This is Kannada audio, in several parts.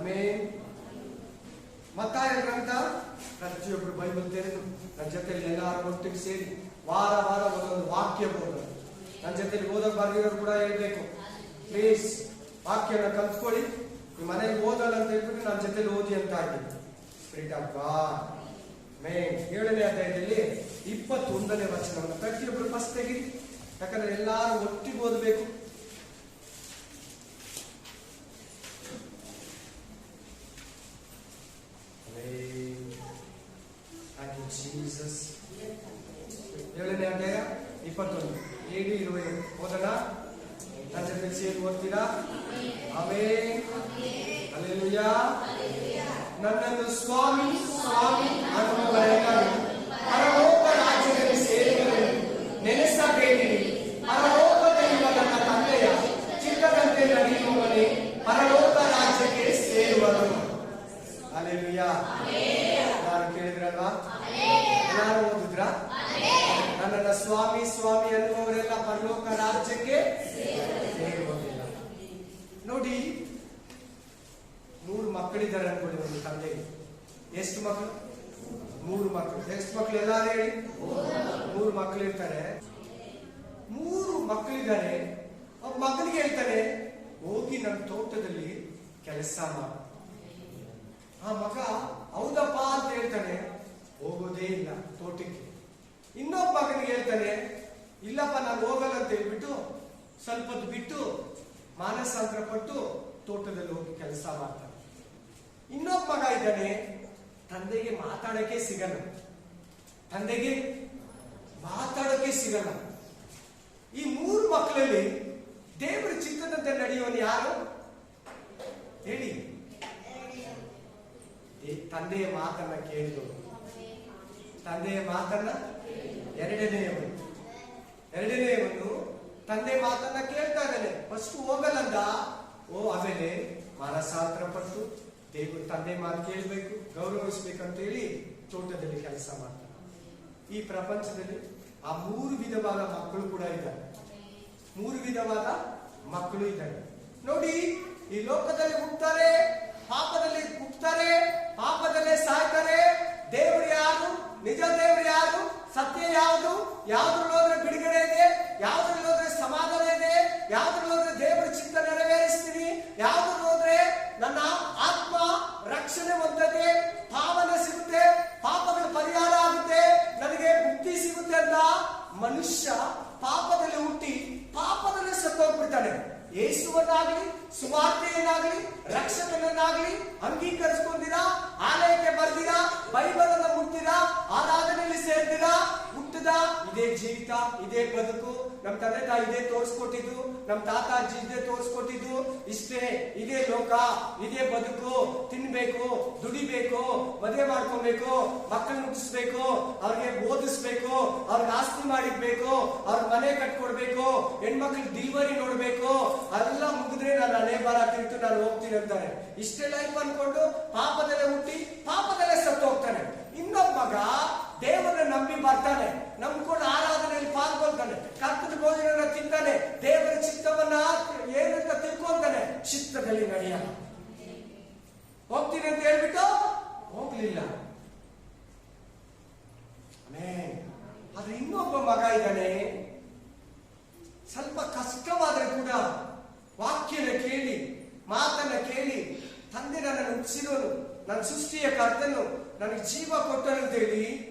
ಆಮೆನ್. ಮತ್ತಾಯ ಗ್ರಂಥ ಪ್ರತಿಯೊಬ್ಬರು ಬೈಬಲ್ ತೆರೆದು ನನ್ನ ಜೊತೆಲಿ ಎಲ್ಲರೂ ಒಟ್ಟಿಗೆ ಸೇರಿ ವಾರ ವಾರ ಒಂದೊಂದು ವಾಕ್ಯ ಬೋಧನೆ ನನ್ನ ಜೊತೆಲಿ ಓದೋಕೆ ಬರ್ದಿರೋರು ಕೂಡ ಹೇಳ್ಬೇಕು. ಪ್ಲೀಸ್ ವಾಕ್ಯನ ಕಲ್ತ್ಕೊಳ್ಳಿ. ನಿಮ್ಮ ಮನೆಗೆ ಓದಲ್ಲ ಅಂತ ಹೇಳ್ಬಿಟ್ಟು ನನ್ನ ಜೊತೆಲಿ ಓದಿ ಅಂತ ಆಗಿದೆ. Spirit of god. ಮೇನ್ 7ನೇ ಅಧ್ಯಾಯದಲ್ಲಿ 21ನೇ ವಚನವನ್ನು ಪ್ರತಿಯೊಬ್ಬರು ಫಸ್ಟ್ ತೆಗಿರಿ, ಯಾಕಂದ್ರೆ ಎಲ್ಲರೂ ಒಟ್ಟಿಗೆ ಓದಬೇಕು. ಜೀಸಸ್ 7ನೇ ಅಧ್ಯಾಯ 21 AD 20 ಓದೋಣ. ನನ್ನ ಜೊತೆ ಸೇರಿ ಓದ್ತೀರಾ? ಆಮೆನ್. ಹಲ್ಲೆಲೂಯಾ. ನನ್ನನ್ನು ಸ್ವಾಮಿ ಸ್ವಾಮಿ ಅನ್ನುವವರೆಲ್ಲರೂ ಪರಲೋಕ ರಾಜ್ಯದಲ್ಲಿ ಸೇರುವರೆಂದು ನೆನೆಸಬೇಡಿರಿ. ಪರಲೋಕದಲ್ಲಿರುವ ನನ್ನ ತಂದೆಯ ಚಿತ್ತದಂತೆ ನಡೆಯುವವನೇ ಪರಲೋಕ ರಾಜ್ಯಕ್ಕೆ ಸೇರುವನು. ಹಲ್ಲೆಲೂಯಾ. ಯಾರು ಕೇಳಿದ್ರಲ್ವಾ? ಯಾರು ಓದಿದ್ರ? ನನ್ನನ್ನು ಸ್ವಾಮಿ ಸ್ವಾಮಿ ಅನ್ನುವವರೆಲ್ಲ ಪರಲೋಕ ರಾಜ್ಯಕ್ಕೆ ಸೇರುವುದಿಲ್ಲ. ನೋಡಿ, 3 ಮಕ್ಕಳಿದ್ದಾರೆ ಅನ್ಕೊಳ್ಳಿ ಒಂದು ತಂದೆಗೆ. ಎಷ್ಟು ಮಕ್ಕಳು? 3 ಮಕ್ಕಳು. ಎಷ್ಟು ಮಕ್ಕಳು ಎಲ್ಲಾರು ಹೇಳಿ? 3 ಮಕ್ಕಳು ಇರ್ತಾರೆ. 3 ಮಕ್ಕಳಿದ್ದಾರೆ. ಒಬ್ಬ ಮಗನಿಗೆ ಹೇಳ್ತಾನೆ, ಹೋಗಿ ನನ್ನ ತೋಟದಲ್ಲಿ ಕೆಲಸ ಮಾಡು. ಆ ಮಗ ಹೌದಪ್ಪ ಅಂತ ಹೇಳ್ತಾನೆ, ಹೋಗೋದೇ ಇಲ್ಲ ತೋಟಕ್ಕೆ. ಇನ್ನೊಬ್ಬ ಮಗನಿಗೆ ಹೇಳ್ತಾನೆ, ಇಲ್ಲಪ್ಪ ನಾನು ಹೋಗಲ್ಲ ಅಂತ ಹೇಳ್ಬಿಟ್ಟು ಸ್ವಲ್ಪ ಹೊತ್ತು ಬಿಟ್ಟು ಮಾನಸಾಂತರ ಪಟ್ಟು ತೋಟದಲ್ಲಿ ಹೋಗಿ ಕೆಲಸ ಮಾಡ್ತಾನೆ. ಇನ್ನೊಬ್ಬ ಮಗ ಇದ್ದಾನೆ, ತಂದೆಗೆ ಮಾತಾಡೋಕೆ ಸಿಗಲ್ಲ. ತಂದೆಗೆ ಮಾತಾಡೋಕೆ ಸಿಗಲ್ಲ. ಈ 3 ಮಕ್ಕಳಲ್ಲಿ ದೇವರ ಚಿತ್ತದಂತೆ ನಡೆಯುವನು ಯಾರು ಹೇಳಿ? ತಂದೆಯ ಮಾತನ್ನ ಕೇಳಿದವರು. ತಂದೆಯ ಮಾತನ್ನ ಎರಡನೆಯವನು ತಂದೆ ಮಾತನ್ನ ಕೇಳ್ತಾ ಇದ್ದಾನೆ. ಫಸ್ಟ್ ಹೋಗಲ್ಲಂದ. ಆಮೇಲೆ ಮಾನಸಾಂತರ ಪಟ್ಟು ದೇವರು ತಂದೆ ಮಾತು ಕೇಳಬೇಕು, ಗೌರವಿಸ್ಬೇಕಂತ ಹೇಳಿ ತೋಟದಲ್ಲಿ ಕೆಲಸ ಮಾಡ್ತಾನೆ. ಈ ಪ್ರಪಂಚದಲ್ಲಿ ಆ 3 ವಿಧವಾದ ಮಕ್ಕಳು ಕೂಡ ಇದ್ದಾರೆ. 3 ವಿಧವಾದ ಮಕ್ಕಳು ಇದ್ದಾರೆ. ನೋಡಿ, ಈ ಲೋಕದಲ್ಲಿ ಹುಟ್ಟುತ್ತಾರೆ, ಪಾಪದಲ್ಲಿ ಹುಟ್ಟುತ್ತಾರೆ, ಪಾಪದಲ್ಲೇ ಸಾಯ್ತಾರೆ. ದೇವರು ಯಾರು? ನಿಜ ದೇವರು ಯಾರು? ಸತ್ಯ ಯಾವುದು? ಯಾವ್ದ್ರಲ್ಲಿ ಹೋದ್ರೆ ಬಿಡುಗಡೆ ಇದೆ? ಯಾವ್ದ್ರಲ್ಲಿ ಹೋದ್ರೆ ಸಮಾಧಾನ ಇದೆ? ಯಾವ್ದ್ರಲ್ಲಿ ಹೋದ್ರೆ ದೇವರ ಚಿತ್ತ ನೆರವೇರಿಸ್ತೀನಿ? ಯಾವ್ದ್ರಲ್ಲಿ ಹೋದ್ರೆ ನನ್ನ ಆತ್ಮ ರಕ್ಷಣೆ ಹೊಂದದೆ, ಪಾವನ ಸಿಗುತ್ತೆ, ಪಾಪಗಳ ಪರಿಹಾರ ಆಗುತ್ತೆ, ನನಗೆ ಮುಕ್ತಿ ಸಿಗುತ್ತೆ ಅಂತ ಮನುಷ್ಯ ಪಾಪದಲ್ಲಿ ಹುಟ್ಟಿ ಪಾಪದಲ್ಲಿ ಸತ್ತೋಗ್ಬಿಡ್ತಾನೆ. ಯೇಸುವನ್ನಾಗ್ಲಿ ಸುವಾರ್ತೆಯನ್ನಾಗ್ಲಿ ರಕ್ಷಕನನ್ನಾಗ್ಲಿ ಅಂಗೀಕರಿಸ್ಕೊಂಡಿರಾ, ಆಲಯಕ್ಕೆ ಬರ್ದಿರಾ, ಬೈಬಲ್ ಅನ್ನ ಮುಟ್ಟಿರಾ, ಆರಾಧನೆಯಲ್ಲಿ ಸೇರ್ದಿರಾ, ಹುಟ್ಟದ ಇದೇ ಜೀವಿತ, ಇದೇ ಬದುಕು, ನಮ್ ತಂದೆ ತಾಯಿ ಇದೇ ತೋರಿಸ್ಕೊಟ್ಟಿದ್ದು, ನಮ್ ತಾತ ಅಜ್ಜಿ ಇದೇ ತೋರಿಸ್ಕೊಟ್ಟಿದ್ದು, ಇಷ್ಟೇ, ಇದೇ ಲೋಕ, ಇದೇ ಬದುಕು, ತಿನ್ಬೇಕು, ದುಡಿಬೇಕು, ಮದುವೆ ಮಾಡ್ಕೊಬೇಕು, ಮಕ್ಕಳನ್ನ ಹುಟ್ಟಿಸ್ಬೇಕು, ಅವ್ರಿಗೆ ಓದಿಸ್ಬೇಕು, ಅವ್ರಿಗೆ ಆಸ್ತಿ ಮಾಡಿರ್ಬೇಕು, ಅವ್ರ ಮನೆ ಕಟ್ಕೊಡ್ಬೇಕು, ಹೆಣ್ಮಕ್ಳಿಗೆ ಡಿಲಿವರಿ ನೋಡ್ಬೇಕು, ಅದೆಲ್ಲ ಮುಗಿದ್ರೆ ನಾನು ಹಣೆ ಬಾರ ತಿಂತು ನಾನು ಹೋಗ್ತೀನಿ ಅಂತಾನೆ. ಇಷ್ಟೇ ಲೈಫ್ ಅನ್ಕೊಂಡು ಪಾಪದಲ್ಲೇ ಹುಟ್ಟಿ ಪಾಪದಲ್ಲೇ ಸತ್ತು ಹೋಗ್ತಾನೆ. ಇನ್ನೊಬ್ಬ ಮಗ ದೇವರನ್ನ ನಂಬಿ ಬರ್ತಾನೆ, ನಂಬ್ಕೊಂಡು ಆರಾಧನೆಯಲ್ಲಿ ಪಾಲ್ಗೊಳ್ತಾನೆ, ಕರ್ತನ ಭೋಜನ ತಿಂತಾನೆ, ದೇವರ ಚಿತ್ತವನ್ನ ಏನಂತ ತಿಳ್ಕೊಂತಾನೆ, ಚಿತ್ತದಲ್ಲಿ ನಡೆಯಲ್ಲ. ಹೋಗ್ತೀನಿ ಅಂತ ಹೇಳ್ಬಿಟ್ಟು ಹೋಗ್ಲಿಲ್ಲ. ಆದ್ರೆ ಇನ್ನೊಬ್ಬ ಮಗ ಇದ್ದಾನೆ, ಸ್ವಲ್ಪ ಕಷ್ಟವಾದ್ರೆ ಕೂಡ ವಾಕ್ಯನ ಕೇಳಿ, ಮಾತನ್ನ ಕೇಳಿ, ತಂದೆ ನನ್ನನ್ನು ಹುಟ್ಟಿಸಿರೋನು, ನನ್ನ ಸೃಷ್ಟಿಯ ಕರ್ತನು, ನನಗೆ ಜೀವ ಕೊಟ್ಟನು ಅಂತ ಹೇಳಿ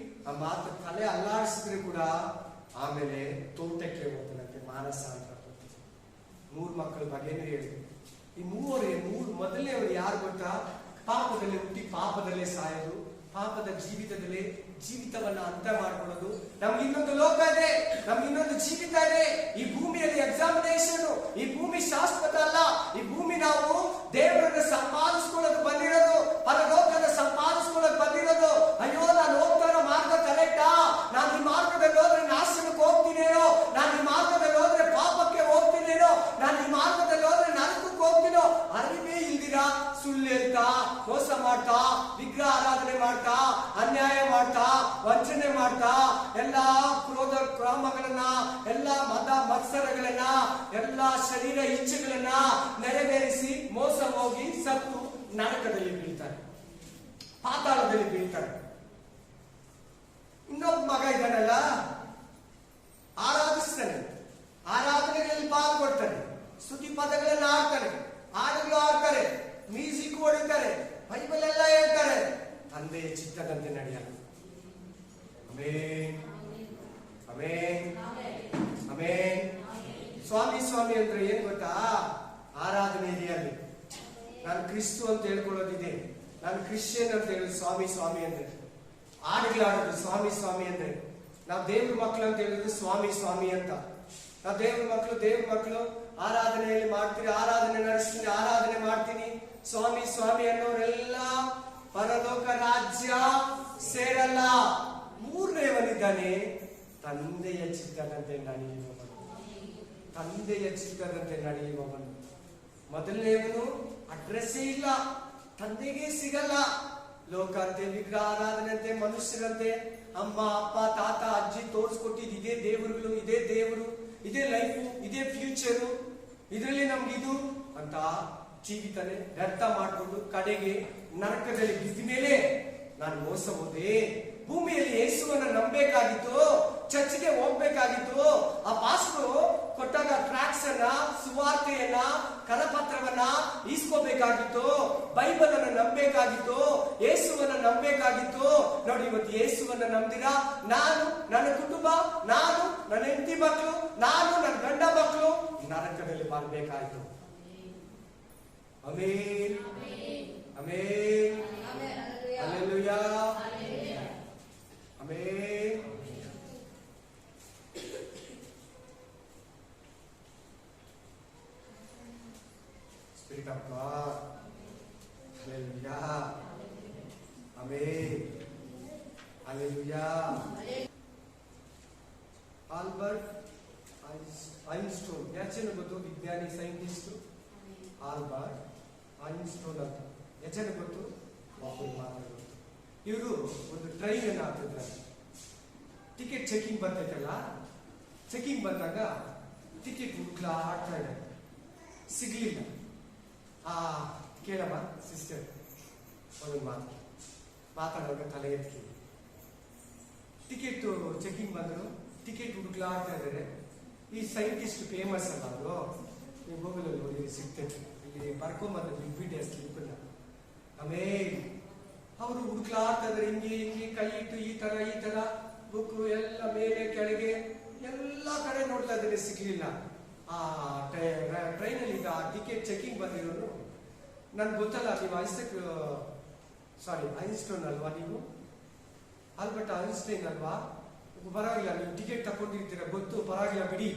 ಆ ಮಾತು ತಲೆ ಅಲ್ಲಾಡಿಸಿದ್ರೆ ಕೂಡ ಆಮೇಲೆ ತೋಟಕ್ಕೆ ಹೋಗ್ತಾನಂತೆ ಮಾನಸಾಂತರ. 3 ಮಕ್ಕಳ ಬಗ್ಗೆನೇ ಹೇಳಿ. ಈ 3 ಮೊದಲನೇವರು ಯಾರು ಗೊತ್ತಾ? ಪಾಪದಲ್ಲಿ ಹುಟ್ಟಿ ಪಾಪದಲ್ಲೇ ಸಾಯೋದು, ಪಾಪದ ಜೀವಿತದಲ್ಲಿ ಜೀವಿತವನ್ನ ಅಂತ ಮಾಡ್ಕೊಳ್ಳೋದು. ನಮ್ಗೆ ಇನ್ನೊಂದು ಲೋಕ ಇದೆ, ನಮ್ಗೆ ಇನ್ನೊಂದು ಜೀವಿತ ಇದೆ. ಈ ಭೂಮಿಯಲ್ಲಿ ಎಕ್ಸಾಮಿನೇಷನ್, ಈ ಭೂಮಿ ಶಾಶ್ವತ ಅಲ್ಲ. ಈ ಭೂಮಿ ನಾವು ದೇವರನ್ನ ಸಂಪಾದಿಸ್ಕೊಳ್ಳೋದು ಬಂದಿರೋದು, ಪರಲೋಕದ ಸಂಪಾದಿಸ್ಕೊಳ್ಳೋದು ಬಂದಿರೋದು. ಅಯ್ಯೋ, ನಾನು ಹೋಗ್ತಾ ಇರೋ ಮಾರ್ಗ ಕರೆಕ್ಟಾ? ನಾನು ಈ ಮಾರ್ಗದಲ್ಲಿ ಹೋದ್ರೆ ನಾಶನಕ್ಕೆ ಹೋಗ್ತೀನೇನೋ, ನಾನು ಈ ಮಾರ್ಗದಲ್ಲಿ ಹೋದ್ರೆ ಪಾಪಕ್ಕೆ ಹೋಗ್ತೀನೇನೋ, ನಾನು ಈ ಮಾರ್ಗದಲ್ಲಿ ಹೋದ್ರೆ ನರಕಕ್ಕೆ ಹೋಗ್ತೀನೋ ಅರಿವೇ ಇಲ್ದಿರಾ ಸುಳ್ಳು ಹೇಳ್ತಾ, ಮೋಸ ಮಾಡ್ತಾ, ವಿಗ್ರಹ ಆರಾಧನೆ ಮಾಡ್ತಾ, ಅನ್ಯಾಯ ಮಾಡ್ತಾ, ವಂಚನೆ ಮಾಡ್ತಾ, ಎಲ್ಲಾ ಕ್ರೋಧ ಕಾಮಗಳನ್ನ, ಎಲ್ಲಾ ಮತ ಮತ್ಸರಗಳನ್ನ, ಎಲ್ಲಾ ಶರೀರ ಇಚ್ಛೆಗಳನ್ನ ನೆರವೇರಿಸಿ ಮೋಸ ಹೋಗಿ ಸತ್ತು ನರಕದಲ್ಲಿ ಬೀಳ್ತಾರೆ, ಪಾತಾಳದಲ್ಲಿ ಬೀಳ್ತಾರೆ. ಇನ್ನೊಬ್ಬ ಮಗ ಇದ್ದಾನಲ್ಲ, ಆರಾಧಿಸ್ತಾನೆ, ಆರಾಧನೆಗಳಲ್ಲಿ ಪಾಲ್ಗೊಳ್ತಾನೆ, ಸ್ತುತಿ ಪದಗಳನ್ನು ಆಡ್ತಾನೆ, ಹಾಡುಗಳು ಆಡ್ತಾರೆ, ಮ್ಯೂಸಿಕ್ ಹೊಡಿತಾರೆ, ಬೈಬಲ್ ಎಲ್ಲ ಹೇಳ್ತಾರೆ, ತಂದೆಯ ಚಿತ್ತದಂತೆ ನಡೆಯಲ್ಲ. Amen, amen, amen. ಸ್ವಾಮಿ ಸ್ವಾಮಿ ಅಂದ್ರೆ ಏನ್ ಗೊತ್ತಾ? ಆರಾಧನೆ ಇದೆಯಲ್ಲಿ ನಾನು ಕ್ರಿಸ್ತು ಅಂತ ಹೇಳ್ಕೊಳ್ಳೋದಿದೆ, ನಾನು ಕ್ರಿಶ್ಚಿಯನ್ ಅಂತ ಹೇಳಿ ಸ್ವಾಮಿ ಸ್ವಾಮಿ ಅಂದ್ರೆ, ಹಾಡುಗಳಾಡೋದು ಸ್ವಾಮಿ ಸ್ವಾಮಿ ಅಂದ್ರೆ, ನಾವು ದೇವ್ರ ಮಕ್ಕಳು ಅಂತ ಹೇಳಿದ್ರು ಸ್ವಾಮಿ ಸ್ವಾಮಿ ಅಂತ. ನಾವು ದೇವ್ರ ಮಕ್ಕಳು ಆರಾಧನೆಯಲ್ಲಿ ಮಾಡ್ತೀರಿ, ಆರಾಧನೆ ನಡೆಸ್ತೀನಿ, ಆರಾಧನೆ ಮಾಡ್ತೀನಿ, ಸ್ವಾಮಿ ಸ್ವಾಮಿ ಅನ್ನೋರೆಲ್ಲ ಪರಲೋಕ ರಾಜ್ಯ ಸೇರಲ್ಲ. ಮೂರನೇವನಿದ್ದಾನೆ, ತಂದೆಯ ಚಿತ್ತದಂತೆ ನಡೆಯುವವನು, ತಂದೆಯ ಚಿತ್ತದಂತೆ ನಡೆಯುವವನು. ಮೊದಲನೇವನು ಅಡ್ರೆಸ್ಸೇ ಇಲ್ಲ, ತಂದೆಗೆ ಸಿಗಲ್ಲ. ಲೋಕಂತೆ, ವಿಗ್ರಹ ಆರಾಧನೆಂತೆ, ಮನುಷ್ಯರಂತೆ, ಅಮ್ಮ ಅಪ್ಪ ತಾತ ಅಜ್ಜಿ ತೋರಿಸ್ಕೊಟ್ಟಿದ್ದು ಇದೇ ದೇವರುಗಳು, ಇದೇ ದೇವರು, ಇದೇ ಲೈಫು, ಇದೇ ಫ್ಯೂಚರು, ಇದರಲ್ಲಿ ನಮ್ಗಿದು ಅಂತ ಜೀವಿತಾನೆ ವ್ಯರ್ಥ ಮಾಡಿಕೊಂಡು ಕಡೆಗೆ ನರಕದಲ್ಲಿ ಬಿದ್ದ ಮೇಲೆ ನಾನು ಮೋಸ ಹೋದೆ. ಭೂಮಿಯಲ್ಲಿ ಯೇಸುವನ್ನ ನಂಬಬೇಕಾಗಿತ್ತು, ಚರ್ಚ್ಗೆ ಹೋಗ್ಬೇಕಾಗಿತ್ತು, ಆ ಪಾಸ್ಟರ್ ಕೊಟ್ಟಾಗ ಟ್ರಾಕ್ಸ್ ಅನ್ನ, ಸುವಾರ್ತೆಯನ್ನ, ಕರಪತ್ರವನ್ನ ಈಸ್ಕೋಬೇಕಾಗಿತ್ತು, ಬೈಬಲ್ ಅನ್ನ ನಂಬಬೇಕಾಗಿತ್ತು, ಯೇಸುವನ್ನ ನಂಬಬೇಕಾಗಿತ್ತು. ನೋಡಿ, ಇವತ್ತು ಯೇಸುವನ್ನ ನಂಬಿರಾ ನಾನು, ನನ್ನ ಕುಟುಂಬ, ನಾನು, ನನ್ನ ಹೆಂಡತಿ ಮಕ್ಕಳು, ನಾನು, ನನ್ನ ಗಂಡ ಮಕ್ಕಳು ನರಕದಲ್ಲಿ ಬಾಳ್ಬೇಕಾಯ್ತು. Amen, amen, hallelujah, amen. Spirit of God, hallelujah, amen, hallelujah. Albert Einstein, ಯಾಚನೆ ಗೊತ್ತು? ವಿಜ್ಞಾನಿ, ಸೈಂಟಿಸ್ಟ್ ಆಲ್ಬರ್ಟ್ ಐನ್ಸ್ಟೋನ್ ಅಂತ. ಯಾಚನೆ ಗೊತ್ತು? ಒಬ್ಬರು ಮಾತಾಡೋದು. ಇವರು ಒಂದು ಟ್ರೈನ್ ಅನ್ನು ಹಾಕಿದ್ದಾರೆ. ಟಿಕೆಟ್ ಚೆಕಿಂಗ್ ಬರ್ತೈತಲ್ಲ, ಚೆಕಿಂಗ್ ಬಂದಾಗ ಟಿಕೆಟ್ ಹುಡುಕ್ಲಾಡ್ತಾ ಇದೆ, ಸಿಗ್ಲಿಲ್ಲ. ಕೇಳಮ್ಮ ಸಿಸ್ಟರ್, ಒಂದು ಮಾತಾಡುವಾಗ ತಲೆ ಎತ್ತಿ. ಟಿಕೆಟ್ ಚೆಕಿಂಗ್ ಬಂದರು, ಟಿಕೆಟ್ ಹುಡುಕ್ಲಾಡ್ತಾ ಇದ್ದಾರೆ. ಈ ಸೈಂಟಿಸ್ಟ್ ಫೇಮಸ್ ಅಲ್ಲ ಅವರು, ನೀವು ಗೂಗಲಲ್ಲಿ ನೋಡಿ ಸಿಗ್ತೈತೆ, ಇಲ್ಲಿ ಬರ್ಕೊಂಬಂದ ಬಿಡ್ಬಿಟ್ಟೆ ಸ್ಲಿಪ್ಪನ್ನ. ಆಮೇಲೆ ಅವರು ಹುಡುಕ್ಲಾಡ್ತಾ ಇದ್ದಾರೆ, ಹಿಂಗೆ ಹಿಂಗೆ ಕೈ ಇಟ್ಟು ಈ ತರ ಬುಕ್ಕು ಎಲ್ಲ ಮೇಲೆ ಕೆಳಗೆ ಎಲ್ಲ ಕಡೆ ನೋಡ್ತಾ ಇದ್ದಾರೆ, ಸಿಗ್ಲಿಲ್ಲ. ಆ ಟ್ರೈನಲ್ಲಿ ಈಗ ಟಿಕೆಟ್ ಚೆಕಿಂಗ್ ಬಂದಿರೋರು, ನನ್ಗೆ ಗೊತ್ತಲ್ಲ, ನೀವು ಐನ್ಸ್ಟೋನ್ ಅಲ್ವಾ? ನೀವು ಆಲ್ಬರ್ಟ್ ಐನ್ಸ್ಟೈನ್ ಅಲ್ವಾ? ಪರವಾಗಿಲ್ಲ, ನೀವು ಟಿಕೆಟ್ ತಗೊಂಡಿರ್ತೀರ, ಗೊತ್ತು, ಪರವಾಗಿಲ್ಲ ಬಿಡಿ,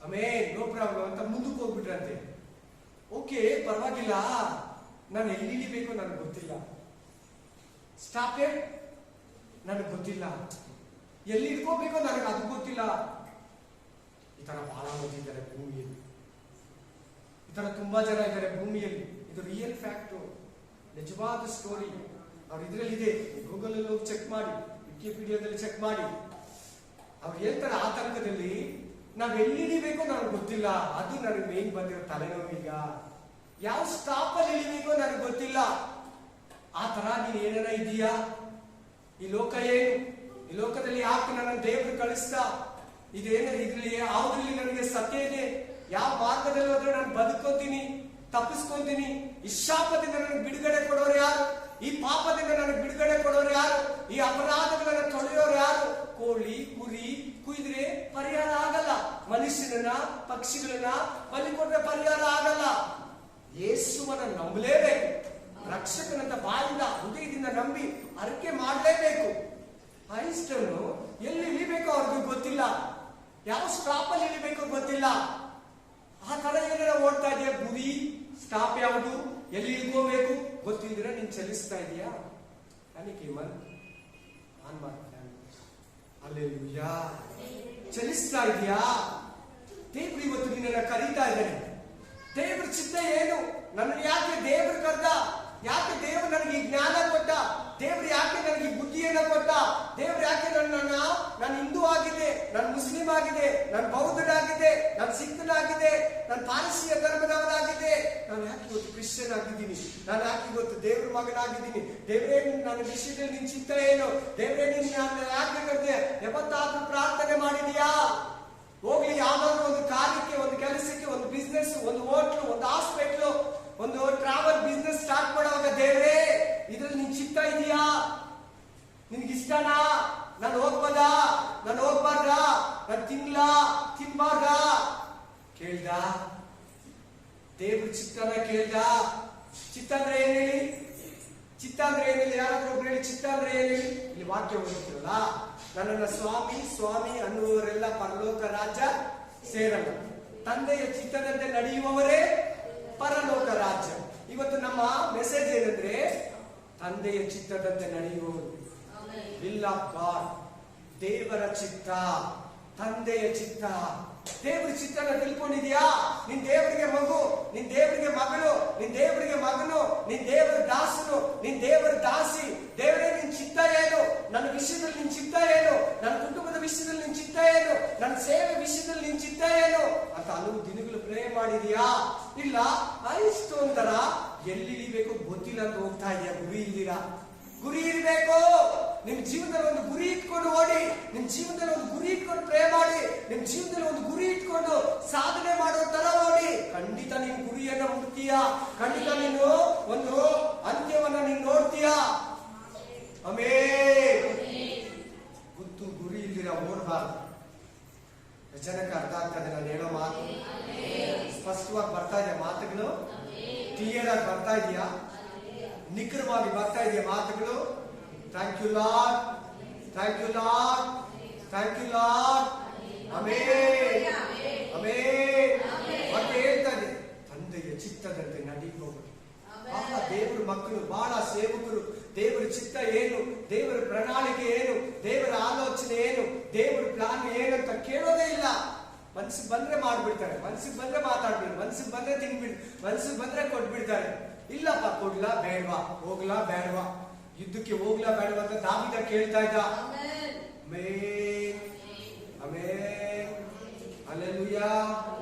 ಆಮೇಲೆ ನೋ ಪ್ರಾಬ್ಲಮ್ ಅಂತ ಮುಂದಕ್ಕೆ ಹೋಗ್ಬಿಟ್ರಂತೆ. ಓಕೆ, ಪರವಾಗಿಲ್ಲ, ನಾನು ಎಲ್ಲಿ ಇಳಿಬೇಕು ನನಗೆ ಗೊತ್ತಿಲ್ಲ, ಸ್ಟಾಪೇ ನನಗೆ ಗೊತ್ತಿಲ್ಲ, ಎಲ್ಲಿ ಇಟ್ಕೋಬೇಕೋ ನನಗೆ ಅದು ಗೊತ್ತಿಲ್ಲ. ಈ ತರ ಬಹಳ ಮಂದಿ ಇದ್ದಾರೆ ಭೂಮಿಯಲ್ಲಿ, ಈ ತರ ತುಂಬಾ ಜನ ಇದ್ದಾರೆ ಭೂಮಿಯಲ್ಲಿ. ಇದು ರಿಯಲ್ ಫ್ಯಾಕ್ಟು, ನಿಜವಾದ ಸ್ಟೋರಿ. ಅವ್ರು ಇದ್ರಲ್ಲಿದೆ, ಗೂಗಲ್ ಅಲ್ಲಿ ಹೋಗಿ ಚೆಕ್ ಮಾಡಿ, ವಿಕಿಪೀಡಿಯಾದಲ್ಲಿ ಚೆಕ್ ಮಾಡಿ. ಅವ್ರು ಹೇಳ್ತಾರೆ, ಆತಂಕದಲ್ಲಿ ನಾವ್ ಎಲ್ಲಿ ಇಳಿಬೇಕೋ ನನಗೆ ಗೊತ್ತಿಲ್ಲ, ಅದು ನನಗೆ ಮೇನ್ ಬಂದಿರೋ ತಲೆನೋವು. ಈಗ ಯಾವ ಸ್ಟಾಪ್ ಅಲ್ಲಿ ಇಳಿಬೇಕೋ ನನಗೆ ಗೊತ್ತಿಲ್ಲ. ಆ ತರ ನೀನ್ ಏನಾರ ಇದೀಯಾ? ಈ ಲೋಕ ಏನು? ಈ ಲೋಕದಲ್ಲಿ ಯಾಕೆ ನನ್ನ ದೇವರು ಕಳಿಸ್ತಾ? ಇದೇನ ಇದ್ರಲ್ಲಿ ಯಾವ್ದ್ರಲ್ಲಿ ನನಗೆ ಸತ್ಯ ಇದೆ? ಯಾವ ಮಾರ್ಗದಲ್ಲಿ ಹೋದ್ರೆ ನಾನು ಬದುಕೋತೀನಿ, ತಪ್ಪಿಸ್ಕೊಂತೀನಿ? ಈ ಶಾಪದಿಂದ ನನಗೆ ಬಿಡುಗಡೆ ಕೊಡೋರು ಯಾರು? ಈ ಪಾಪದಿಂದ ನನಗೆ ಬಿಡುಗಡೆ ಕೊಡೋರು ಯಾರು? ಈ ಅಪರಾಧಗಳನ್ನ ತೊಳೆಯೋರು ಯಾರು? ಕೋಳಿ ಕುರಿ ಕುಯ್ದ್ರೆ ಪರಿಹಾರ ಆಗಲ್ಲ, ಮನುಷ್ಯನನ್ನ ಪಕ್ಷಿಗಳನ್ನ ಬಲಿ ಕೊಟ್ರೆ ಪರಿಹಾರ ಆಗಲ್ಲ. ಯೇಸುವನ್ನ ನಂಬಲೇಬೇಕು, ರಕ್ಷಕನಂತ ಬಾಯಿಂದ ಹೃದಯದಿಂದ ನಂಬಿ ಅರಿಕೆ ಮಾಡಲೇಬೇಕು. ಐನ್ಸ್ಟೈನ್ ಎಲ್ಲಿ ಇಳಿಬೇಕೋ ಅವ್ರಿಗೂ ಗೊತ್ತಿಲ್ಲ, ಯಾವ ಸ್ಟಾಪ್ ಅಲ್ಲಿ ಇಳಿಬೇಕೋ ಗೊತ್ತಿಲ್ಲ. ಆ ತರ ಏನಾರ ಓಡ್ತಾ ಇದೆಯಾ? ಗುರಿ ಸ್ಟಾಪ್ ಯಾವುದು, ಎಲ್ಲಿ ಇಳ್ಕೋಬೇಕು ಗೊತ್ತಿದ್ರೆ ನೀನ್ ಚಲಿಸ್ತಾ ಇದೀಯಾ? ಹಲ್ಲೆಲೂಯಾ, ಚಲಿಸ್ತಾ ಇದೀಯಾ? ದೇವ್ರು ಇವತ್ತು ನಿನ್ನನ್ನ ಕರೀತಾ ಇದ್ದಾನೆ. ದೇವ್ರ ಚಿತ್ತ ಏನು? ನನ್ನ ಯಾಕೆ ದೇವ್ರು ಕರ್ದ? ಯಾಕೆ ದೇವರು ನನಗೆ ಈ ಜ್ಞಾನ ಕೊಟ್ಟ? ದೇವರು ಯಾಕೆ ನನಗೆ ಬುದ್ಧಿಯನ್ನ ಕೊಟ್ಟ? ದೇವರು ಯಾಕೆ ನಾನು ಹಿಂದೂ ಆಗಿದೆ, ನಾನು ಮುಸ್ಲಿಂ ಆಗಿದೆ, ನಾನು ಬೌದ್ಧನಾಗಿದೆ, ನಾನು ಸಿಖ್ನಾಗಿದೆ, ನಾನು ಪಾರಸಿಯ ಧರ್ಮದವನಾಗಿದೆ, ನಾನು ಯಾಕೆ ಇವತ್ತು ಕ್ರಿಶ್ಚಿಯನ್ ಆಗಿದ್ದೀನಿ, ನಾನು ಯಾಕೆ ಇವತ್ತು ದೇವ್ರ ಮಗನಾಗಿದ್ದೀನಿ? ದೇವರೇ ನನ್ನ ವಿಷಯದಲ್ಲಿ ನಿನ್ ಚಿತ್ತ ಏನು? ದೇವರೇ ನಾನು ಯಾಕೆ ಕರೆದೆ? ಯಾವತ್ತಾದ್ರೂ ಪ್ರಾರ್ಥನೆ ಮಾಡಿದೀಯಾ? ಹೋಗ್ಲಿ, ಯಾವ್ದಾದ್ರು ಒಂದು ಕಾರ್ಯಕ್ಕೆ, ಒಂದು ಕೆಲಸಕ್ಕೆ, ಒಂದು ಬಿಸ್ನೆಸ್, ಒಂದು ಹೋಟ್ಲು, ಒಂದು ಹಾಸ್ಪಿಟ್ಲು, ಒಂದು ಟ್ರಾವೆಲ್ ಬಿಸ್ನೆಸ್ ಸ್ಟಾರ್ಟ್ ಮಾಡುವಾಗ ದೇವ್ರೇ ಇದ್ರಲ್ಲಿ ನಿನ್ ಚಿತ್ತ ಇದೆಯಾ? ನಿನ್ಗಿಷ್ಟನಾ? ನಾನು ಹೋಗ್ಬೋದಾ? ನಾನು ಹೋಗ್ಬಾರ್ದ? ನಾನು ತಿನ್ಬಾರ್ದ? ಕೇಳ್ದ? ದೇವ್ರ ಚಿತ್ತನ ಕೇಳ್ದ? ಚಿತ್ತ ಅಂದ್ರೆ ಏನ್ ಹೇಳಿ? ಚಿತ್ತ ಅಂದ್ರೆ ಏನಿಲ್ಲ? ಯಾರಾದ್ರೂ ಒಬ್ರು ಹೇಳಿ ಚಿತ್ತ ಅಂದ್ರೆ ಏನ್ ಹೇಳಿ? ಇಲ್ಲಿ ವಾಕ್ಯ ಓದುತ್ತಿರಲ್ಲ, ನನ್ನನ್ನ ಸ್ವಾಮಿ ಸ್ವಾಮಿ ಅನ್ನುವವರೆಲ್ಲ ಪರಲೋಕ ರಾಜ್ಯ ಸೇರಲ್ಲ, ತಂದೆಯ ಚಿತ್ತದಂತೆ ನಡೆಯುವವರೇ ಪರಲೋಕ ರಾಜ್ಯ. ಇವತ್ತು ನಮ್ಮ ಮೆಸೇಜ್ ಏನಂದ್ರೆ, ತಂದೆಯ ಚಿತ್ತದಂತೆ ನಡೆಯುವವರು, ವಿಲ್ ಆಫ್ ಗಾಡ್, ದೇವರ ಚಿತ್ತ, ತಂದೆಯ ಚಿತ್ತ. ದೇವರ ಚಿತ್ತನ ತಿಳ್ಕೊಂಡಿದ್ಯಾ? ನಿನ್ ದೇವರಿಗೆ ಮಗು, ನಿನ್ ದೇವರಿಗೆ ಮಗಳು, ನಿನ್ ದೇವರಿಗೆ ಮಗನು, ನಿನ್ ದೇವರ ದಾಸನು, ನಿನ್ ದೇವರ ದಾಸಿ. ದೇವರೇ ನಿನ್ ಚಿತ್ತ ಏನು? ನನ್ನ ವಿಷಯದಲ್ಲಿ ನಿನ್ ಚಿತ್ತ ಏನು? ನನ್ನ ಕುಟುಂಬದ ವಿಷಯದಲ್ಲಿ ನಿನ್ ಚಿತ್ತ ಏನು? ನನ್ನ ಸೇವೆ ವಿಷಯದಲ್ಲಿ ನಿನ್ ಚಿತ್ತ ಏನು ಅಂತ ಹಲವು ದಿನಗಳು ಪ್ರೇ ಮಾಡಿದ್ಯಾ? ಇಲ್ಲ, ಇಷ್ಟೊಂದರ ಎಲ್ಲಿ ಇಳಿಬೇಕು ಗೊತ್ತಿಲ್ಲ ಅಂತ ಹೋಗ್ತಾ ಇದೆಯಾ? ಗುರಿ ಇಲ್ದಿರಾ? ಗುರಿ ಇರಬೇಕು. ನಿಮ್ ಜೀವನದಲ್ಲಿ ಒಂದು ಗುರಿ ಇಟ್ಕೊಂಡು ಓಡಿ, ನಿಮ್ ಜೀವನದಲ್ಲಿ ಒಂದು ಗುರಿ ಇಟ್ಕೊಂಡು ಪ್ರೇ ಮಾಡಿ, ನಿಮ್ ಜೀವನದಲ್ಲಿ ಒಂದು ಗುರಿ ಇಟ್ಕೊಂಡು ಸಾಧನೆ ಮಾಡೋ ತರ ಓಡಿ. ಖಂಡಿತ ನೀನ್ ಗುರಿಯನ್ನ ಮುಟ್ತೀಯಾ, ಖಂಡಿತ ನೀನು ಒಂದು ಅಂತ್ಯವನ್ನ ನೀನ್ ನೋಡ್ತೀಯಾ. ಗೊತ್ತು, ಗುರಿ ಇಲ್ದಿರ ಓಡಬಾರ್ದು. ಜನಕ್ಕೆ ಅರ್ಥ ಆಗ್ತದೆ ನಾನು ಹೇಳೋ ಮಾತು? ಸ್ಪಷ್ಟವಾಗಿ ಬರ್ತಾ ಇದೆಯಾ ಮಾತುಗಳು? ಕ್ಲಿಯರ್ ಆಗಿ ಬರ್ತಾ ಇದೆಯಾ? ನಿಖರವಾಗಿ ಬರ್ತಾ ಇದೆಯಾ ಮಾತುಗಳು? Thank you Lord, thank you Lord, thank you Lord. Amen, amen. ಮತ್ತೆ ಹೇಳ್ತಾ ಇದೆ, ತಂದೆಯ ಚಿತ್ತದಂತೆ ನಡೆಯುವವರು. ಬಹಳ ದೇವರ ಮಕ್ಕಳು, ಬಹಳ ಸೇವಕರು ದೇವರ ಚಿತ್ತ ಏನು, ದೇವರ ಪ್ರಣಾಳಿಕೆ ಏನು, ದೇವರ ಆಲೋಚನೆ ಏನು, ದೇವರ ಪ್ಲಾನ್ ಏನಂತ ಕೇಳೋದೇ ಇಲ್ಲ. ಮನ್ಸಿಗೆ ಬಂದ್ರೆ ಮಾಡ್ಬಿಡ್ತಾರೆ, ಮನ್ಸಿಗೆ ಬಂದ್ರೆ ಮಾತಾಡ್ಬಿಡ್ತಾರೆ, ಮನ್ಸಿಗೆ ಬಂದ್ರೆ ತಿನ್ಬಿಡ್, ಮನ್ಸಿಗೆ ಬಂದ್ರೆ ಕೊಟ್ಬಿಡ್ತಾರೆ. ಇಲ್ಲಪ್ಪ, ಕೊಡ್ಲಾ ಬೇಡವಾ, ಹೋಗ್ಲಾ ಬೇಡವಾ, ಯುದ್ಧಕ್ಕೆ ಹೋಗ್ಲಾ ಬೇಡವಾ ಅಂತ ದಾವಿದ ಕೇಳ್ತಾ ಇದ್ದ. Amen, amen, hallelujah.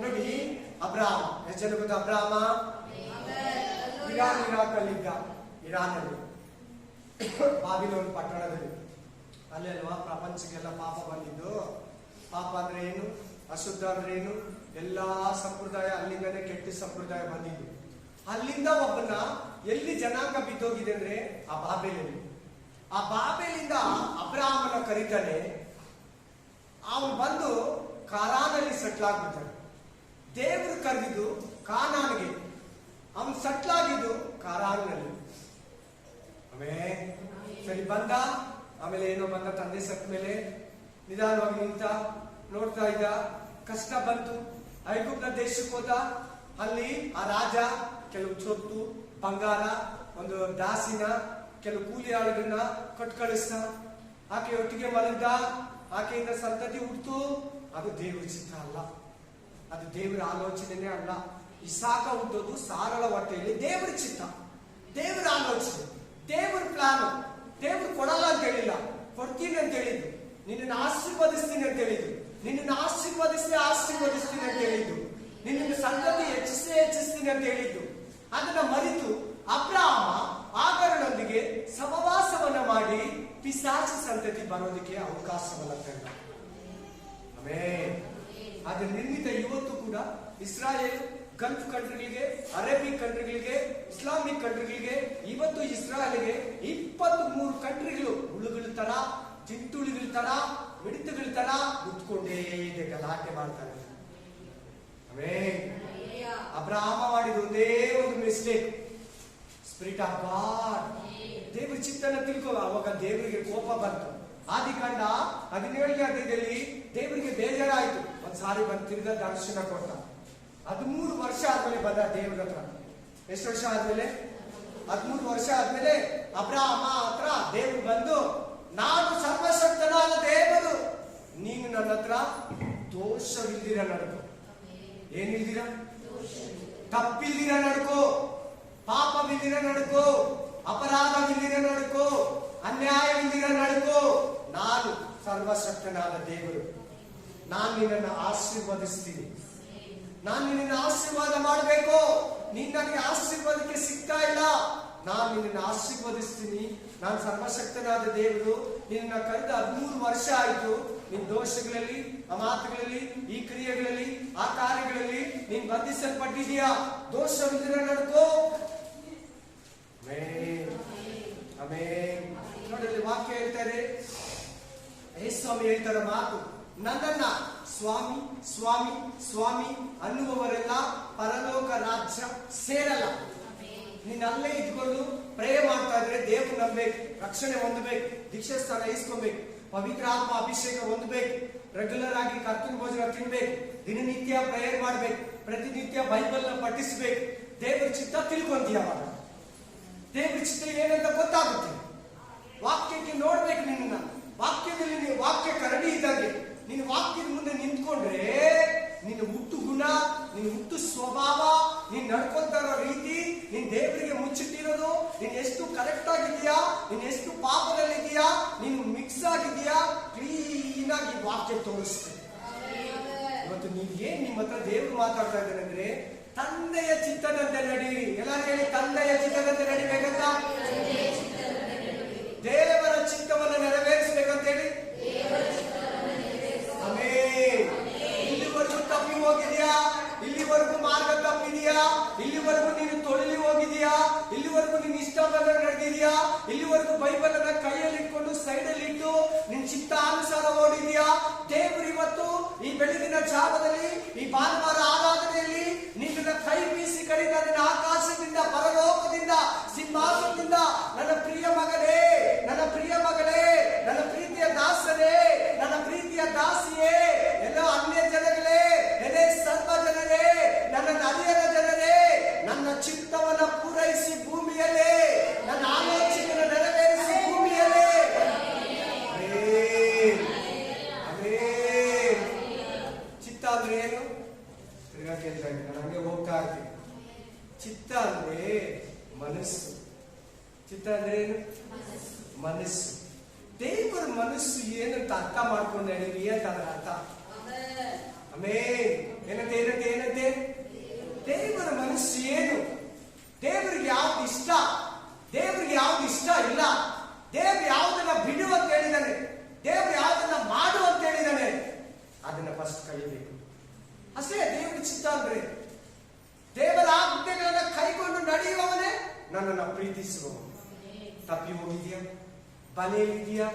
ನೋಡಿ, ಅಬ್ರಾಮ, ಎಷ್ಟು ಜನ ಗೊತ್ತಾ? ಅಬ್ರಾಮ ಇರಾಕಲ್ಲಿದ್ದ, ಇರಾನಲ್ಲಿ, ಬಾಬಿಲೋನ್ ಪಟ್ಟಣದಲ್ಲಿ. ಅಲ್ಲೇ ಅಲ್ವಾ ಪ್ರಪಂಚಕ್ಕೆಲ್ಲ ಪಾಪ ಬಂದಿದ್ದು. ಪಾಪ ಅಂದ್ರೆ ಏನು, ಅಶುದ್ಧ ಅಂದ್ರೆ ಏನು, ಎಲ್ಲಾ ಸಂಪ್ರದಾಯ ಅಲ್ಲಿಂದನೇ ಕೆಟ್ಟ ಸಂಪ್ರದಾಯ ಬಂದಿದ್ದು. ಅಲ್ಲಿಂದ ಒಬ್ಬನ ಎಲ್ಲಿ ಜನಾಂಗ ಬಿದ್ದೋಗಿದೆ ಅಂದ್ರೆ ಆ ಬಾಬೇಲಲ್ಲಿ. ಆ ಬಾಬೇಲಿಂದ ಅಬ್ರಾಹ್ಮನ ಕರೀತಾನೆ. ಅವನು ಬಂದು ಕಾನಾನಲ್ಲಿ ಸೆಟ್ಲ್ ಆಗ್ಬಿಡ್ತಾನೆ. ದೇವರು ಕರೆದಿದ್ದು ಕಾನಾನ್ಗೆ, ಅವನು ಸೆಟ್ಲ್ ಆಗಿದ್ದು ಕಾರಾನ್ನಲ್ಲಿ. ಆಮೇಲೆ ಸರಿ ಬಂದ. ಆಮೇಲೆ ಏನೋ ಬಂದ, ತಂದೆ ಸತ್ ಮೇಲೆ ನಿಧಾನವಾಗಿ ನಿಂತ ನೋಡ್ತಾ ಇದ್ದ. ಕಷ್ಟ ಬಂತು, ಐಗುಪ್ತ ದೇಶಕ್ಕೆ ಹೋದ. ಅಲ್ಲಿ ಆ ರಾಜ ಕೆಲವು ಚೊತ್ತು, ಬಂಗಾರ, ಒಂದು ದಾಸಿನ, ಕೆಲವು ಕೂಲಿ ಆಳುಗಳನ್ನ ಕೊಟ್ಟು ಕಳಿಸ್ತ. ಆಕೆ ಒಟ್ಟಿಗೆ ಮಲಗ್ದ, ಆಕೆಯಿಂದ ಸಂತತಿ ಹುಡ್ತು. ಅದು ದೇವರ ಚಿತ್ತ ಅಲ್ಲ, ಅದು ದೇವರ ಆಲೋಚನೆನೇ ಅಲ್ಲ. ಇಸಾಕ ಹುಟ್ಟೋದು ಸಾರಳ ಹೊಟ್ಟೆಯಲ್ಲಿ ದೇವರ ಚಿತ್ತ, ದೇವರ ಆಲೋಚನೆ, ದೇವರ ಪ್ಲಾನ್. ದೇವರು ಕೊಡಲ್ಲ ಅಂತ ಹೇಳಿಲ್ಲ, ಕೊಡ್ತೀನಿ ಅಂತ ಹೇಳಿದ್ದು. ನಿನ್ನನ್ನು ಆಶೀರ್ವದಿಸ್ತೀನಿ ಅಂತ ಹೇಳಿದ್ದು, ನಿನ್ನನ್ನು ಆಶೀರ್ವದಿಸ್ತೀನಿ ಅಂತ ಹೇಳಿದ್ದು, ನಿನ್ನನ್ನು ಸಂತತಿ ಹೆಚ್ಚಿಸ್ತೀನಿ ಅಂತ ಹೇಳಿದ್ದು. ಅದನ್ನ ಮರೆತು ಅಬ್ರಾಮ ಆಗರನೊಂದಿಗೆ ಸಹವಾಸವನ್ನ ಮಾಡಿ ಪಿಶಾಚಿ ಸಂತತಿ ಬರೋದಕ್ಕೆ ಅವಕಾಶವನ್ನ ಕಂಡ. ಆಮೆನ್. ಅದರ ನಿರ್ಮಿತ ಇವತ್ತು ಕೂಡ ಇಸ್ರಾಯೇಲ್ ಗಲ್ಫ್ ಕಂಟ್ರಿಗಳಿಗೆ, ಅರೇಬಿಕ್ ಕಂಟ್ರಿಗಳಿಗೆ, ಇಸ್ಲಾಮಿಕ್ ಕಂಟ್ರಿಗಳಿಗೆ, ಇವತ್ತು ಇಸ್ರಾಯೇಲ್ಗೆ 23 ಕಂಟ್ರಿಗಳು ಹುಳುಗಳ ತರ, ಚಿಂಟುಳಿಗಳ ತರ, ಮಿಡಿತಗಳ ತರ ಕುತ್ಕೊಂಡೇ ಇದೆ, ಗಲಾಟೆ ಮಾಡ್ತಾರೆ. ಆಮೆನ್. ಅಬ್ರಾಹ್ಮ ಮಾಡಿದ ಒಂದೇ ಒಂದು ಮಿಸ್ಟೇಕ್, ಸ್ಪಿರಿಟ್ ಆಫ್ ಗಾಡ್, ದೇವರ ಚಿತ್ತನ ತಿಳ್ಕೊ. ಅವಾಗ ದೇವರಿಗೆ ಕೋಪ ಬಂತು. ಆದಿಕಾಂಡ 17ನೇ ಅಧ್ಯಾಯದಲ್ಲಿ ದೇವರಿಗೆ ಬೇಜಾರಾಯ್ತು. ಒಂದ್ಸಾರಿ ಬಂದು ತಿರ್ಗ ದರ್ಶನ ಕೊಟ್ಟ. 13 ವರ್ಷ ಆದ್ಮೇಲೆ ಬಂದ ದೇವರ ಹತ್ರ. ಎಷ್ಟು ವರ್ಷ ಆದ್ಮೇಲೆ? 13 ವರ್ಷ ಆದ್ಮೇಲೆ ಅಬ್ರಾಹ್ಮ ಹತ್ರ ದೇವರು ಬಂದು, ನಾನು ಸರ್ವಶಕ್ತನಾದ ದೇವರು, ನೀನು ನನ್ನ ಹತ್ರ ದೋಷವಿಲ್ದಿರ ನಡ್ಕೋ. ಏನಿಲ್ದಿರ? ತಪ್ಪಿಲ್ದಿರ ನಡ್ಕೋ. ಪಾಪವಿಲ್ಲದ ನಡುಕೋ, ಅಪರಾಧವಿಲ್ಲದ ನಡುಕೋ, ಅನ್ಯಾಯವಿಲ್ಲದ ನಡುಕೋ. ನಾನು ಸರ್ವಶಕ್ತನಾದ ದೇವರು, ನಾನು ನಿನ್ನನ್ನು ಆಶೀರ್ವದಿಸ್ತೀನಿ. ನಾನು ನಿನ್ನನ್ನು ಆಶೀರ್ವಾದ ಮಾಡಬೇಕು. ನೀನ್ ನನಗೆ ಆಶೀರ್ವಾದಕ್ಕೆ ಸಿಗ್ತಾ ಇಲ್ಲ. ನಾನು ನಿನ್ನನ್ನು ಆಶೀರ್ವದಿಸ್ತೀನಿ. ನಾನು ಸರ್ವಶಕ್ತನಾದ ದೇವರು. ನಿನ್ನ ಕರೆದ 13 ವರ್ಷ ಆಯ್ತು. ನಿನ್ ದೋಷಗಳಲ್ಲಿ, ಆ ಮಾತುಗಳಲ್ಲಿ, ಈ ಕ್ರಿಯೆಗಳಲ್ಲಿ, ಆ ಕಾರ್ಯಗಳಲ್ಲಿ ನೀನ್ ಬಂಧಿಸಲ್ಪಟ್ಟಿದೀಯಾ. ದೋಷವಿಲ್ಲದೆ ನಡ್ಕೋ. ಆಮೆನ್. ನೋಡಿ, ವಾಕ್ಯ ಹೇಳ್ತಾರೆ, ಯೇಸುಸ್ವಾಮಿ ಹೇಳ್ತಾರೆ ಮಾತು, ನನ್ನನ್ನ ಸ್ವಾಮಿ ಸ್ವಾಮಿ ಸ್ವಾಮಿ ಅನ್ನುವವರೆಲ್ಲ ಪರಲೋಕ ರಾಜ್ಯ ಸೇರಲ್ಲ. ನೀನ್ ಅಲ್ಲೇ ಇದ್ಕೊಂಡು ಪ್ರೇ ಮಾಡ್ತಾ ಇದ್ರೆ ದೇವ್ರು ನಂಬೇಕು, ರಕ್ಷಣೆ ಹೊಂದಬೇಕು, ದೀಕ್ಷಾ ಸ್ಥಾನ ಇಸ್ಕೊಬೇಕು, ಪವಿತ್ರ ಆತ್ಮ ಅಭಿಷೇಕ ಹೊಂದಬೇಕು, ರೆಗ್ಯುಲರ್ ಆಗಿ ಕರ್ತನ ಭೋಜನ ತಿನ್ಬೇಕು, ದಿನನಿತ್ಯ ಪ್ರೇಯರ್ ಮಾಡ್ಬೇಕು, ಪ್ರತಿನಿತ್ಯ ಬೈಬಲ್ ನ ಪಠಿಸ್ಬೇಕು. ದೇವ್ರ ಚಿತ್ತ ತಿಳ್ಕೊಂತೀಯವಾಗ ದೇವ್ರ ಚಿತ್ತ ಏನಂತ ಗೊತ್ತಾಗುತ್ತೆ. ವಾಕ್ಯಕ್ಕೆ ನೋಡ್ಬೇಕು. ನಿನ್ನ ವಾಕ್ಯದಲ್ಲಿ ನೀವು ವಾಕ್ಯ ಕರಡಿ ಇದ್ದಂಗೆ ನೀನು ವಾಕ್ಯದ ಮುಂದೆ ನಿಂತ್ಕೊಂಡ್ರೆ ನಿನ್ನ ಹುಟ್ಟು ಗುಣ, ನಿನ್ನ ಹುಟ್ಟು ಸ್ವಭಾವ, ನೀನ್ ನಡ್ಕೊಂತ ಇರೋ ರೀತಿ, ನೀನ್ ದೇವರಿಗೆ ಮುಚ್ಚಿಟ್ಟಿರೋದು, ನೀನ್ ಎಷ್ಟು ಕರೆಕ್ಟ್ ಆಗಿದೆಯಾ, ನೀನ್ ಎಷ್ಟು ಪಾಪದಲ್ಲಿದೆಯಾ, ನೀನು ಮಿಕ್ಸ್ ಆಗಿದೆಯಾ, ಕ್ಲೀನ್ ಆಗಿ ವಾಕ್ಯ ತೋರಿಸ್ತೇನೆ. ಇವತ್ತು ನೀವು ಏನ್ ನಿಮ್ಮ ಹತ್ರ ದೇವ್ರು ಮಾತಾಡ್ತಾ ಇದ್ದಾರೆ ಅಂದ್ರೆ, ತಂದೆಯ ಚಿತ್ತದಂತೆ ನಡೀರಿ. ಎಲ್ಲರೂ ಹೇಳಿ, ತಂದೆಯ ಚಿತ್ತದಂತೆ ನಡಿಬೇಕಂತ, ದೇವರ ಚಿತ್ತವನ್ನು ನೆರವೇರಿಸಬೇಕಂತ ಹೇಳಿ. ಆಮೆನ್. ಇಲ್ಲಿವರೆಗೂ ತಪ್ಪಿ ಹೋಗಿದ್ಯಾ? ಇಲ್ಲಿವರೆಗೂ ಮಾರ್ಗ ತಪ್ಪಿದೆಯಾ? ಇಲ್ಲಿವರೆಗೂ ನೀನು ತೊಳಲಿ ಹೋಗಿದೆಯಾ? ಇಲ್ಲಿವರೆಗೂ ನೀನು ಇಷ್ಟ ಬಂದ ನಡೆದಿದ್ಯಾ? ಇಲ್ಲಿವರೆಗೂ ಬೈಬಲ್ ಅನ್ನ ಕೈಯಲ್ಲಿ ಇಟ್ಕೊಂಡು ಸೈಡ್ ಅಲ್ಲಿ ಇಟ್ಟು ನಿನ್ ಚಿತ್ತಾನುಸಾರ ಓಡಿದ್ಯಾ? ದೇವರು ಇವತ್ತು ಈ ಬೆಳಗಿನ ಜಾವದಲ್ಲಿ, ಈ ಭಾನುವಾರ ಆರಾಧನೆಯಲ್ಲಿ ನಿನ್ನ ಕೈ ಬೀಸಿ ಕರೀತಾ ನಿನ್ನ ಆಕಾಶದಿಂದ, ಪರಲೋಕದಿಂದ, ಸಿಂಹಾಸನದಿಂದ, ನನ್ನ ಪ್ರಿಯ ಮಗನೇ, ನನ್ನ ಪ್ರಿಯ ಮಗಳೇ, ನನ್ನ ಪ್ರೀತಿಯ ದಾಸನೇ, ನನ್ನ ಪ್ರೀತಿಯ ದಾಸಿಯೇ, ಎಲ್ಲ ಅನ್ಯ ಜನಗಳೇ, ಎಲೆ ಸರ್ವ ಜನರೇ, ನನ್ನ ನದಿಯರ ಜನರೇ, ನನ್ನ ಚಿತ್ತವನ್ನು ಪೂರೈಸಿ ಭೂಮಿಯಲ್ಲೇ, ನನ್ನ ಆಲೋಚನೆಯನ್ನು ನೆರವೇರಿಸಿ ಭೂಮಿಯಲ್ಲೇ. ಚಿತ್ತ ಅಂದ್ರೆ ಏನು? ತಿರ್ಗಾ ಕೇಳ್ತಾ ಇದ್ದೀನಿ, ನಾನು ಹಂಗೆ ಹೋಗ್ತಾ ಇರ್ತೀನಿ. ಚಿತ್ತ ಅಂದ್ರೆ ಮನಸ್ಸು. ಚಿತ್ತ ಅಂದ್ರೆ ಏನು? ಮನಸ್ಸು. ದೇವರ ಮನಸ್ಸು ಏನಂತ ಅರ್ಥ ಮಾಡ್ಕೊಂಡು ನಡೀರಿ ಅಂತ ಅದರ ಅರ್ಥ. ಆಮೆನ್. ಏನಂತೆ ಏನಂತೆ ಏನಂತೆ ದೇವರ ಮನಸ್ಸು ಏನು? ದೇವರಿಗೆ ಯಾವ್ದು ಇಷ್ಟ, ದೇವರಿಗೆ ಯಾವ್ದು ಇಷ್ಟ ಇಲ್ಲ, ದೇವ್ರು ಯಾವ್ದನ್ನ ಬಿಡು ಅಂತ ಹೇಳಿದಾನೆ, ದೇವ್ರು ಯಾವ್ದನ್ನ ಮಾಡು ಅಂತ ಹೇಳಿದಾನೆ, ಅದನ್ನ ಫಸ್ಟ್ ಕಲಿಬೇಕು. ಅಷ್ಟೇ ದೇವರ ಚಿತ್ತ ಅಂದ್ರೆ. ದೇವರ ಆಜ್ಞೆಗಳನ್ನ ಕೈಕೊಂಡು ನಡೆಯುವವನೇ ನನ್ನನ್ನು ಪ್ರೀತಿಸುವವನು. ತಪ್ಪಿ ಹೋಗಿದ್ಯಾ? ಬಲೆಯಲ್ಲಿದೆಯಾ?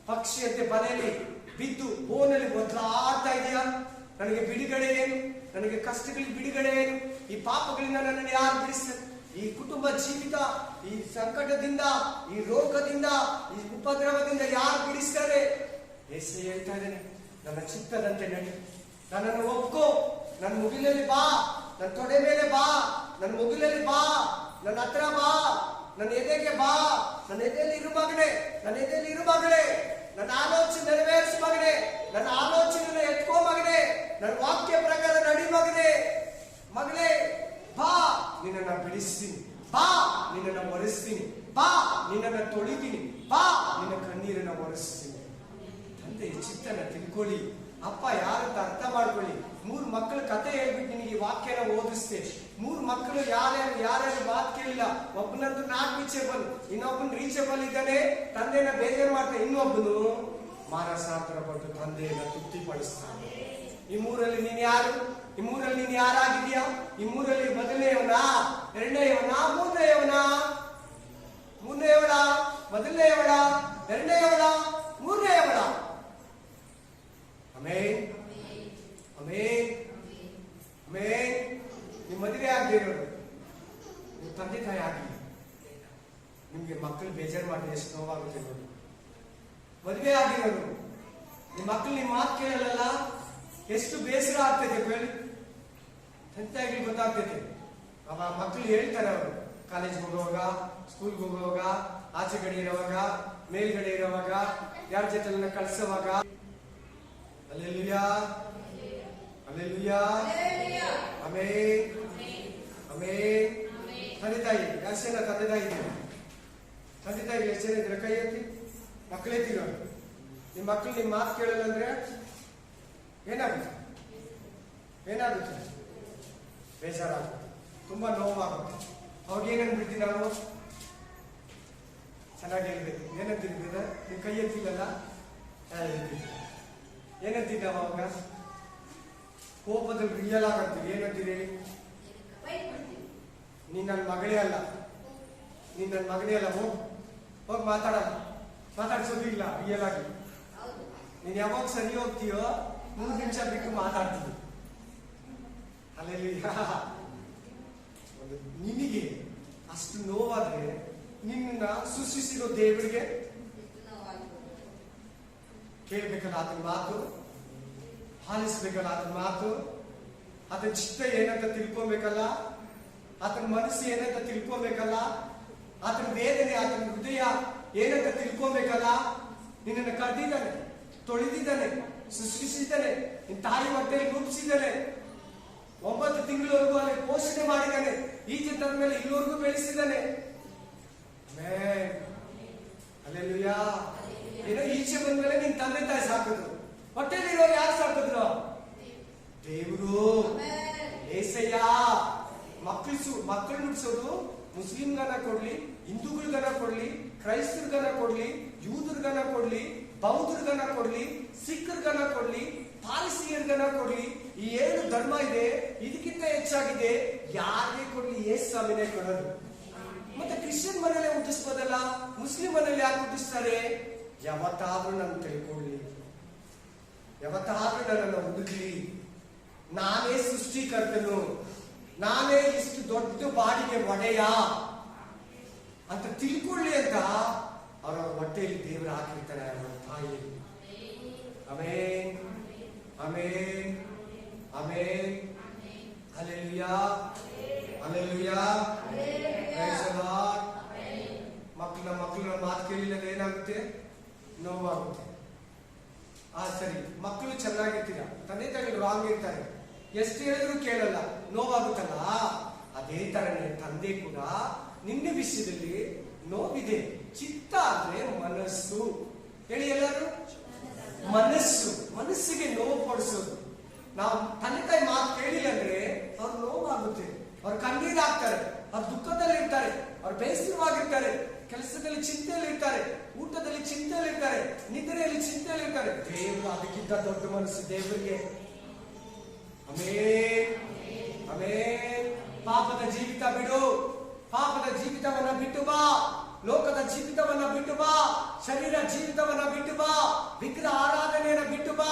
ಪಕ್ಷಿಯಂತೆ ಬಲೆಯಲ್ಲಿ ಬಿದ್ದು ಬೋನಲ್ಲಿ ಒದ್ದಾಡ್ತಾ ಇದೆಯಾ? ನನಗೆ ಬಿಡುಗಡೆ ಏನು? ನನಗೆ ಕಷ್ಟಗಳಿಗೆ ಬಿಡುಗಡೆ ಏನು? ಈ ಪಾಪಗಳಿಂದ ನನ್ನನ್ನು ಯಾರು ಬಿಡಿಸ್ತಾರೆ? ಈ ಕುಟುಂಬ ಜೀವಿತ, ಈ ಸಂಕಟದಿಂದ, ಈ ರೋಗದಿಂದ, ಈ ಉಪದ್ರವದಿಂದ ಯಾರು ಬಿಡಿಸ್ತಾರೆ? ಯೇಸು ಹೇಳ್ತಾ ಇದ್ದೇನೆ, ನನ್ನ ಚಿತ್ತದಂತೆ ನಡಿ, ನನ್ನನ್ನು ಒಪ್ಕೋ, ನನ್ನ ಮುಗಿಲಲ್ಲಿ ಬಾ, ನನ್ನ ತೊಡೆ ಮೇಲೆ ಬಾ, ನನ್ನ ಮುಗಿಲಲ್ಲಿ ಬಾ, ನನ್ನ ಹತ್ರ ಬಾ, ನನ್ನ ಎದೆಗೆ ಬಾ, ನನ್ನ ಎದೆಯಲ್ಲಿ ಇರು ಮಗನೇ, ನನ್ನ ಎದೆಯಲ್ಲಿ ಇರು ಮಗಳೇ, ನನ್ನ ಆಲೋಚನೆ ನೆರವೇರಿಸು ಮಗನೇ, ನನ್ನ ಆಲೋಚನೆ ಎತ್ಕೋ ಮಗನೇ, ನನ್ನ ವಾಕ್ಯ ಪ್ರಕಾರ ನಡಿ ಮಗನೇ, ಮಗಳೇ ಬಾ, ನಿನ್ನನ್ನು ಬಿಡಿಸ್ತೀನಿ, ಬಾ, ನಿನ್ನನ್ನು ಒರೆಸ್ತೀನಿ, ಬಾ, ನಿನ್ನನ್ನು ತೊಳಿತೀನಿ, ಬಾ, ನಿನ್ನ ಕಣ್ಣೀರನ್ನು ಒರೆಸ್ತೀನಿ. ತಂದೆ ಚಿತ್ತನ ತಿಳ್ಕೊಳ್ಳಿ. ಅಪ್ಪ ಯಾರಂತ ಅರ್ಥ ಮಾಡ್ಕೊಳ್ಳಿ. 3 ಮಕ್ಕಳ ಕತೆ ಹೇಳ್ಬಿಟ್ಟು ನಿನಗೆ ಈ ವಾಕ್ಯನ ಓದಿಸ್ತೇ. 3 ಮಕ್ಕಳು ಯಾರ್ಯಾರು ಮಾತು ಕೇಳಿಲ್ಲ. ಒಬ್ಬನಂತೂ ನಾಟ್ ರೀಚೇಬಲ್, ಇನ್ನೊಬ್ಬನ್ ರೀಚೇಬಲ್ ಇದ್ದಾನೆ, ತಂದೆನ ಬೇಜಾರು ಮಾಡ್ತಾನೆ, ಇನ್ನೊಬ್ಬನು ಮಾನಸಾಂತರ ಪಟ್ಟು ತಂದೆಯನ್ನ ತೃಪ್ತಿಪಡಿಸ್ತಾನೆ. ಈ 3ರಲ್ಲಿ ನೀನ್ ಯಾರು? ಈ 3ರಲ್ಲಿ ನೀನ್ ಯಾರಾಗಿದ್ಯಾ? ಈ 3ರಲ್ಲಿ ಮೊದಲನೆಯವನ, ಎರಡನೆಯವನ, ಮೂರನೆಯವನ? ಮೂರನೆಯವಳ, ಮೊದಲನೆಯವಳ, ಎರಡನೆಯವಳ, ಮೂರನೆಯವಳ? Amen, amen, amen. ನಿಮ್ ಮದುವೆ ಆಗದಿರೋರು, ನಿಮ್ ತಂದೆ ತಾಯಿ ಆಗಲಿ, ನಿಮ್ಗೆ ಮಕ್ಕಳು ಬೇಜಾರು ಮಾಡಿದ್ರೆ ಎಷ್ಟು ನೋವಾಗುತ್ತೆ ನೋಡಿ. ಮದುವೆ ಆಗಿರೋರು, ನಿಮ್ ಮಕ್ಕಳು ನಿಮ್ ಮಾತು ಕೇಳಲ್ಲ, ಎಷ್ಟು ಬೇಸರ ಆಗ್ತೈತೆ ಹೇಳಿ. ತಂದೆಗೆ ಗೊತ್ತಾಗ್ತೈತೆ. ಅವ ಮಕ್ಕಳು ಹೇಳ್ತಾರೆ, ಅವರು ಕಾಲೇಜ್ಗೆ ಹೋಗುವಾಗ, ಸ್ಕೂಲ್ಗೆ ಹೋಗುವಾಗ, ಆಚೆ ಕಡೆ ಇರುವಾಗ, ಮೇಲ್ಗಡೆ ಇರುವಾಗ, ಯಾರ ಜೊತೆ ಕಳ್ಸುವಾಗ, ಹಲ್ಲೆಲೂಯಾ, ಹಲ್ಲೆಲೂಯಾ, ಆಮೆನ್, ಆಮೆನ್, ತಂದೆ ತಾಯಿ ಎಷ್ಟು ಜನ ತಂದೆ ತಾಯಿ ಇದ್ದೀರಾ? ತಂದೆ ತಾಯಿ ಎಷ್ಟು ಜನ ಇದ್ದೀರಾ? ಕೈ ಎತ್ತಿ. ಮಕ್ಕಳೆತ್ತೀರ. ನಿಮ್ಮ ಮಕ್ಕಳು ನಿಮ್ಮ ಮಾತು ಕೇಳಲ್ಲ ಅಂದ್ರೆ ಏನಾಗುತ್ತೆ? ಏನಾಗುತ್ತೆ? ಬೇಜಾರಾಗುತ್ತೆ, ತುಂಬಾ ನೋವಾಗುತ್ತೆ. ಅವಾಗ ಏನಂದ್ಬಿಡ್ತೀವಿ ನಾವು? ಚೆನ್ನಾಗಿ ಹೇಳ್ಬೇಕು. ಏನಂತೀವಿ? ನೀವು ಕೈ ಎತ್ತಿಲ್ಲಲ್ಲ, ಏನಂತೀವಿ ನಾವು ಅವಾಗ? ಕೋಪದಲ್ಲಿ ರಿಯಲ್ ಆಗಂತೀವಿ. ಏನಂತೀರಿ? ನೀನ್ ನನ್ನ ಮಗಳೇ ಅಲ್ಲ, ನೀನ್ ನನ್ನ ಮಗನೇ ಅಲ್ಲ, ಹೋಗಿ ಮಾತಾಡಲ್ಲ, ಮಾತಾಡ್ಸೋದು ಇಲ್ಲ. ರಿಯಲ್ ಆಗಿ ನೀನ್ ಯಾವಾಗ ಸರಿ ಹೋಗ್ತೀಯೋ 3 ನಿಮಿಷ ಬಿಟ್ಟು ಮಾತಾಡ್ತೀವಿ. ಅಲ್ಲಿ ನಿನಗೆ ಅಷ್ಟು ನೋವಾದ್ರೆ ನಿನ್ನ ಸೃಷ್ಟಿಸಿರೋ ದೇವರಿಗೆ ಕೇಳ್ಬೇಕಲ್ಲ ಅದನ್ನ ಮಾತು, ಆಲಿಸ್ಬೇಕಲ್ಲ ಅದನ್ನ ಮಾತು, ಅದನ್ನ ಚಿತ್ತ ಏನಂತ ತಿಳ್ಕೊಬೇಕಲ್ಲ, ಆತನ ಮನಸ್ಸು ಏನಂತ ತಿಳ್ಕೊಬೇಕಲ್ಲ, ಆತನ ವೇದನೆ, ಆತನ ಹೃದಯ ಏನಂತ ತಿಳ್ಕೊಬೇಕಲ್ಲ. ನಿನ್ನನ್ನು ಕರೆದಿದ್ದಾನೆ, ತೊಳೆದಿದ್ದಾನೆ, ಸೃಷ್ಟಿಸಿದ್ದಾನೆ, ನಿನ್ನ ತಾಯಿ ಹೊಟ್ಟೆಯಲ್ಲಿ ರೂಪಿಸಿದ್ದಾನೆ, 9 ತಿಂಗಳವರೆಗೂ ಅಲ್ಲಿ ಪೋಷಣೆ ಮಾಡಿದ್ದಾನೆ, ಈಜಿಪ್ಟ್ ಮೇಲೆ ಇಲ್ಲಿವರೆಗೂ ಬೆಳೆಸಿದ್ದಾನೆ. ಅಲ್ಲೆಲ್ಲೂಯಾ. ಏನೋ ಈಚೆ ಬಂದ್ಮೇಲೆ ನಿನ್ ತಂದೆ ತಾಯಿ ಸಾಕಿದ್ರು, ಹೊಟ್ಟೆಲಿ ಇರೋರು ಯಾರು ಸಾಕಿದ್ರು? ದೇವರು, ಏಸಯ್ಯ. ಮಕ್ಕಳು ನುಡ್ಸೋದು ಮುಸ್ಲಿಂಗನ ಕೊಡ್ಲಿ, ಹಿಂದೂಗಳಿಗನ ಕೊಡ್ಲಿ, ಕ್ರೈಸ್ತರಿಗನ ಕೊಡ್ಲಿ, ಯೂದರ್ಗನ ಕೊಡ್ಲಿ, ಬೌದ್ಧರ್ಗನ ಕೊಡ್ಲಿ, ಸಿಖ್ರ್ಗನ ಕೊಡ್ಲಿ, ಪಾರಸೀಯರ್ಗನ ಕೊಡ್ಲಿ, ಈ 7 ಧರ್ಮ ಇದೆ. ಇದಕ್ಕಿಂತ ಹೆಚ್ಚಾಗಿದೆ ಯಾರಿಗೆ ಕೊಡ್ಲಿ? ಯೇಸು ಸ್ವಾಮಿನೇ ಕೊಡೋದು. ಮತ್ತೆ ಕ್ರಿಶ್ಚಿಯನ್ ಮನೇಲೆ ಹುಟ್ಟಿಸ್ಬೋದಲ್ಲ, ಮುಸ್ಲಿಂ ಮನೇಲಿ ಯಾಕೆ ಹುಟ್ಟಿಸ್ತಾರೆ? ಯಾವತ್ತಾದ್ರೂ ನಾನು ತಿಳ್ಕೊಳ್ಳಿ, ಯಾವತ್ತಾದ್ರೂ ನನ್ನನ್ನು ಹುಡುಕ್ಲಿ, ನಾನೇ ಸೃಷ್ಟಿಕರ್ತನು, ನಾನೇ ಇಷ್ಟು ದೊಡ್ಡ ಬಾಡಿಗೆ ಒಡೆಯ ಅಂತ ತಿಳ್ಕೊಳ್ಳಿ ಅಂತ ಅವರ ಹೊಟ್ಟೆಯಲ್ಲಿ ದೇವರು ಹಾಕಿರ್ತಾರೆ, ಅವರ ತಾಯಿಯಲ್ಲಿ. Amen, amen, amen. Hallelujah, hallelujah. Praise the Lord. ಮಕ್ಕಳ ಮಾತು ಕೇಳಿಲ್ಲ ಏನಾಗುತ್ತೆ? ನೋವಾಗುತ್ತೆ. ಸರಿ, ಮಕ್ಕಳು ಚೆನ್ನಾಗಿರ್ತೀರ, ತಂದೆ ತಾಯಿಗಳು ರಾಂಗ್ ಇರ್ತಾರೆ, ಎಷ್ಟು ಹೇಳಿದ್ರು ಕೇಳಲ್ಲ, ನೋವಾಗುತ್ತಲ್ಲ. ಅದೇ ತರನೇ ತಂದೆ ಕೂಡ ನಿನ್ನ ವಿಷಯದಲ್ಲಿ ನೋವಿದೆ. ಚಿತ್ತ ಆದ್ರೆ ಮನಸ್ಸು. ಹೇಳಿ ಎಲ್ಲರೂ, ಮನಸ್ಸಿಗೆ ನೋವು ಪಡಿಸೋದು. ನಾವು ತಂದೆ ತಾಯಿ ಮಾತು ಕೇಳಿಲ್ಲ ಅಂದ್ರೆ ಅವ್ರು ನೋವಾಗುತ್ತೆ, ಅವ್ರು ಕಣ್ಣೀರಾಗ್ತಾರೆ, ಅವ್ರು ದುಃಖದಲ್ಲಿ ಇರ್ತಾರೆ, ಅವ್ರು ಬೇಸರವಾಗಿರ್ತಾರೆ, ಕೆಲಸದಲ್ಲಿ ಚಿಂತೆಯಲ್ಲಿ ಇರ್ತಾರೆ, ಊಟದಲ್ಲಿ ಚಿಂತೆಯಲ್ಲಿ ಇರ್ತಾರೆ, ನಿದ್ರೆಯಲ್ಲಿ ಚಿಂತೆಯಲ್ಲಿ ಇರ್ತಾರೆ. ದೇವರು ಅದಕ್ಕಿಂತ ದೊಡ್ಡ ಮನಸ್ಸು ದೇವರಿಗೆ. Amen, amen. ಪಾಪದ ಜೀವಿತ ಬಿಡು, ಪಾಪದ ಜೀವಿತವನ್ನ ಬಿಟ್ಟು ಬಾ, ಲೋಕದ ಜೀವಿತವನ್ನ ಬಿಟ್ಟು ಬಾ, ಶರೀರ ಜೀವಿತವನ್ನ ಬಿಟ್ಟು ಬಾ, ವಿಗ್ರಹ ಆರಾಧನೆಯನ್ನ ಬಿಟ್ಟು ಬಾ,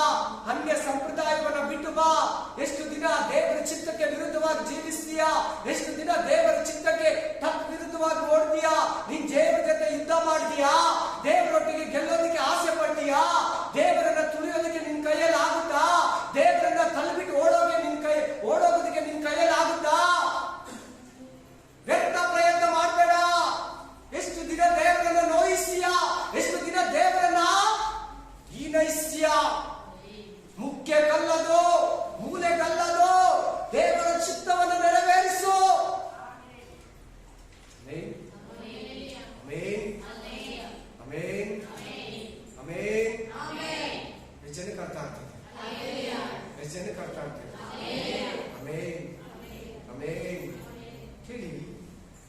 ಅನ್ಯ ಸಂಪ್ರದಾಯವನ್ನ ಬಿಟ್ಟು ಬಾ. ಎಷ್ಟು ದಿನ ದೇವರ ಚಿತ್ತಕ್ಕೆ ವಿರುದ್ಧವಾಗಿ ಜೀವಿಸ್ತೀಯಾ? ಎಷ್ಟು ದಿನ ದೇವರ ಚಿತ್ತಕ್ಕೆ ತಕ್ಕ ವಿರುದ್ಧವಾಗಿ ಓಡ್ತೀಯಾ? ನೀನ್ ದೇವರ ಜೊತೆ ಯುದ್ಧ ಮಾಡ್ತೀಯಾ? ದೇವರೊಟ್ಟಿಗೆ ಗೆಲ್ಲೋದಕ್ಕೆ ಆಸೆ ಪಡ್ತೀಯಾ? ದೇವರನ್ನ ತುಳಿಯೋದಕ್ಕೆ ನಿನ್ ಕೈಯಲ್ಲಿ ಆಗುತ್ತಾ? ದೇವರನ್ನ ತಳ್ಳಿಬಿಟ್ಟು ಓಡೋಗೋದಕ್ಕೆ ನಿನ್ ಕೈಯಲ್ಲಿ ಆಗುತ್ತಾ? ವ್ಯರ್ಥ ಪ್ರಯತ್ನ ಮಾಡಬೇಡ. ಎಷ್ಟು ದಿನ ದೇವರನ್ನ ನೋಯಿಸ್ತೀಯಾ? ಎಷ್ಟು ದಿನ ದೇವರನ್ನ ಹೀನೈಸ್ತೀಯಾ? ಮುಖ್ಯ ಕಲ್ಲದು, ಮೂಲೆ ಕಲ್ಲದು, ದೇವರ ಚಿತ್ತವನ್ನು ನೆರವೇರಿಸು. Amen, amen, amen, amen. ಎಷ್ಟು ಜನಕ್ಕೆ ಅರ್ಥ ಆಗ್ತದೆ? ಎಷ್ಟು ಜನಕ್ಕೆ ಅರ್ಥ ಆಗ್ತದೆ? Amen, amen. ಕೇಳಿ,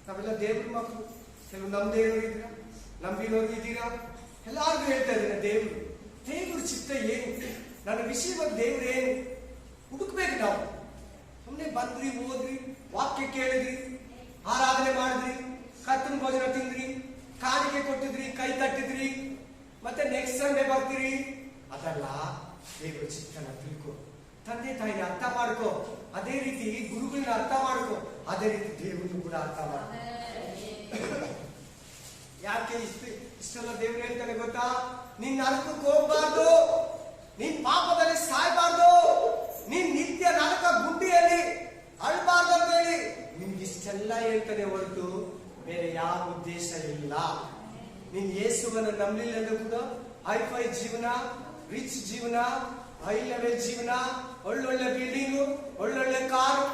ನಾವೆಲ್ಲ ದೇವ್ರ ಮಕ್ಕಳು. ಕೆಲವು ನಮ್ಮ ದೇವರು ಇದ್ದೀರಾ, ನಂಬಿರೋರು ಇದ್ದೀರಾ, ಎಲ್ಲಾರ್ಗು ಹೇಳ್ತಾ ಇದ್ದೀರಾ ದೇವ್ರ ಚಿತ್ತ ಏನು, ನನ್ನ ವಿಷಯವಾಗಿ ದೇವ್ರೇನು ಹುಡುಕ್ಬೇಕು. ನಾವು ಸುಮ್ಮನೆ ಬಂದ್ರಿ, ಹೋದ್ರಿ, ವಾಕ್ಯ ಕೇಳಿದ್ರಿ, ಆರಾಧನೆ ಮಾಡಿದ್ರಿ, ಕರ್ತನ ಭೋಜನ ತಿಂದ್ರಿ, ಕಾಣಿಕೆ ಕೊಟ್ಟಿದ್ರಿ, ಕೈ ತಟ್ಟಿದ್ರಿ, ಮತ್ತೆ ನೆಕ್ಸ್ಟ್ ಸಂಡೇ ಬರ್ತೀರಿ. ಅದಲ್ಲ ದೇವರ ಚಿತ್ತನ ತಿಳ್ಕೊ, ತಂದೆ ತಾಯಿನ ಅರ್ಥ ಮಾಡ್ಕೊ, ಅದೇ ರೀತಿ ಗುರುಗಳನ್ನ ಅರ್ಥ ಮಾಡ್ಕೊ, ಅದೇ ರೀತಿ ದೇವರನ್ನು ಕೂಡ ಅರ್ಥ ಮಾಡ್ಕೊ. ಯಾಕೆ ಇಷ್ಟೆಲ್ಲ ದೇವ್ರು ಹೇಳ್ತಾನೆ ಗೊತ್ತಾ? ನೀನ್ ನರಕಕ್ಕೆ ಹೋಗ್ಬಾರ್ದು, ನೀನ್ ಪಾಪದಲ್ಲಿ ಸಾಯ್ಬಾರ್ದು, ನೀನ್ ನಿತ್ಯ ನರಕ ಗುಂಡಿಯಲ್ಲಿ ಅಳ್ಬಾರ್ದು ಅಂತ ಹೇಳಿ ನಿಮ್ಗೆ ಇಷ್ಟೆಲ್ಲ ಹೇಳ್ತಾನೆ ಹೊರತು ಬೇರೆ ಯಾವ ಉದ್ದೇಶ ಇಲ್ಲ. ನೀನ್ ಯೇಸುವನ್ನ ನಂಬಲಿಲ್ಲ ಅಂದ್ರೆ ಕೂಡ ಹೈಫೈ ಜೀವನ, ರಿಚ್ ಜೀವನ, ಹೈ ಲೆವೆಲ್ ಜೀವನ, ಒಳ್ಳೊಳ್ಳೆ ಬಿಲ್ಡಿಂಗು, ಒಳ್ಳೊಳ್ಳೆ ಕಾರು,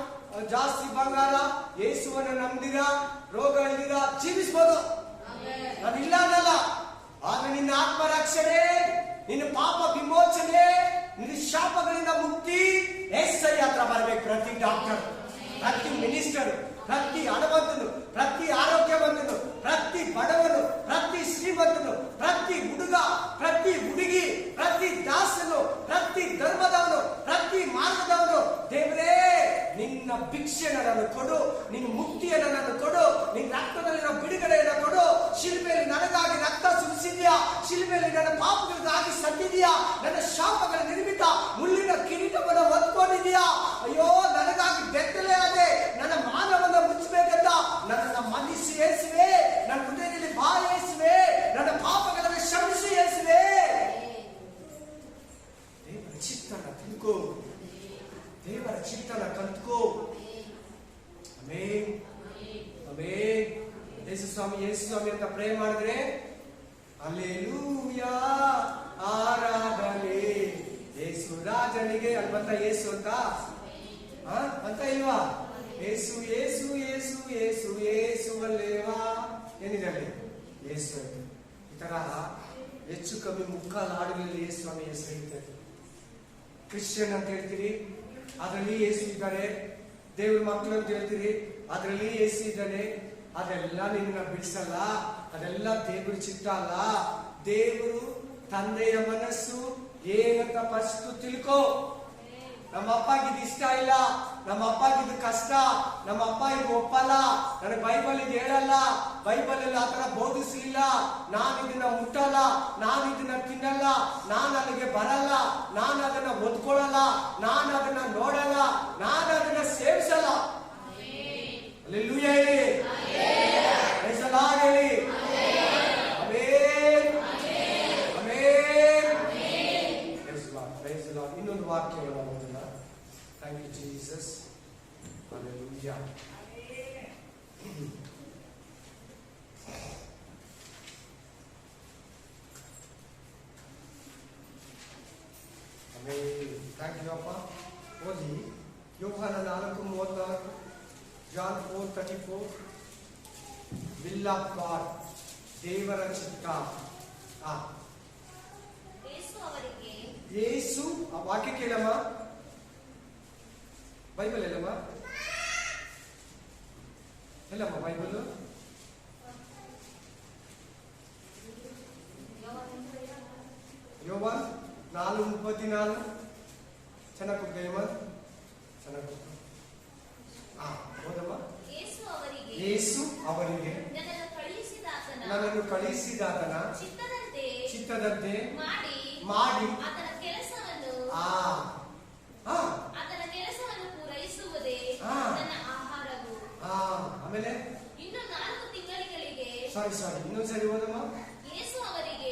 ಜಾಸ್ತಿ ಬಂಗಾರ, ಯೇಸುವನ್ನು ನಂಬಿದಿರಾ, ರೋಗ ಇಲ್ದಿರಾ ಜೀವಿಸಬಹುದು. ನಾನು ಇಲ್ಲ ಅನ್ನಲ್ಲ. ಆದ್ರೆ ನಿನ್ನ ಆತ್ಮ ರಕ್ಷಣೆ, ನಿನ್ನ ಪಾಪ ವಿಮೋಚನೆ, ನಿನ್ನ ಶಾಪಗಳಿಂದ ಮುಕ್ತಿ ಏಸೈ ಹತ್ರ ಬರಬೇಕು. ಪ್ರತಿ ಡಾಕ್ಟರ್, ಪ್ರತಿ ಮಿನಿಸ್ಟರ್, ಪ್ರತಿ ಹಣವಂತನು, ಪ್ರತಿ ಆರೋಗ್ಯವಂತನು, ಪ್ರತಿ ಬಡವನು, ಪ್ರತಿ ಶ್ರೀಮಂತನು, ಪ್ರತಿ ಹುಡುಗ, ಪ್ರತಿ ಹುಡುಗಿ, ಪ್ರತಿ ದಾಸನು, ಪ್ರತಿ ಧರ್ಮದವನು, ಪ್ರತಿ ಮಾರ್ಗದವನು, ದೇವರೇ ನಿನ್ನ ಭಿಕ್ಷೆಯನ್ನು ನಾನು ಕೊಡು, ನಿನ್ನ ಮುಕ್ತಿಯನ್ನು ನಾನು ಕೊಡು, ನಿನ್ನ ರಕ್ತದಲ್ಲಿರೋ ಬಿಡುಗಡೆಯನ್ನು ಕೊಡು. ಶಿಲ್ಪೆಯಲ್ಲಿ ನನಗಾಗಿ ರಕ್ತ ಸುರಿಸಿದ್ಯಾ, ಶಿಲ್ಪೆಯಲ್ಲಿ ನನ್ನ ಪಾಪಗಳಿಗಾಗಿ ಸತ್ತಿದ್ಯಾ, ನನ್ನ ಶಾಪಗಳ ನಿರ್ಮಿತ ಮುಳ್ಳಿನ ಕಿರೀಟವನ್ನು ಹೊತ್ಕೊಂಡಿದ್ಯಾ. ಅಯ್ಯೋ ನನಗಾಗಿ ಬೆತ್ತಲೆ ಆದೆ, ನನ್ನ ಮಾನವನ್ನ ಮುಚ್ಚಬೇಕಂತ ನನ್ನನ್ನು ಮನ್ನಿಸಿ ಯೇಸುವೆ, ನನ್ನ ಹೃದಯದಲ್ಲಿ ಬಾ ಯೇಸುವೆ, ನನ್ನ ಪಾಪಗಳನ್ನು ಕ್ಷಮಿಸಿ ಯೇಸುವೆ. ದೇವರ ಚಿತ್ತನ ತಿಳ್ಕೋ, ದೇವರ ಚಿತ್ತನ ಕಲ್ತ್ಕೋ. Amen, amen. ಯೇಸು ಸ್ವಾಮಿ, ಯೇಸು ಸ್ವಾಮಿ ಅಂತ ಪ್ರೇ ಮಾಡಿದ್ರೆ ಹಲ್ಲೆಲೂಯಾ ಆರಾಧನೆ. ಯೇಸು ರಾಜನಿಗೆ ಅಲ್ವಂತ ಯೇಸು ಅಂತ ಅಂತ ಇಲ್ವಾ? ಯೇಸು ಯೇಸು ಯೇಸು ಯೇಸು ಯೇಸು ಅಲ್ಲೇವಾ ಏನಿದೆ ಅಲ್ಲಿ? ಯೇಸು ಅಂತ. ಈ ತರ ಹೆಚ್ಚು ಕಮ್ಮಿ ಮುಕ್ಕಾಲು ಹಾಡುಗಳಲ್ಲಿ ಯೇಸು ಸ್ವಾಮಿ ಹೆಸರು ಹೇಳ್ತಾರೆ. ಕ್ರಿಶ್ಚಿಯನ್ ಅಂತ ಹೇಳ್ತೀರಿ, ಅದರಲ್ಲಿ ಯೇಸು ಇದ್ದಾರೆ. ದೇವ್ರ ಮಕ್ಕಳು ಅಂತ ಹೇಳ್ತೀರಿ, ಅದರಲ್ಲಿ ಯೇಸು ಇದ್ದಾನೆ. ಅದೆಲ್ಲ ನಿನ್ನ ಬಿಡಿಸಲ್ಲ, ಅದೆಲ್ಲ ದೇವ್ರ ಚಿತ್ತ ಅಲ್ಲ. ದೇವರು ತಂದೆಯ ಮನಸ್ಸು ಏನಂತ ಫಸ್ಟ್ ತಿಳ್ಕೋ. ನಮ್ಮ ಅಪ್ಪಗಿದು ಇಷ್ಟ ಇಲ್ಲ, ನಮ್ಮ ಅಪ್ಪಗಿದು ಕಷ್ಟ, ನಮ್ಮ ಅಪ್ಪ ಇದು ಒಪ್ಪಲ್ಲ, ನನಗೆ ಬೈಬಲ್ ಇದು ಹೇಳಲ್ಲ, ಬೈಬಲ್ ಅಲ್ಲಿ ಆತರ ಬೋಧಿಸಲಿಲ್ಲ, ನಾನು ಇದನ್ನ ಮುಟ್ಟಲ್ಲ, ನಾನು ಇದನ್ನ ತಿನ್ನಲ್ಲ, ನಾನು ಅಲ್ಲಿಗೆ ಬರಲ್ಲ, ನಾನು ಅದನ್ನ ಒದ್ಕೊಳ್ಳಲ್ಲ, ನಾನು ಅದನ್ನ ನೋಡಲ್ಲ, ನಾನು ಅದನ್ನ ಸೇವಿಸಲ್ಲ. ಹಲ್ಲೆಲೂಯಾ ಹೇಳಿ, ಪ್ರೈಸ್ ದಿ ಲಾರ್ಡ್ ಹೇಳಿ. Amen, amen. Praise the Lord, praise the Lord. ಇನ್ನೊಂದು ವಾಕ್ಯವನ್ನು ಓದೋಣ. Thank you Jesus. Hallelujah. Amen. Thank you ಅಪ್ಪ. ಓದಿ ಯೋಹಾನ 4:34, ಜಾನ್ 4:34. ವಿಲ್ ಆಫ್ ಗಾಡ್, ದೇವರ ಚಿತ್ತ. ಯೇಸು ಆ ವಾಕ್ಯ ಕೇಳಮ್ಮ, ಬೈಬಲ್ ಎಲ್ಲಮ್ಮ, ಎಲ್ಲಮ್ಮ ಬೈಬಲ್? ಯೋಹಾನ 4:34. ಚೆನ್ನಾಗಿ ಕೂತ್ಕೊಳ್ಳಮ್ಮ, ಚೆನ್ನಾಗಿ ಕೂತ್ಕೊ. ಓದಮ್ಮ. ಯೇಸು ಅವರಿಗೆ ನನ್ನನ್ನು ಕಳುಹಿಸಿದಾತನ ಚಿತ್ತದಂತೆ ಮಾಡಿ ಆಮೇಲೆ ಸಾರಿ ಇನ್ನೊಂದ್ಸರಿ ಓದಮ್ಮ. ಯೇಸು ಅವರಿಗೆ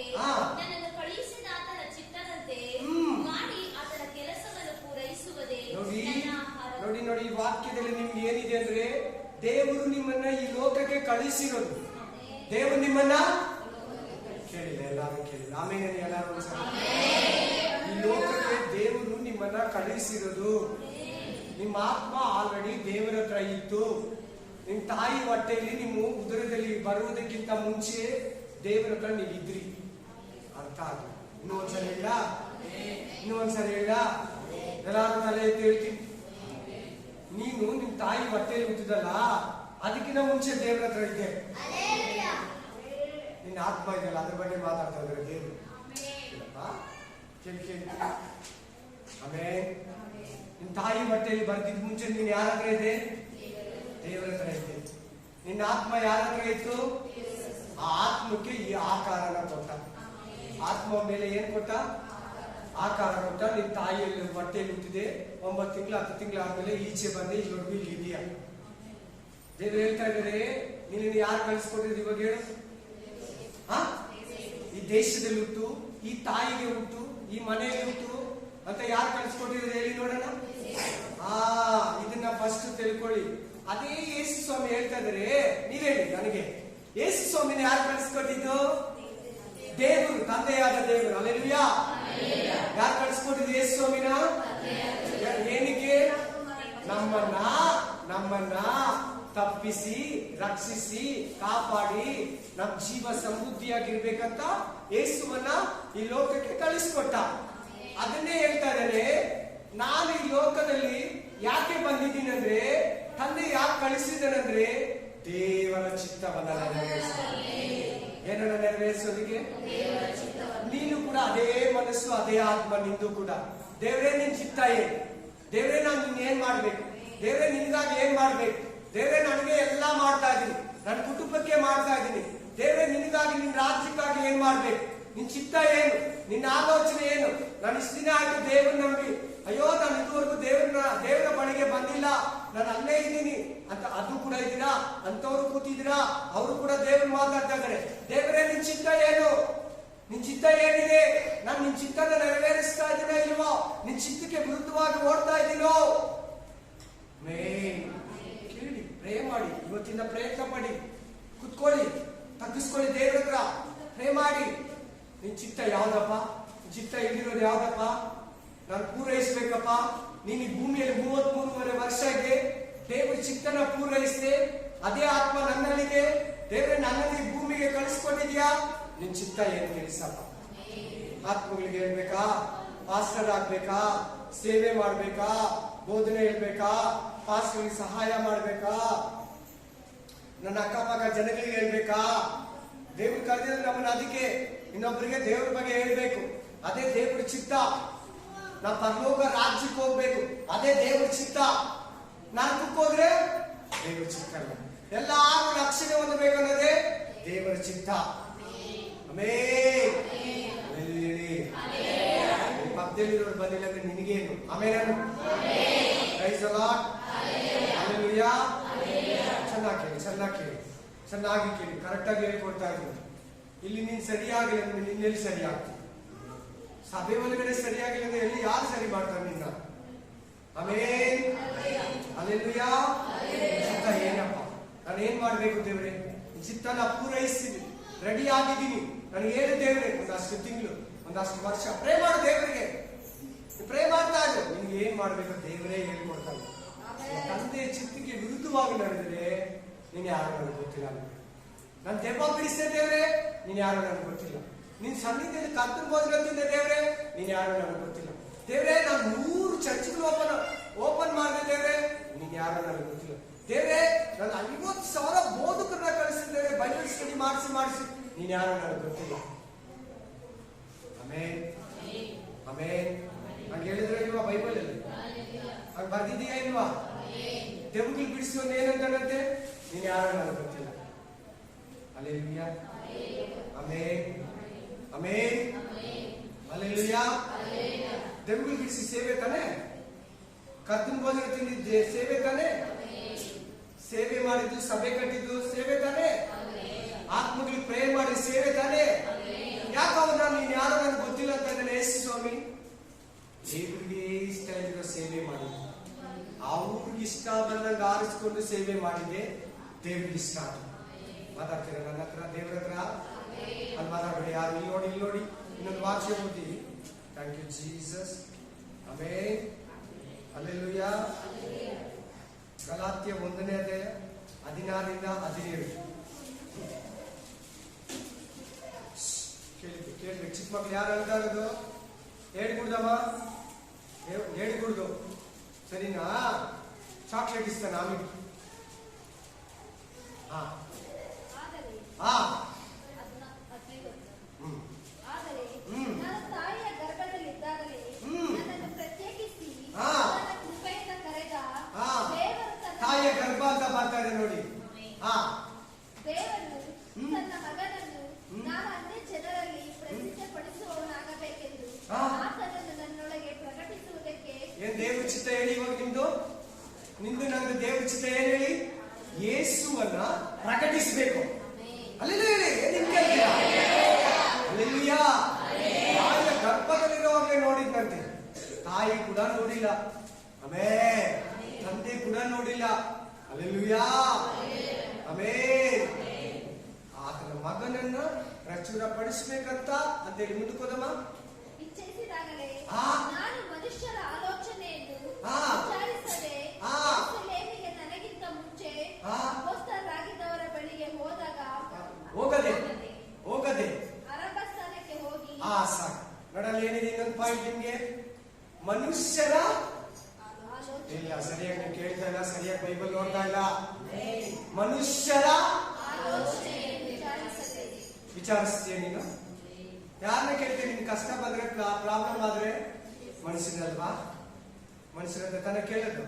ನನ್ನನ್ನು ಕಳುಹಿಸಿದಾತನ ಚಿತ್ತದಂತೆ ಮಾಡಿ ಆತನ ಕೆಲಸವನ್ನು ಪೂರೈಸುವುದೇ ನನ್ನ ಆಹಾರ. ನೋಡಿ ಈ ವಾಕ್ಯದಲ್ಲಿ ನಿಮ್ಗೆ ಏನಿದೆ ಅಂದ್ರೆ, ದೇವರು ನಿಮ್ಮನ್ನ ಈ ಲೋಕಕ್ಕೆ ಕಳುಹಿಸಿರೋದು. ದೇವರು ನಿಮ್ಮನ್ನ ಕೇಳಿಲ್ಲ, ಎಲ್ಲಾರು ಕೇಳಿಲ್ಲ. ಆಮೇಲೆ ಎಲ್ಲಾರು ಈ ಲೋಕಕ್ಕೆ ದೇವರು ನಿಮ್ಮನ್ನ ಕಳುಹಿಸಿರೋದು. ನಿಮ್ಮ ಆತ್ಮ ಆಲ್ರೆಡಿ ದೇವರ ಹತ್ರ ಇತ್ತು. ನಿಮ್ ತಾಯಿ ಹೊಟ್ಟೆಯಲ್ಲಿ ನಿಮ್ಮ ಉದರದಲ್ಲಿ ಬರುವುದಕ್ಕಿಂತ ಮುಂಚೆ ದೇವರ ಹತ್ರ ನೀವಿದ್ರಿ. ಅರ್ಥ ಆಗ ಇನ್ನೊಂದ್ಸರಿ ಹೇಳ, ಎಲ್ಲಾರು ತಲೆ ಎತ್ತಿ ಹೇಳ್ತೀನಿ. ನೀನು ನಿಮ್ ತಾಯಿ ಹೊಟ್ಟೆಯಲ್ಲಿ ಹುಟ್ಟಿದಲ್ಲ, ಅದಕ್ಕಿಂತ ಮುಂಚೆ ದೇವರ ಹತ್ರ ಇದ್ದೆ. ನಿನ್ನ ಆತ್ಮ ಇದೆಯಲ್ಲ, ಅದ್ರ ಬಗ್ಗೆ ಮಾತಾಡ್ತಾ ಇದ್ದಾರೆ ದೇವರು. ಕೇಳಿ ಆಮೇಲೆ ನಿನ್ ತಾಯಿ ಹೊಟ್ಟೆಯಲ್ಲಿ ಬರ್ತಿದ್ ಮುಂಚೆ ನೀನ್ ಯಾರ ಹತ್ರ ಇದೆ? ದೇವರ ಹತ್ರ ಇದ್ದೆ. ನಿನ್ನ ಆತ್ಮ ಯಾರ ಹತ್ರ ಇತ್ತು? ಆ ಆತ್ಮಕ್ಕೆ ಈ ಆಕಾರನ ಕೊಟ್ಟ. ಆತ್ಮ ಮೇಲೆ ಏನ್ ಕೊಟ್ಟ? ಆಕಾರ ಕೊಟ್ಟ. ನಿನ್ ತಾಯಿಯಲ್ಲಿ ಹೊಟ್ಟೆಯಲ್ಲಿ ಹುಟ್ಟಿದೆ, 9 ತಿಂಗಳು 10 ತಿಂಗಳು ಆದ್ಮೇಲೆ ಈಚೆ ಬಂದೆ, ಇಲ್ಲಿವರೆಗೂ ಇಲ್ಲಿ ಇದೆಯಾ? ದೇವ್ರು ಹೇಳ್ತಾ ಇದ್ದಾರೆ, ನೀನು ಯಾರು ಕಳಿಸ್ಕೊಟ್ಟಿದ್ರು ಇವಾಗ ಹೇಳು? ಈ ದೇಶದಲ್ಲಿ ಹುಟ್ಟು, ಈ ತಾಯಿಗೆ ಹುಟ್ಟು, ಈ ಮನೆಯಲ್ಲಿ ಹುಟ್ಟು ಅಂತ ಯಾರು ಕಳಿಸ್ಕೊಟ್ಟಿದ್ರು ಹೇಳಿ ನೋಡೋಣ. ಇದನ್ನ ಫಸ್ಟ್ ತಿಳ್ಕೊಳ್ಳಿ. ಅದೇ ಯೇಸು ಸ್ವಾಮಿ ಹೇಳ್ತಾ ಇದ್ದಾರೆ. ನೀವೇಳಿ ನನಗೆ, ಯೇಸು ಸ್ವಾಮಿನ ಯಾರು ಕಳಿಸ್ಕೊಟ್ಟಿದ್ದು? ದೇವರು, ತಂದೆಯಾದ ದೇವರು. ಹಲ್ಲೆಲೂಯಾ. ಯಾರು ಕಳಿಸ್ಕೊಟ್ಟಿದ್ರು ಯೇಸು ಸ್ವಾಮಿನ? ಏನಕ್ಕೆ? ನಮ್ಮನ್ನ ತಪ್ಪಿಸಿ ರಕ್ಷಿಸಿ ಕಾಪಾಡಿ ನಮ್ ಜೀವ ಸಮೃದ್ಧಿಯಾಗಿರ್ಬೇಕಂತ ಯೇಸುವನ್ನ ಈ ಲೋಕಕ್ಕೆ ಕಳಿಸ್ಕೊಟ್ಟ. ಅದನ್ನೇ ಹೇಳ್ತಾ ಇದ್ದಾನೆ, ನಾನು ಈ ಲೋಕದಲ್ಲಿ ಯಾಕೆ ಬಂದಿದ್ದೀನಿ ಅಂದ್ರೆ, ತಂದೆ ಯಾಕೆ ಕಳಿಸಿದನಂದ್ರೆ ದೇವರ ಚಿತ್ತವನ್ನ ನೆರವೇರಿಸೋದಕ್ಕೆ. ಏನನ್ನ ನೆರವೇರಿಸೋದಕ್ಕೆ? ನೀನು ಕೂಡ ಅದೇ ಮನಸ್ಸು ಅದೇ ಆತ್ಮ ನಿಂದು ಕೂಡ. ದೇವರೇ ನಿನ್ ಚಿತ್ತ ಏನು? ದೇವರೇ ನಾನು ನಿನ್ ಏನ್ ಮಾಡ್ಬೇಕು? ದೇವರೇ ನಿನ್ಗಾಗಿ ಏನ್ ಮಾಡ್ಬೇಕು? ದೇವರೇ ನನಗೆ ಎಲ್ಲಾ ಮಾಡ್ತಾ ಇದ್ದೀನಿ, ನನ್ನ ಕುಟುಂಬಕ್ಕೆ ಮಾಡ್ತಾ ಇದ್ದೀನಿ. ದೇವರೇ ನಿನಗಾಗಿ, ನಿನ್ ರಾಜ್ಯಕ್ಕಾಗಿ ಏನ್ ಮಾಡ್ಬೇಕು? ನಿನ್ ಚಿತ್ತ ಏನು? ನಿನ್ನ ಆಲೋಚನೆ ಏನು? ನಾನು ಇಷ್ಟು ದಿನ ಆಯ್ತು ದೇವ್ರ ನಂಬಿ, ಅಯ್ಯೋ ನಾನು ಇದುವರೆಗೂ ದೇವರ ಬಳಿಗೆ ಬಂದಿಲ್ಲ, ನಾನು ಅಲ್ಲೇ ಇದ್ದೀನಿ ಅಂತ ಅದು ಕೂಡ ಇದ್ದೀರಾ? ಅಂತವ್ರು ಕೂತಿದ್ದೀರಾ, ಅವರು ಕೂಡ ದೇವ್ರು ಮಾತಾಡ್ತಾ ಇದ್ದಾರೆ. ದೇವರೇ ನಿನ್ ಚಿತ್ತ ಏನು? ನಿನ್ ಚಿತ್ತ ಏನಿದೆ? ನಾನು ನಿನ್ ಚಿತ್ತನ ನೆರವೇರಿಸ್ತಾ ಇದ್ದೀನ ಇಲ್ವೋ? ನಿನ್ ಚಿತ್ತಕ್ಕೆ ವಿರುದ್ಧವಾಗಿ ಓಡ್ತಾ ಇದ್ದೀನೋ? ಕೇಳಿ, ಪ್ರೇ ಮಾಡಿ, ಇವತ್ತಿನ ಪ್ರಯತ್ನ ಪಡಿ, ಕುತ್ಕೊಳ್ಳಿ, ತಗ್ಗಿಸ್ಕೊಳ್ಳಿ, ದೇವ್ರ ಹತ್ರ ಪ್ರೇ ಮಾಡಿ. ನಿನ್ ಚಿತ್ತ ಯಾವ್ದಪ್ಪ? ಚಿತ್ತ ಇಲ್ಲಿರೋದು ಯಾವ್ದಪ್ಪ? ನಾನು ಪೂರೈಸ್ಬೇಕಪ್ಪ. ನೀನು ಈ ಭೂಮಿಯಲ್ಲಿ 33 ವರ್ಷ ಇದೆ, ದೇವ್ರ ಚಿತ್ತನ ಪೂರೈಸಿದೆ. ಅದೇ ಆತ್ಮ ನನ್ನಲ್ಲಿದೆ. ದೇವ್ರೆ ನನ್ನಲ್ಲಿ ಭೂಮಿಗೆ ಕಳಿಸ್ಕೊಂಡಿದ್ಯಾ? ನಿನ್ ಚಿತ್ತ ಏನ್ ಕೆಲಸಪ್ಪ? ಆತ್ಮಗಳಿಗೆ ಹೇಳ್ಬೇಕಾ? ಪಾಸ್ಟರ್ ಆಗ್ಬೇಕಾ? ಸೇವೆ ಮಾಡ್ಬೇಕಾ? ಬೋಧನೆ ಹೇಳ್ಬೇಕಾ? ಪಾಸ್ಟರ್ಗಳಿಗೆ ಸಹಾಯ ಮಾಡ್ಬೇಕಾ? ನನ್ನ ಅಕ್ಕಪಕ್ಕ ಜನಗಳಿಗೆ ಹೇಳ್ಬೇಕಾ? ದೇವ್ರ ಕರೆದಿದ್ರೆ ನಮ್ಮನ್ನ ಅದಕ್ಕೆ ಇನ್ನೊಬ್ಬರಿಗೆ ದೇವ್ರ ಬಗ್ಗೆ ಹೇಳ್ಬೇಕು. ಅದೇ ದೇವ್ರ ಚಿತ್ತ. ನಾವು ಪರಲೋಕ ರಾಜ್ಯಕ್ಕೆ ಹೋಗ್ಬೇಕು, ಅದೇ ದೇವ್ರ ಚಿತ್ತ. ನರಕಕ್ಕೆ ಹೋದ್ರೆ ದೇವ್ರ ಚಿತ್ತ ಅಲ್ಲ. ಎಲ್ಲಾರು ರಕ್ಷಣೆ ಹೊಂದಬೇಕು ಅನ್ನೋದೇ ದೇವರ ಚಿತ್ತ. ಪಕ್ಕದಲ್ಲಿರೋರು ಬಂದಿಲ್ಲ ಅಂದ್ರೆ ನಿನಗೇನು? ಆಮೇಲೆ ಚೆನ್ನಾಗಿ ಕೇಳಿ, ಕರೆಕ್ಟಾಗಿ ಹೇಳ್ಕೊಡ್ತಾ ಇದ್ದೀನಿ. ಇಲ್ಲಿ ನೀನ್ ಸರಿಯಾಗಿಲ್ಲ ಅಂದ್ರೆ ನಿನ್ನೆಲ್ಲಿ ಸರಿ ಆಗ್ತದೆ? ಸಭೆ ಒಳಗಡೆ ಸರಿಯಾಗಿಲ್ಲ ಅಂದ್ರೆ ಎಲ್ಲಿ ಯಾರು ಸರಿ ಮಾಡ್ತಾರೆ ನಿನ್ನ? ಆಮೇನ್. ಅಲ್ಲೆಲ್ಲೂಯಾ. ಚಿತ್ತ ಏನಪ್ಪ? ನಾನು ಏನ್ ಮಾಡ್ಬೇಕು ದೇವ್ರೆ? ಚಿತ್ತನ ಪೂರೈಸ್ತೀನಿ, ರೆಡಿ ಆಗಿದ್ದೀನಿ. ನನಗೆ ಏನು ದೇವ್ರೆ? ಒಂದಷ್ಟು ತಿಂಗಳು, ಒಂದಷ್ಟು ವರ್ಷ ಪ್ರೇ ಮಾಡು ದೇವರಿಗೆ. ಪ್ರೇ ಮಾಡ್ತಾ ಇದ್ರು, ನಿನ್ಗೆ ಏನ್ ಮಾಡ್ಬೇಕು ದೇವರೇ ಹೇಳ್ಕೊಡ್ತಾನೆ. ತಂದೆ ಚಿತ್ತಿಗೆ ವಿರುದ್ಧವಾಗಿ ನಡೆದರೆ ನೀನ್ ಯಾರು ನನಗೆ ಗೊತ್ತಿಲ್ಲ. ನಾನು ದೆವ್ವ ಬಿಡಿಸಿದೆ ದೇವ್ರೆ, ನೀನ್ ಯಾರು ನನಗೆ ಗೊತ್ತಿಲ್ಲ. ನಿನ್ ಸನ್ನಿಧಿಯಲ್ಲಿ ಕರ್ತನ ಬೋಧನೆ ತಿಂದೆ ದೇವ್ರೆ, ನೀನ್ ಯಾರು ನನಗೆ ಗೊತ್ತಿಲ್ಲ. ದೇವ್ರೆ ನಾನು 100 ಚರ್ಚ್ಗಳು ಓಪನ್ ಮಾಡಿದೆ ದೇವ್ರೆ, ನೀನ್ ಯಾರು ನನಗೆ ಗೊತ್ತಿಲ್ಲ. ದೇವ್ರೆ ನಾನು 50,000 ಬೋಧಕರನ್ನ ಕಳಿಸಿದ್ದೇವೆ, ಬೈಬಲ್ ಸ್ಟಡಿ ಮಾಡಿಸಿ, ನೀನ್ ಯಾರು ನನಗೆ ಗೊತ್ತಿಲ್ಲ. ಆಮೇನ್, ಆಮೇನ್. ಹಂಗೆ ಹೇಳಿದ್ರೆ ಇಲ್ವಾ ಬೈಬಲ್ ಅಲ್ಲಿ? ಹಂಗೆ ಬರ್ದಿದೀಯಾ ಇಲ್ವಾ? ದೆವ್ವಗಳು ಬಿಡಿಸೋದು ಏನಂತಾನಂತೆ? ನೀನ್ ಯಾರು ನನಗೆ ಗೊತ್ತಿಲ್ಲ. ಹಲ್ಲೆಲೂಯಾ. ಆಮೇನ್, ಆಮೇನ್, ಹಲ್ಲೆಲೂಯಾ. ದೆವ್ವಗಳು ಬಿಡಿಸಿ ಸೇವೆ ತಾನೆ? ಕರ್ತನ ಬೋಧನೆ ತಿಂದಿದ್ದೆ ಸೇವೆ ತಾನೆ? ಸೇವೆ ಮಾಡಿದ್ದು, ಸಭೆ ಕಟ್ಟಿದ್ದು ಸೇವೆ ತಾನೆ? ಆತ್ಮಗಳಿಗೆ ಪ್ರೇ ಮಾಡಿ ಸೇವೆ ತಾನೆ? ಯಾಕಂದ್ರೆ ನೀನ್ ಯಾರು ನನಗೆ ಗೊತ್ತಿಲ್ಲ ಅಂತ ಇದ್ದಾನೆ ಯೇಸು ಸ್ವಾಮಿ. ದೇವರಿಗೆ ಇಷ್ಟ ಇರೋ ಸೇವೆ ಮಾಡಿದ್ದೆ, ಅವ್ರಿಗೆ ಇಷ್ಟ ಬಂದಂಗೆ ಆರಿಸ್ಕೊಂಡು ಸೇವೆ ಮಾಡಿದ್ದೆ, ದೇವ್ರಿಗೆ ಇಷ್ಟ ಆಯ್ತು. ಮಾತಾಡ್ತೀರ ನನ್ನ ಹತ್ರ, ದೇವ್ರ ಹತ್ರ? ಅಲ್ಲಿ ಮಾತಾಡ್ಬೇಡಿ ಯಾರು. ಇಲ್ಲಿ ನೋಡಿ ಇನ್ನೊಂದು ವಾಕ್ಯ ಓದ್ತೀವಿ. Thank you Jesus. Amen, hallelujah. ಗಲಾತ್ಯ 1ನೇ ಅಧ್ಯಾಯ 16ರಿಂದ 17. ಕೇಳ್ಬೇಕು. ಚಿಕ್ಕ ಮಕ್ಳು ಯಾರು ಹೇಳ್ತಾ ಇರೋದು? ಹೇಳ್ಬಿಡ್ದಮ್ಮ, ಹೇಳ್ಬಿಡ್ದು, ಸರಿನಾ? ಚಾಕ್ಲೇಟ್ ಇಸ್ತಾನ ಆಮೇಲೆ. ತಾಯಿಯ ಗರ್ಭ ಅಂತ ಬರ್ತಾ ಇದೆ ನೋಡಿ. ದೇವರು ತನ್ನ ಮಗನನ್ನು ನಾನು ಅನ್ಯ ಜನರಲ್ಲಿ ಪ್ರಸಿದ್ಧಪಡಿಸುವವನಾಗಬೇಕೆಂದು ಆತನನ್ನು ನನ್ನೊಳಗೆ ಪ್ರಕಟಿಸುವುದಕ್ಕೆ. ಏನ್ ದೇವ್ರ ಚಿತ್ತ ಹೇಳಿ ಇವಾಗ ನಿಮ್ದು? ನಂದು ದೇವ್ರ ಚಿತ್ತ ಏನ್ ಹೇಳಿ? ಯೇಸುವನ್ನ ಪ್ರಕಟಿಸಬೇಕು. ಅಲ್ಲೆಲ್ಲ ಹೇಳಿ, ನಿಮ್ ಕೇಳ್ತೀರಾ? ಅಲ್ಲೆಲ್ಲೂಯಾ. ತಾಯಿಯ ಗರ್ಭದಲ್ಲಿರುವಾಗಲೇ ನೋಡಿದ್ನಂತೆ, ತಾಯಿ ಕೂಡ ನೋಡಿಲ್ಲ. ಆಮೇನ್. ತಂದೆ ಕೂಡ ನೋಡಿಲ್ಲ. ಅಲ್ಲೆಲ್ಲೂಯಾ. ಆಮೇನ್. ಆತನ ಮಗನನ್ನ ಪ್ರಚುರಪಡಿಸಬೇಕಂತ ಅಂತೇಳಿ ಮುಂದಕ್ಕೋದಮ್ಮ. ಇಚ್ಛಿಸಿದಾಗಲೇ ನಾನು ಮನುಷ್ಯರ ಆಲೋಚನೆಯನ್ನು ವಿಚಾರಿಸದೆ ಯೆರೂಸಲೇಮಿಗೆ ನನಗಿಂತ ಮುಂಚೆ ಮನುಷ್ಯರ ಇಲ್ಲ, ಸರಿಯಾಗಿ ನೀವು ಕೇಳ್ತಾ ಇಲ್ಲ, ಸರಿಯಾಗಿ ಬೈಬಲ್ ನೋಡ್ತಾ ಇಲ್ಲ. ಮನುಷ್ಯರ ವಿಚಾರಿಸ್ತೀಯ ನೀನು? ಯಾರನ್ನ ಕೇಳ್ತೀಯ? ನಿನ್ ಕಷ್ಟ ಬಂದ್ರೆ, ಪ್ರಾಬ್ಲಮ್ ಆದ್ರೆ ಮನುಷ್ಯನಲ್ವಾ? ಮನುಷ್ಯರ ಹತ್ರ ತಾನೇ ಕೇಳೋದು,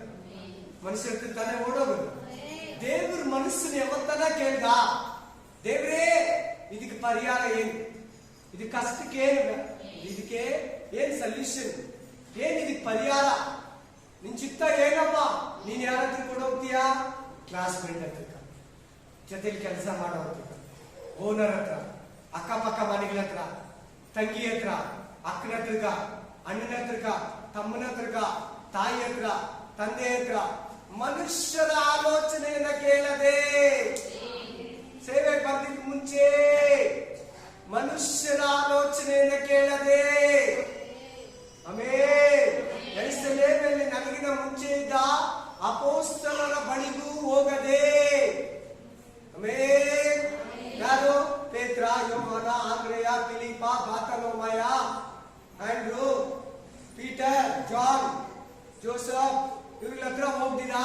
ಮನುಷ್ಯರ ಹತ್ರ ತಾನೇ ಓಡೋದು. ದೇವ್ರ ಮನಸ್ಸನ್ನ ಯಾವತ್ತನ ಕೇಳ್ದ, ದೇವ್ರೇ ಇದಕ್ಕೆ ಪರಿಹಾರ ಏನು, ಇದಕ್ಕೆ ಕಷ್ಟಕ್ಕೆ ಏನು, ಇದಕ್ಕೆ ಏನ್ ಸೊಲ್ಯೂಷನ್, ಏನ್ ಇದಕ್ಕೆ ಪರಿಹಾರ, ನಿನ್ ಚಿತ್ತ ಏನಪ್ಪ? ನೀನ್ ಯಾರ ಹತ್ರ ಕೂಡ ಹೋಗ್ತೀಯಾ? ಕ್ಲಾಸ್ ಫ್ರೆಂಡ್ ಹತ್ರ, ಜೊತೆಲಿ ಕೆಲಸ ಮಾಡೋ ಹತ್ರ, ಓನರ್ ಹತ್ರ, ಅಕ್ಕಪಕ್ಕ ಮನೆಗಳ ಹತ್ರ, ತಂಗಿ ಹತ್ರ, ಅಕ್ಕನ ಹತ್ರಗ, ಅಣ್ಣನ ಹತ್ರಗ, ತಮ್ಮನ ಹತ್ರಗ, ತಾಯಿ ಹತ್ರ, ತಂದೆ ಹತ್ರ. ಮನುಷ್ಯರ ಆಲೋಚನೆಯನ್ನ ಕೇಳದೆ, ಸೇವೆ ಬಂದಿದ್ದ ಮುಂಚೆ ಮನುಷ್ಯರ ಆಲೋಚನೆಯನ್ನ ಕೇಳದೆ, ಯೆರೂಸಲೇಮಿನಲ್ಲಿ ನನಗಿನ ಮುಂಚೆ ಇದ್ದ ಅಪೊಸ್ತಲರ ಬಳಿಗೂ ಹೋಗದೆ. ಯಾರು? ಪೇತ್ರ, ಯೋಹಾನ, ಆಂದ್ರೆಯ, ಫಿಲಿಪ, ಬಾರ್ತಲೋಮಾಯ, ಆಂಡ್ರೂ, ಪೀಟರ್, ಜಾನ್, ಜೋಸಫ್ ಇವ್ರ ಹತ್ರ ಹೋಗ್ದಿರಾ?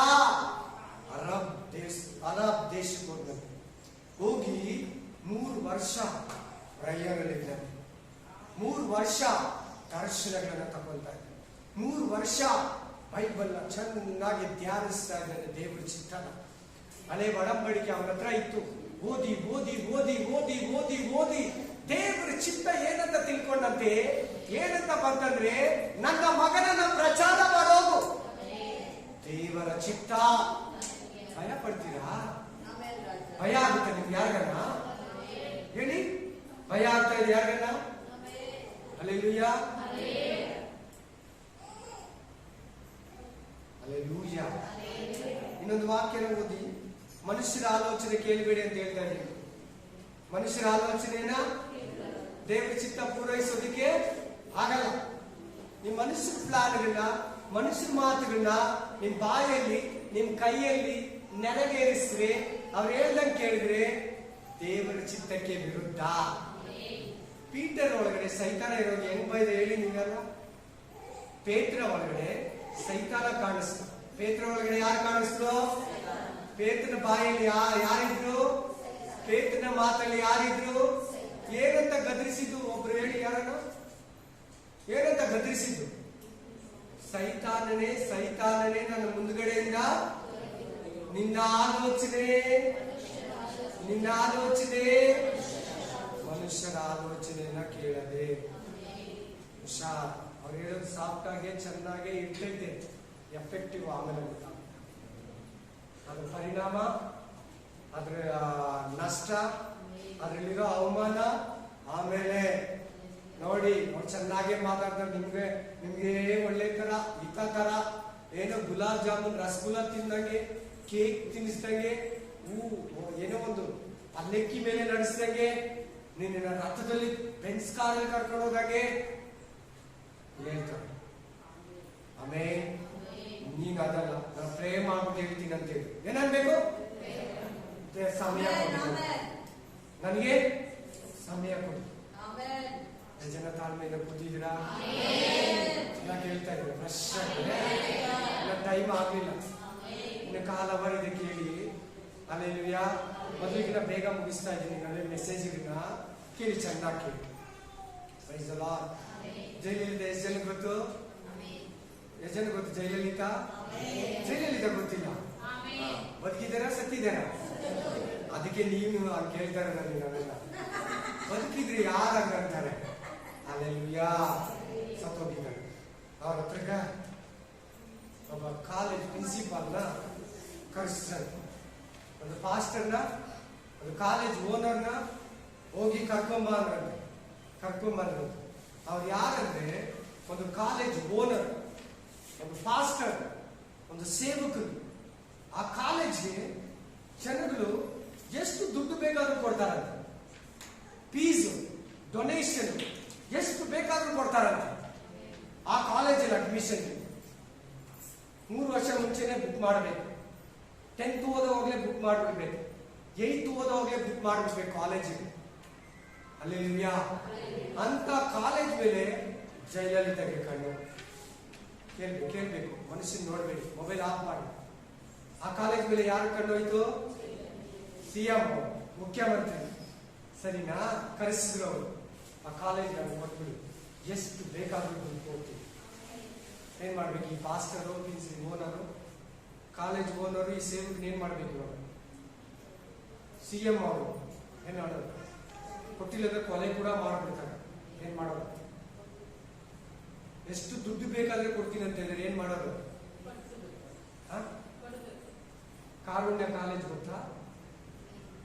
ಅರಬ್ ದೇಶಕ್ಕೆ ಹೋದಂತೆ. ಹೋಗಿ 3 ವರ್ಷ ಪ್ರಯಾಣಗಳಿದ್ದ, 3 ವರ್ಷ ದರ್ಶನಗಳನ್ನ ತಗೊಳ್ತಾ ಇದ್ದ, 3 ವರ್ಷ ಬೈಬಲ್ ಚೆನ್ನಾಗಿ ಧ್ಯಾನಿಸ್ತಾ ಇದ್ದಾನೆ. ದೇವರ ಚಿತ್ತನ ಹಳೆ ಒಡಂಬಡಿಕೆ ಅವನ ಹತ್ರ ಇತ್ತು. ಓದಿ ಓದಿ ಓದಿ ಓದಿ ಓದಿ ಓದಿ ದೇವರ ಚಿತ್ತ ಏನಂತ ತಿಳ್ಕೊಂಡಂತೆ, ಏನಂತ ಬಂತಂದ್ರೆ, ನನ್ನ ಮಗನನ್ನ ಪ್ರಚಾರ ಮಾಡೋದು ದೇವರ ಚಿತ್ತ. ಭಯ ಪಡ್ತೀರಾ? ಭಯ ಆಗುತ್ತೆ ನಿಮ್ಗೆ ಯಾರಿಗನ್ನ? ಹೇಳಿ, ಭಯ ಆಗ್ತಾ ಇದೆ ಯಾರಿಗನ್ನ? Hallelujah, hallelujah. ಇನ್ನೊಂದು ವಾಕ್ಯನ ಓದಿ, ಮನುಷ್ಯರ ಆಲೋಚನೆ ಕೇಳಬೇಡಿ ಅಂತ ಹೇಳ್ತಾ ಇದ್ದೀವಿ. ಮನುಷ್ಯರ ಆಲೋಚನೆಯನ್ನ ದೇವರ ಚಿತ್ತ ಪೂರೈಸೋದಕ್ಕೆ ಆಗಲ್ಲ. ನಿಮ್ ಮನುಷ್ಯರ ಪ್ಲಾನ್ಗಳನ್ನ, ಮನುಷ್ಯರ ಮಾತುಗಳನ್ನ ನಿಮ್ ಬಾಯಲ್ಲಿ, ನಿಮ್ ಕೈಯಲ್ಲಿ ನೆರವೇರಿಸಿದ್ರೆ, ಅವ್ರು ಹೇಳ್ದಂಗೆ ಕೇಳಿದ್ರೆ ದೇವರ ಚಿತ್ತಕ್ಕೆ ವಿರುದ್ಧ. ಪೀಟರ್ ಒಳಗಡೆ ಸೈತಾನ ಇರೋದು ಹೆಂಗ್ ಬೈದ ಹೇಳಿ ನೀವೆಲ್ಲ? ಪೇತ್ರ ಒಳಗಡೆ ಸೈತಾನ ಕಾಣಿಸ್ತು. ಪೇತ್ರ ಒಳಗಡೆ ಯಾರು ಕಾಣಿಸ್ತು? ಪೇತ್ರನ ಬಾಯಲ್ಲಿ ಯಾರಿದ್ರು? ಪೇತ್ರನ ಮಾತಲ್ಲಿ ಯಾರಿದ್ರು? ಏನಂತ ಗದರಿಸಿದ್ದು? ಒಬ್ರು ಹೇಳಿ, ಯಾರನ್ನ ಏನಂತ ಗದರಿಸಿದ್ದು? ಸೈತಾನನೇ, ಸೈತಾನನೇ, ನನ್ನ ಮುಂದ್ಗಡೆಯಿಂದ ನಿನ್ನ ಆಲೋಚನೆ, ನಿನ್ನ ಆಲೋಚನೆ ಮನುಷ್ಯರ ಆಲೋಚನೆಯನ್ನ ಕೇಳದೆ. ಹುಷಾರ್. ಅವ್ರು ಹೇಳೋದು ಸಾಫ್ಟ್ ಆಗಿ ಚೆನ್ನಾಗಿ ಇರ್ತೈತೆ, ಎಫೆಕ್ಟಿವ್ ಆಮೇಲೆ ಗೊತ್ತಾಗುತ್ತೆ. ಅದ್ರ ಪರಿಣಾಮ, ಅದ್ರ ನಷ್ಟ, ಅದ್ರಲ್ಲಿರೋ ಅವಮಾನ. ಆಮೇಲೆ ನೋಡಿ, ಅವ್ರು ಚೆನ್ನಾಗೇ ಮಾತಾಡ್ತಾರೆ. ನಿಮ್ಗೆ ಒಳ್ಳೆ ತರ, ಹಿತ ತರ, ಏನೋ ಗುಲಾಬ್ ಜಾಮೂನ್, ರಸಗುಲ್ಲ ತಿಂದಂಗೆ, ಕೇಕ್ ತಿನ್ನಿಸ್ದಂಗೆ, ಏನೋ ಒಂದು ಪಲ್ಲಕ್ಕಿ ಮೇಲೆ ನಡೆಸ್ದಂಗೆ, ನಿನ್ನ ರಥದಲ್ಲಿ ಬೆನ್ಸ್ ಕಾರಲ್ಲಿ ಕರ್ಕೊಂಡು ಹೋದಾಗೆ ಹೇಳ್ತಾರೆ. ಆಮೇಲೆ ನೀನ್ ಅದಲ್ಲ, ನಾನು ಪ್ರೇಮ ಆಗ್ಬಿಟ್ಟು ಹೇಳ್ತೀನಿ ಅಂತ ಹೇಳಿ ಏನನ್ಬೇಕು? ಸಮಯ ಕೊಡಿ, ನನಗೆ ಸಮಯ ಕೊಡಿ. ಜನ ತಾಳ್ಮೆಯಿಂದ ಕೂತಿದ್ದೀರಾ? ಎಲ್ಲ ಕೇಳ್ತಾ ಇದ್ರು, ಫ್ರೆಶ್ ಆಗಿದೆ, ಟೈಮ್ ಆಗ್ಲಿಲ್ಲ, ಇನ್ನು ಕಾಲವರಿದೆ ಕೇಳಿ. ಹಲ್ಲೆಲೂಯಾ. ಮೊದಲಿಗಿನ ಬೇಗ ಮುಗಿಸ್ತಾ ಇದ್ದೀನಿ. ನನ್ನ ಮೆಸೇಜ್ಗಳನ್ನ ಕೇಳಿ, ಚೆನ್ನಾಗಿ ಕೇಳಿ. Price the lord. ಜಯಲಲಿತಾ ಎಷ್ಟು ಜನ ಗೊತ್ತು? ಎಷ್ಟು ಜನ ಗೊತ್ತು ಜಯಲಲಿತಾ? ಜಯಲಲಿತಾ ಗೊತ್ತಿಲ್ಲ. ಬದುಕಿದಾರ ಸತ್ತಿದಾರ? ಅದಕ್ಕೆ ನೀವು ಕೇಳ್ತಾರೆ ನನಗೆ. ನಾವೆಲ್ಲ ಬದುಕಿದ್ರೆ ಯಾರು ಹಂಗಂತಾರೆ? ಹಲ್ಲೆಲೂಯಾ. ಸತ್ತೋಗಿದ್ದಾರೆ. ಅವ್ರ ಹತ್ರಗ ಒಬ್ಬ ಕಾಲೇಜ್ ಪ್ರಿನ್ಸಿಪಾಲ್ನ ಕರೆಸ್ತಾರೆ, ಒಂದು ಪಾಸ್ಟರ್ನ, ಒಂದು ಕಾಲೇಜ್ ಓನರ್ನ ಹೋಗಿ ಕರ್ಕೊಂಬಂದ್ರಂತೆ. ಅವ್ರು ಯಾರಂದ್ರೆ, ಒಂದು ಕಾಲೇಜ್ ಓನರ್, ಒಂದು ಪಾಸ್ಟರ್, ಒಂದು ಸೇವಕರು. ಆ ಕಾಲೇಜ್ಗೆ ಜನಗಳು ಎಷ್ಟು ದುಡ್ಡು ಬೇಕಾದ್ರೂ ಕೊಡ್ತಾರಂತೆ. ಫೀಸು, ಡೊನೇಷನ್ ಎಷ್ಟು ಬೇಕಾದ್ರೂ ಕೊಡ್ತಾರಂತೆ. ಆ ಕಾಲೇಜಲ್ಲಿ ಅಡ್ಮಿಷನ್ 3 ವರ್ಷ ಮುಂಚೆನೆ ಬುಕ್ ಮಾಡಬೇಕು. 10th ಓದೋವಾಗಲೇ ಬುಕ್ ಮಾಡಿಬಿಡ್ಬೇಕು, 8th ಓದೋವಾಗಲೇ ಬುಕ್ ಮಾಡಿಬಿಡ್ಬೇಕು ಕಾಲೇಜಿಗೆ. ಹಲ್ಲೆಲೂಯಾ. ಅಂತ ಕಾಲೇಜ್ ಮೇಲೆ ಜಯಲಲಿತಾಗೆ ಕಣ್ಣು. ಕೇಳ್ಬೇಕು. ಮನುಷ್ಯನ್ ನೋಡ್ಬೇಡಿ, ಮೊಬೈಲ್ ಆಫ್ ಮಾಡಿ. ಆ ಕಾಲೇಜ್ ಮೇಲೆ ಯಾರು ಕಂಡೋಯ್ತು? ಸಿಎಂ, ಮುಖ್ಯಮಂತ್ರಿ. ಸರಿನಾ? ಕರೆಸಿದ್ರು ಅವರು. ಆ ಕಾಲೇಜ್ ಕೊಟ್ಬಿಡಿ, ಎಷ್ಟು ಬೇಕಾದ್ರೂ ದುಡ್ಡು ಕೊಡ್ತೀವಿ. ಏನ್ ಮಾಡ್ಬೇಕು? ಈ ಪಾಸ್ಟರು, ಓನರು, ಕಾಲೇಜ್ ಓನರು, ಈ ಸೇವಕನ ಏನ್ ಮಾಡ್ಬೇಕು? ಇವಾಗ ಸಿಎಂ ಅವರು ಏನ್ ಮಾಡೋದು? ಕೊಟ್ಟಿಲ್ಲದ್ರೆ ಕೊಲೆ ಕೂಡ ಮಾಡ್ಬಿಡ್ತಾರೆ. ಏನ್ ಮಾಡೋದು? ಎಷ್ಟು ದುಡ್ಡು ಬೇಕಾದ್ರೆ ಕೊಡ್ತೀನಿ ಅಂತ ಹೇಳಿದ್ರೆ ಏನ್ ಮಾಡೋದು? ಕಾರುಣ್ಯ ಕಾಲೇಜ್ ಗೊತ್ತಾ?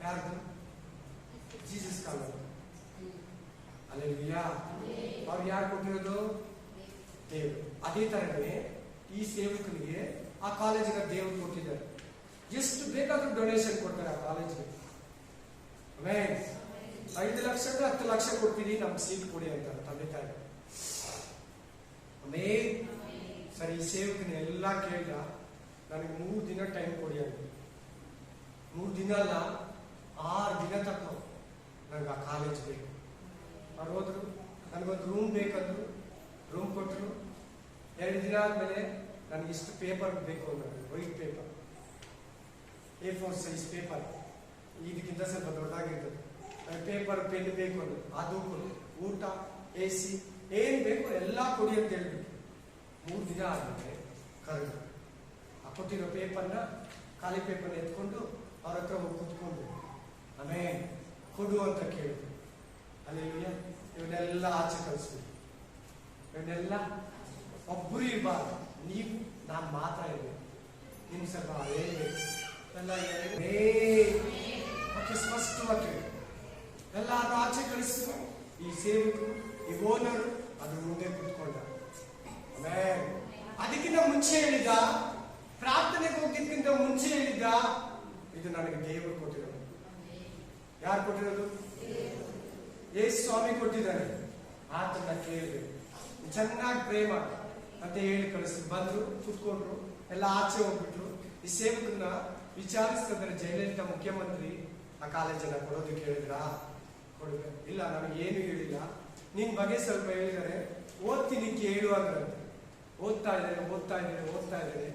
ಯಾರ್ದು? Jesus college. ಅಲ್ಲೆಲ್ಲೂಯಾ. ಅವ್ರು ಯಾರು ಕೊಟ್ಟಿರೋದು? ದೇವರು. ಅದೇ ತರನೇ ಈ ಸೇವಕನಿಗೆ ಆ ಕಾಲೇಜಿಗೆ ದೇವರು ಕೊಟ್ಟಿದ್ದಾರೆ. ಎಷ್ಟು ಬೇಕಾದ್ರೂ ಡೊನೇಷನ್ ಕೊಡ್ತಾರೆ ಆ ಕಾಲೇಜ್ಗೆ. 5 ಲಕ್ಷ 10 ಲಕ್ಷ ಕೊಡ್ತೀವಿ, ನಮ್ಗೆ ಸೀಟ್ ಕೊಡಿ ಅಂತಾರೆ ತಂದೆ ತಾಯಿ. ಸರಿ, ಈ ಸೇವಕನ ಎಲ್ಲ ಕೇಳ್ದ, ನನಗೆ 3 ದಿನ ಟೈಮ್ ಕೊಡಿ ಅಂತ. 3 ದಿನ ಅಲ್ಲ, 6 ದಿನ ತಕ್ಕ ನನಗೆ ಆ ಕಾಲೇಜ್ ಬೇಕು. ಅವ್ರು ಹೋದ್ರು, ನನಗೊಂದು ರೂಮ್ ಬೇಕಂದ್ರು, ರೂಮ್ ಕೊಟ್ಟರು. 2 ದಿನ ಆದ್ಮೇಲೆ ನನಗೆ ಇಷ್ಟು ಪೇಪರ್ ಬೇಕು ಅಂದ್ರೆ, white paper, A4 size paper, ಇದಕ್ಕಿಂತ ಸ್ವಲ್ಪ ದೊಡ್ಡಾಗಿರ್ತದೆ. ಪೇಪರ್, ಪೆನ್ ಬೇಕು ಅಂದ್ರೆ ಅದು ಕೊಡು, ಊಟ, AC ಏನ್ ಬೇಕು ಎಲ್ಲ ಕೊಡಿ ಅಂತ ಹೇಳ್ಬಿಟ್ಟು 3 ದಿನ ಆದ್ಮೇಲೆ ಕರೆದು ಆ ಕೊಟ್ಟಿರೋ ಪೇಪರ್ನ, ಖಾಲಿ ಪೇಪರ್ನ ಎತ್ಕೊಂಡು ಅವ್ರ ಹತ್ರ ಹೋಗಿ ಕುತ್ಕೊಂಡು ಆಮೇಲೆ ಕೊಡು ಅಂತ ಕೇಳಿದ್ರು. ಅಲ್ಲೆಲ್ಲೂಯಾ. ಇವನ್ನೆಲ್ಲ ಆಚೆ ಕಳಿಸ್ಬಿಟ್ಟು, ಇವನ್ನೆಲ್ಲ ಒಬ್ಬರು ಇರಬಾರ್ದು, ನೀವು ನಾನು ಮಾತ್ರ ಇರಬೇಕು. ನಿಮ್ ಸ್ವಲ್ಪ ಹೇಳ್ಬೇಕು ಎಲ್ಲ ಸ್ಪಷ್ಟವಾಗಿ ಎಲ್ಲಾರು ಆಚೆ ಕಳಿಸಿದ್ರು. ಈ ಸೇವಕರು, ಈ ಓನರು ಅದ್ರ ಮುಂದೆ ಕುತ್ಕೊಂಡ. ಅದಕ್ಕಿಂತ ಮುಂಚೆ ಹೇಳಿದ, ಪ್ರಾರ್ಥನೆಗೆ ಹೋಗಿದ್ಕಿಂತ ಮುಂಚೆ ಹೇಳಿದ್ದ, ಇದು ನನಗೆ ದೇವರು ಕೊಟ್ಟಿರೋದು. ಯಾರು ಕೊಟ್ಟಿರೋದು? ಯೇಸು ಸ್ವಾಮಿ ಕೊಟ್ಟಿದ್ದಾರೆ. ಆತನ ಕೇಳಬೇಕು, ಚೆನ್ನಾಗಿ ಪ್ರೇಮ ಅಂತ ಹೇಳಿ ಕಳಿಸಿ ಬಂದ್ರು, ಕುತ್ಕೊಂಡ್ರು, ಎಲ್ಲ ಆಚೆ ಹೋಗ್ಬಿಟ್ರು. ಈ ಸೇವಕನ್ನ ವಿಚಾರಿಸ್ತಿದ್ದಾರೆ, ಜಯಲಲಿತಾ ಮುಖ್ಯಮಂತ್ರಿ ಆ ಕಾಲೇಜನ್ನ ಕೊಡೋದಕ್ಕೆ ಹೇಳಿದ್ರ? ಕೊಡ್ಬೇಕು. ಇಲ್ಲ, ನನಗೆ ಏನು ಹೇಳಿಲ್ಲ, ನಿನ್ ಬಗ್ಗೆ ಸ್ವಲ್ಪ ಹೇಳಿದ್ದಾರೆ, ಓದ್ತೀನಿ ಕೇಳು ಅಂದ್ರಂತೆ. ಓದ್ತಾ ಇದ್ದಾರೆ.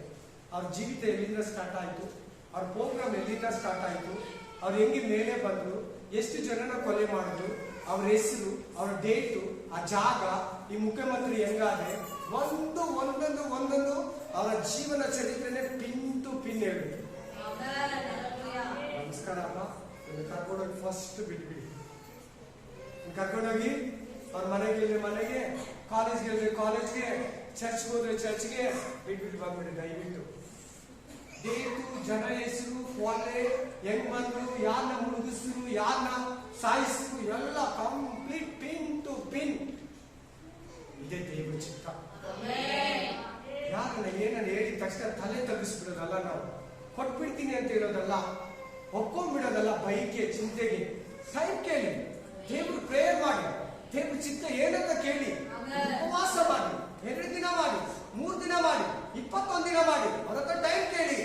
ಅವ್ರ ಜೀವಿತ ಎಲ್ಲಿಂದ ಸ್ಟಾರ್ಟ್ ಆಯ್ತು, ಅವ್ರ ಪ್ರೋಗ್ರಾಮ್ ಎಲ್ಲಿಂದ ಸ್ಟಾರ್ಟ್ ಆಯ್ತು, ಅವ್ರು ಹೆಂಗೆ ಮೇಲೆ ಬಂದ್ರು, ಎಷ್ಟು ಜನನ ಕೊಲೆ ಮಾಡಿದ್ರು, ಅವ್ರ ಹೆಸರು, ಅವ್ರ ಡೇಟು, ಆ ಜಾಗ, ಈ ಮುಖ್ಯಮಂತ್ರಿ ಹೆಂಗಾದ್ರೆ, ಒಂದೊಂದು ಅವರ ಜೀವನ ಚರಿತ್ರೆನೆ ಪಿನ್ ಟು ಪಿನ್ ಹೇಳಿದ್ರು. ನಮಸ್ಕಾರ ಅಮ್ಮ, ಕರ್ಕೊಂಡೋಗಿ ಫಸ್ಟ್ ಬಿಟ್ಬಿಡಿ. ಕರ್ಕೊಂಡೋಗಿ ಅವ್ರ ಮನೆಗೆ, ಕಾಲೇಜ್ಗೆ, ಚರ್ಚ್ಗೆ ಹೋದ್ರೆ ಚರ್ಚ್ಗೆ ಬಿಟ್ಬಿಟ್ಟು ಬಂದ್ಬಿಡಿ. ದಯವಿಟ್ಟು ಡೇಟು, ಜನ ಹೆಸರು, ಕೊಲೆ, ಹೆಂಗ್ ಬಂದ್ರು, ಯಾರನ್ನ ಮುಳುಗಿಸಿದ್ರು, ಯಾರನ್ನ ಸಾಯಿಸಿದ್ರು, ಎಲ್ಲ ಕಂಪ್ಲೀಟ್ ಪಿನ್ ಟು ಪಿನ್. ಇದೇ ದೇವ್ರ ಚಿತ್ತ. ಯಾರನ್ನ ಏನನ್ನ ಹೇಳಿದ ತಕ್ಷಣ ತಲೆ ತಗ್ಗಿಸ್ಬಿಡೋದಲ್ಲ, ನಾವು ಕೊಟ್ಬಿಡ್ತೀನಿ ಅಂತ ಹೇಳೋದಲ್ಲ, ಒಪ್ಕೊಂಡ್ಬಿಡೋದಲ್ಲ. ಬೈಕೆ, ಚಿಂತೆಗೆ ಟೈಮ್ ಕೇಳಿ, ದೇವ್ರು ಪ್ರೇಯರ್ ಮಾಡಿ, ದೇವ್ರ ಚಿತ್ತ ಏನಂತ ಕೇಳಿ, ಉಪವಾಸ ಮಾಡಿ, 2 ದಿನ ಮಾಡಿ, 3 ದಿನ ಮಾಡಿ, 21 ದಿನ ಮಾಡಿ, ಅವ್ರ ಹತ್ರ ಟೈಮ್ ಕೇಳಿ.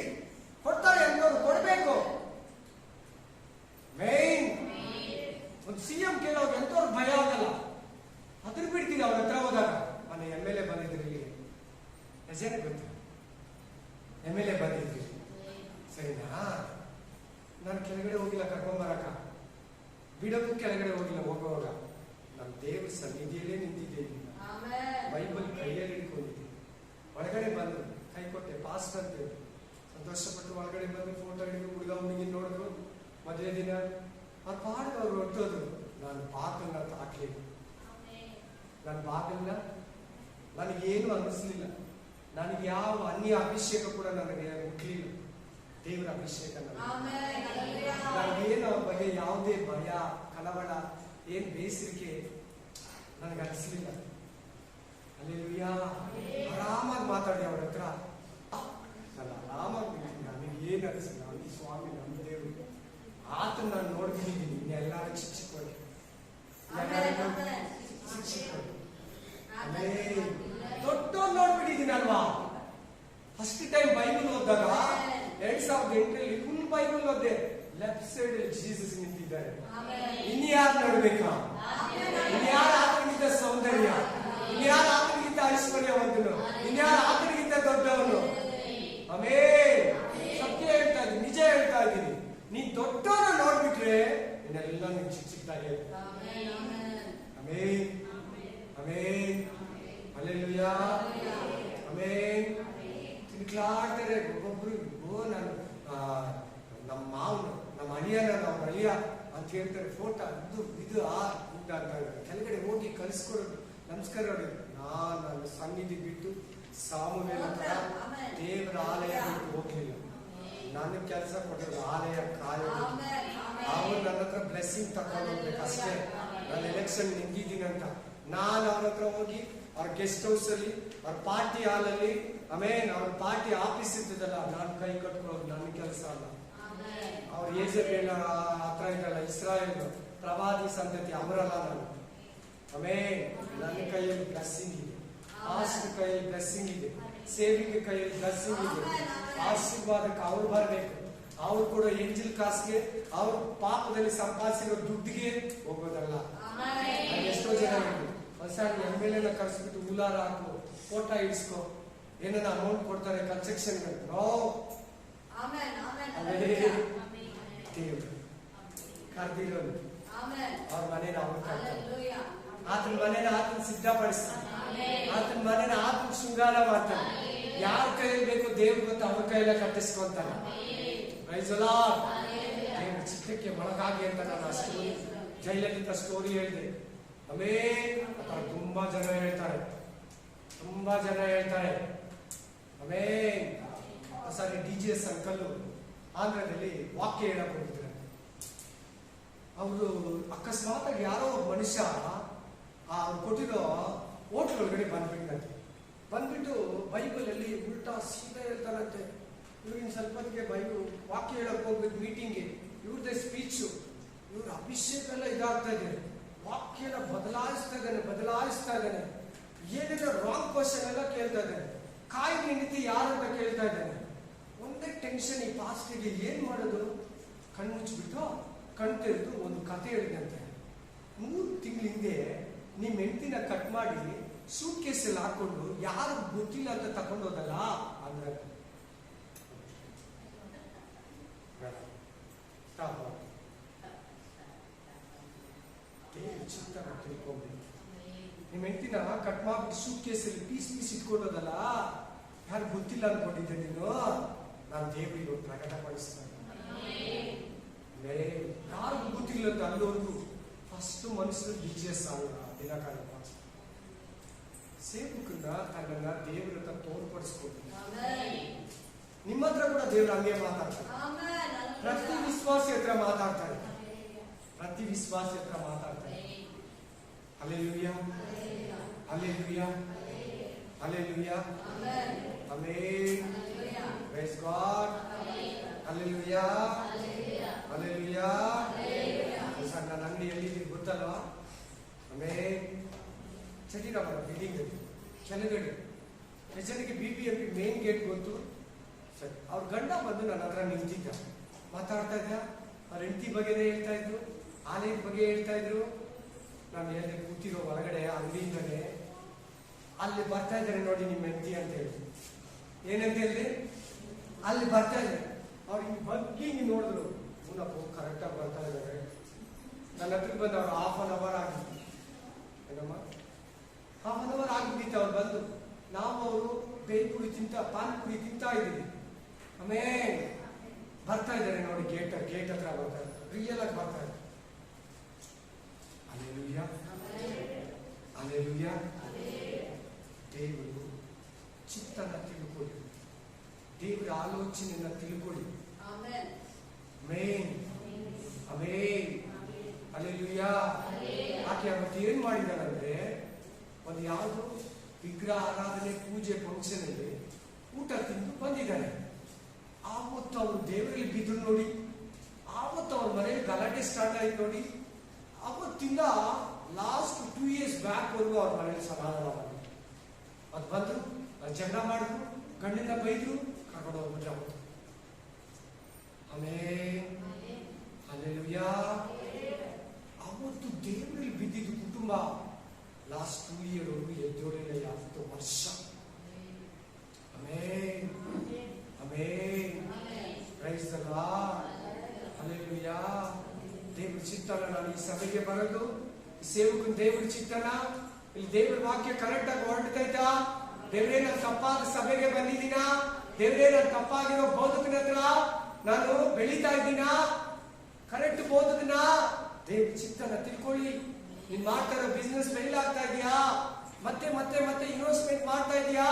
ಕೊಡ್ತಾರೆ ಅಂತವ್ರು ಕೊಡ್ಬೇಕು. ಮೇನ್ ಒಂದು ಸಿಎಂ ಕೇಳೋದು ಎಂತವ್ರು ಭಯ ಆಗಲ್ಲ. ಅದ್ರ ಬಿಡ್ತೀನಿ ಅವ್ರ ಹತ್ರ ಹೋದಾಗ. ಮನೆ MLA ಬಂದಿದ್ರು, ಇಲ್ಲಿ ಹೆಸರೇ ಗೊತ್ತು, MLA ಬಂದಿದ್ರಿ. ಸರಿನಾ? ನಾನು ಕೆಳಗಡೆ ಹೋಗಿಲ್ಲ ಕರ್ಕೊಂಬರಕ, ಬಿಡೋದು ಕೆಳಗಡೆ ಹೋಗಿಲ್ಲ. ಹೋಗುವಾಗ ನಮ್ಮ ದೇವ್ರ ಸನ್ನಿಧಿಯಲ್ಲೇ ನಿಂತಿದ್ದೇವೆ, ಬೈಬಲ್ ಕೈಯಲ್ಲಿ ಇಟ್ಕೊಂಡಿದ್ದೀವಿ. ಒಳಗಡೆ ಬಂದ್ರು, ಕೈ ಕೊಟ್ಟೆ, ಪಾಸ್ಟ್ ಅಂತೇಳಿ ಸಂತೋಷಪಟ್ಟು ಒಳಗಡೆ ಬಂದು ಫೋಟೋ ಹಿಡಿದು ಹುಡುಗಿ ನೋಡಿದ್ರು. ಮದುವೆ ದಿನ ಅವ್ರ ಪಾಡಿಗೆ ಅವ್ರು ಹೊಟ್ಟೋದ್ರು. ನಾನು ಬಾಗಿಲನ್ನ ತಾಕ್ಲಿಲ್ಲ, ನನ್ನ ಬಾಗಿಲನ್ನ ನನಗೇನು ಅನ್ನಿಸ್ಲಿಲ್ಲ. ನನಗೆ ಯಾವ ಅನ್ಯ ಅಭಿಷೇಕ ಕೂಡ ನನಗೆ ಮುಟ್ಲಿಲ್ಲ. ದೇವರ ಅಭಿಷೇಕ ನನಗೇನು ಅವ್ರ ಬಗ್ಗೆ ಯಾವುದೇ ಭಯ, ಕಳವಳ, ಏನ್ ಬೇಸರಿಕೆ ನನಗೆ ಅನಿಸ್ಲಿಲ್ಲ. ಅಲ್ಲೆಲ್ಲೂಯಾ. ಆರಾಮಾಗಿ ಮಾತಾಡಿ ಅವ್ರ ಹತ್ರ, ನಾನು ಆರಾಮಾಗಿ ನನಗೆ ಏನು ಅನಿಸಿಲ್ಲ. ಈ ಸ್ವಾಮಿ ನಮ್ಮ ದೇವರು, ಆತನ ನಾನು ನೋಡ್ಬಿಟ್ಟಿದ್ದೀನಿ. ಇನ್ನೆಲ್ಲರೂ ಶಿಕ್ಷಕರು ದೊಡ್ಡ ನೋಡ್ಬಿಟ್ಟಿದ್ದೀನಿ ಅಲ್ವಾ. ಫಸ್ಟ್ ಟೈಮ್ ಬೈಬಲ್ ಓದಿದಾಗ 2008ರಲ್ಲಿ ಫುಲ್ ಬೈಬಲ್ ಓದ್ದೆ. ಲೆಫ್ಟ್ ಸೈಡ್ ಜೀಸಸ್ ನಿಂತಿದ್ದಾರೆ. ಇನ್ಯಾರು ನೋಡ್ಬೇಕಾ? ಇನ್ಯಾರು ಆತನಿಗಿಂತ ಸೌಂದರ್ಯ, ಇನ್ಯಾರು ಆತನಿಗಿಂತ ಐಶ್ವರ್ಯವಂತನು, ಇನ್ಯಾರು ಆತನಿಗಿಂತ ದೊಡ್ಡವನು. ಆಮೆನ್. ಸತ್ಯ ಹೇಳ್ತಾ ಇದ್ದೀನಿ, ನಿಜ ಹೇಳ್ತಾ ಇದ್ದೀನಿ. ನೀನ್ ದೊಡ್ಡವನ ನೋಡ್ಬಿಟ್ರೆ ಇನ್ನೆಲ್ಲ ನಿನ್ ಚಿಕ್ಕದಾಗೆ. Amen amen hallelujah amen. ತಿನ್ಕ್ಲಾಡ್ತಾರೆ ಒಬ್ಬೊಬ್ರು. ನಾನು ನಮ್ಮ ಮಾವನು, ನಮ್ಮ ಅಳಿಯನ, ನಮ್ಮ ಅಳಿಯ ಅಂತ ಹೇಳ್ತಾರೆ. ಫೋಟೋ ಇದು ಅಂತ ಕೆಳಗಡೆ ಹೋಗಿ ಕಲಿಸ್ಕೊಡೋದು, ನಮಸ್ಕಾರ ನೋಡಿ. ನನ್ನ ಸನ್ನಿಧಿ ಬಿಟ್ಟು ಸಾಮುವೇಲ ಹತ್ರ ದೇವರ ಆಲಯ ಬಿಟ್ಟು ಹೋಗ್ಲಿಲ್ಲ. ನನ್ನ ಕೆಲಸ ಕೊಟ್ಟರು ಆಲಯ ಕಾಯೋದು. ಅವ್ರು ನನ್ನ ಹತ್ರ ಬ್ಲೆಸ್ಸಿಂಗ್ ತಕೊಂಡು ಹೋಗ್ಬೇಕಷ್ಟೇ. ನಾನು ಎಲೆಕ್ಷನ್ ನಿಂತಿದ್ದೀನಿ ಅಂತ ನಾನು ಅವ್ರ ಹತ್ರ ಹೋಗಿ ಅವ್ರ ಗೆಸ್ಟ್ ಹೌಸ್ ಅಲ್ಲಿ, ಅವ್ರ ಪಾರ್ಟಿ ಹಾಲ್ ಅಲ್ಲಿ, ಆಮೇಲೆ ಅವ್ರ ಪಾರ್ಟಿ ಆಫೀಸ್ ಇರ್ತದಲ್ಲ, ನಾನು ಕೈ ಕಟ್ಕೊಳ್ಳೋದು ನನ್ನ ಕೆಲಸ ಅಲ್ಲ. ಅವ್ರ ಏಜೆಂಟ್ ಹತ್ರ ಇದ್ದಲ್ಲ, ಇಸ್ರಾಯೇಲ್ ಪ್ರವಾದಿ ಸಂತತಿ, ಅವರಲ್ಲ ನಾನು. ಆಮೇಲೆ ನನ್ನ ಕೈಯಲ್ಲಿ ಬ್ಲೆಸ್ಸಿಂಗ್ ಇದೆ, ಆಸ್ತಿ ಕೈಯಲ್ಲಿ ಬ್ಲೆಸ್ಸಿಂಗ್ ಇದೆ, ಸೇವಿಗೆ ಕೈಯಲ್ಲಿ ಬ್ಲೆಸ್ಸಿಂಗ್ ಇದೆ. ಆಶೀರ್ವಾದಕ್ಕೆ ಅವ್ರು ಬರ್ಬೇಕು. ಅವ್ರು ಕೊಡೋ ಎಂಜಿಲ್ ಕಾಸಿಗೆ, ಅವ್ರ ಪಾಪದಲ್ಲಿ ಸಂಪಾದಿಸಿರೋ ದುಡ್ಡಿಗೆ ಹೋಗೋದಲ್ಲ. ಎಷ್ಟೋ ಜನ ಹೊಸ MLA ಕರ್ಸ್ಬಿಟ್ಟು ಉಲಾರ ಹಾಕು, ಫೋಟೋ ಇಡಿಸ್ಕೊ, ಏನಾರ ಅಮೌಂಟ್ ಕೊಡ್ತಾರೆ ಕನ್ಸ್ಟ್ರಕ್ಷನ್. ಕರ್ದಿರೋದು ಅವ್ರ ಮನೇನ ಅವ್ರು ಕರ್ತಾರೆ. ಆತನ ಮನೇನ ಆತನ ಸಿದ್ಧಪಡಿಸ್ತಾನೆ, ಆತನ ಮನೇನ ಆತನ ಶೃಂಗಾರ ಮಾಡ್ತಾನೆ. ಯಾರ ಕೈಯಲ್ಲಿ ಬೇಕು ದೇವ್ರು ಗೊತ್ತ, ಅವ್ರ ಕೈಯಲ್ಲ ಕಟ್ಟಿಸ್ಕೊಂತಾನೆ. ದೇವ್ರ ಚಿತ್ತಕ್ಕೆ ಒಳಗಾಗಿ ಅಂತ ನಾನು ಅಷ್ಟು ಜೈಲಲ್ಲಿದ್ದ ಸ್ಟೋರಿ ಹೇಳಿದೆ. ಆಮೇಲೆ ತುಂಬಾ ಜನ ಹೇಳ್ತಾರೆ, ತುಂಬಾ ಜನ ಹೇಳ್ತಾರೆ. ಆಮೇಲೆ ಸರಿ DJS ಅಂಕಲ್ಲು ಆಂಧ್ರದಲ್ಲಿ ವಾಕ್ಯ ಹೇಳಕ್ ಹೋಗಿದ್ದಾರೆ. ಅವರು ಅಕಸ್ಮಾತ್ ಆಗಿ ಯಾರೋ ಒಬ್ಬ ಮನುಷ್ಯ ಅವ್ರು ಕೊಟ್ಟಿರೋ ಹೋಟ್ಲ್ ಒಳಗಡೆ ಬಂದ್ಬಿಟ್ಟಂತೆ. ಬಂದ್ಬಿಟ್ಟು ಬೈಬಲ್ ಅಲ್ಲಿ ಉಲ್ಟಾ ಸೀದಾ ಹೇಳ್ತಾರಂತೆ. ಇವ್ರಿನ ಸ್ವಲ್ಪ ಹೊತ್ತಿಗೆ ವಾಕ್ಯ ಹೇಳಕ್ ಹೋಗ್ಬೇಕು ಮೀಟಿಂಗ್ಗೆ, ಇವ್ರದೇ ಸ್ಪೀಚು, ಇವ್ರ ಅಭಿಷೇಕ ಎಲ್ಲ ಇದಾಗ್ತಾ ಇದೆ. ವಾಕ್ಯನ ಬದಲಾಯಿಸ್ತಾ ಇದ್ದಾನೆ. ಏನೇನೋ ರಾಂಗ್ ಕ್ವಶನ್ ಎಲ್ಲ ಕೇಳ್ತಾ ಇದ್ದಾನೆ. ಕಾಯಿ ನಿಂತಿ ಯಾರು ಅಂತ ಕೇಳ್ತಾ ಇದ್ದಾನೆ. ಒಂದೇ ಟೆನ್ಷನ್ ಈ ಪಾಸ್ಟಿಗೆ. ಏನ್ ಮಾಡೋದು? ಕಣ್ಣು ಮುಚ್ಚಿಬಿಟ್ಟು ಕಣ್ ತೆರೆದು ಒಂದು ಕತೆ ಹೇಳಿದಂತೆ. 3 ತಿಂಗಳ ಹಿಂದೆ ನಿಮ್ ಹೆಂಡತಿನ ಕಟ್ ಮಾಡಿ ಸೂಟ್ ಕೇಸಲ್ಲಿ ಹಾಕೊಂಡು ಯಾರು ಗೊತ್ತಿಲ್ಲ ಅಂತ ತಕೊಂಡೋದಲ್ಲ ಅಂದ್ರೆ ಚಿಂತ ತಿಳ್ಕೊಂಡ್ಬಿಟ್ಟು ನಿಮ್ ಹೆಂಡತಿನ ಕಟ್ ಮಾಡ್ಬಿಟ್ಟು ಸೂಟ್ ಕೇಸಲ್ಲಿ ಪೀಸ್ ಇಟ್ಕೊಂಡೋದಲ್ಲ, ಯಾರು ಗೊತ್ತಿಲ್ಲ ಅನ್ಕೊಂಡಿದ್ದೆ ನೀನು. ನಾನು ದೇವರಿಗೆ ಪ್ರಕಟಪಡಿಸ್ತೇನೆ. ಯಾರು ಗೊತ್ತಿಲ್ಲ ಅಂತ ಅಲ್ಲೋರ್ಗು ಫಸ್ಟ್ ಮನುಷ್ಯರು DJS ಆಗೋಣ ದಿನಕಾಲ ಸೇವಕನ್ನ ತನ್ನ ದೇವರ ಹತ್ರ ತೋರ್ಪಡಿಸ್ಕೊಡ್ತೀನಿ. ನಿಮ್ಮ ಹತ್ರ ಕೂಡ ದೇವ್ರ ಹಂಗೆ ಮಾತಾಡ್ತಾರೆ. ಪ್ರತಿ ವಿಶ್ವಾಸಿ ಹತ್ರ ಮಾತಾಡ್ತಾರೆ. Hallelujah hallelujah hallelujah amen. Praise God. Hallelujah hallelujah. ನನ್ನ ಅಂಗಡಿ ಎಲ್ಲಿದ್ದೀರಿ ಗೊತ್ತಲ್ವಾ? ಆಮೇಲೆ ಚಟಿರಾಮರ ಬಿಲ್ಡಿಂಗ್ ಕೆಳಗಡೆ ಜನಕ್ಕೆ BBMP ಮೇನ್ ಗೇಟ್ ಗೊತ್ತು. ಸರಿ, ಅವ್ರ ಗಂಡ ಬಂದು ನನ್ನ ಹತ್ರ ನಿಂತಿದ್ದ, ಮಾತಾಡ್ತಾ ಇದ್ದ. ಅವ್ರ ಹೆಂಡತಿ ಬಗ್ಗೆನೇ ಹೇಳ್ತಾ ಇದ್ರು, ಆಲಯದ ಬಗ್ಗೆ ಹೇಳ್ತಾ ಇದ್ರು. ನಾನು ಹೇಳಿದೆ ಕೂತಿರೋ ಹೊರಗಡೆ ಅಂಗಡಿಯಿಂದಲೇ ಅಲ್ಲಿ ಬರ್ತಾ ಇದ್ದಾರೆ ನೋಡಿ ನಿಮ್ಮ ಹೆಂಡತಿ ಅಂತ ಹೇಳಿ. ಏನಂತ ಹೇಳಿದೆ? ಅಲ್ಲಿ ಬರ್ತಾ ಇದ್ದಾರೆ. ಅವ್ರು ಹಿಂಗ್ ಬಗ್ಗೆ ಹಿಂಗೆ ನೋಡಿದ್ರು. ಪೂನಪ್ಪ ಕರೆಕ್ಟಾಗಿ ಬರ್ತಾ ಇದ್ದಾರೆ. ನನ್ನ ಹತ್ರಕ್ಕೆ ಬಂದು ಅವ್ರು ½ an hour ಆಗಿತ್ತು. ಏನಮ್ಮ ½ an hour ಆಗಿದ್ದಿತ್ತು. ಅವ್ರು ಬಂದು ನಾವು ಅವರು ಬೇಲ್ಪುರಿ ಪಾನಿಪುರಿ ತಿಂತಾ ಇದ್ದೀವಿ. ಆಮೇಲೆ ಬರ್ತಾ ಇದ್ದಾರೆ ನೋಡಿ, ಗೇಟ್ ಹತ್ರ ಬರ್ತಾ ಇದ್ದಾರೆ. ರಿಯಲ್ ಆಗಿ ಬರ್ತಾ ಇದ್ದಾರೆ. Hallelujah hallelujah. ದೇವರು ಚಿತ್ತನ ತಿಳ್ಕೊಳ್ಳಿ, ದೇವರ ಆಲೋಚನೆಯನ್ನ ತಿಳ್ಕೊಳ್ಳಿ. Amen amen hallelujah. ಆಕೆ ಅವತ್ತು ಏನ್ ಮಾಡಿದಾರಂದ್ರೆ, ಒಂದು ಯಾವುದು ವಿಗ್ರಹ ಆರಾಧನೆ ಪೂಜೆ ಫಂಕ್ಷನ್ ಅಲ್ಲಿ ಊಟ ತಿಂದು ಬಂದಿದ್ದಾರೆ. ಆವತ್ತು ಅವರು ದೇವರಲ್ಲಿ ಬಿದ್ರು ನೋಡಿ. ಆವತ್ತು ಅವ್ರ ಮನೆಯಲ್ಲಿ ಗಲಾಟೆ ಸ್ಟಾರ್ಟ್ ಆಯ್ತು ನೋಡಿ. ಅವತ್ತಿಂದ ಲಾಸ್ಟ್ 2 years ಬ್ಯಾಕ್ ವರೆಗೂ ಅವ್ರ ಮನೇಲಿ ಸಮಾಧಾನ ಮಾಡಿದ್ರು. ಅದು ಬಂದ್ರು, ಜಗಳ ಮಾಡಿದ್ರು, ಗಂಡಿಂದ ಬೈದ್ರು, ಕರ್ಕೊಂಡು ಹೋಗ್ಬಿಟ್ರೆ ಅವತ್ತು. Amen hallelujah. ಅವತ್ತು ದೇವರಲ್ಲಿ ಬಿದ್ದಿದ್ದು ಕುಟುಂಬ ಲಾಸ್ಟ್ 2 year ವರೆಗೂ ಎದ್ದೋಳಿಲ್ಲ. ಯಾವತ್ತೋ ವರ್ಷ ಪ್ರೈಸ್ ಅಲ್ವಾ, ಹಲ್ಲೆಲೂಯಾ. ದೇವ್ರ ಚಿತ್ತನ ನಾನು ಈ ಸಭೆಗೆ ಬರೋದು, ಈ ಸೇವಕನ ದೇವ್ರ ಚಿತ್ತನ, ಇಲ್ಲಿ ದೇವ್ರ ವಾಕ್ಯ ಕರೆಕ್ಟ್ ಆಗಿ ಹೊರಡ್ತೈತಾ? ದೇವ್ರೇ ನಾನು ತಪ್ಪಾದ ಸಭೆಗೆ ಬಂದಿದ್ದೀನ? ದೇವ್ರೇ ನಾನು ತಪ್ಪಾಗಿರೋ ಬೋಧಕನ ಹತ್ರ ನಾನು ಬೆಳೀತಾ ಇದ್ದೀನ? ಕರೆಕ್ಟ್ ಬೋಧಕನ ದೇವ್ರ ಚಿತ್ತನ ತಿಳ್ಕೊಳ್ಳಿ. ನೀನ್ ಮಾಡ್ತಾ ಇರೋ ಬಿಸ್ನೆಸ್ ಫೇಲ್ ಆಗ್ತಾ ಇದೆಯಾ? ಮತ್ತೆ ಮತ್ತೆ ಮತ್ತೆ ಇನ್ವೆಸ್ಟ್ಮೆಂಟ್ ಮಾಡ್ತಾ ಇದೆಯಾ?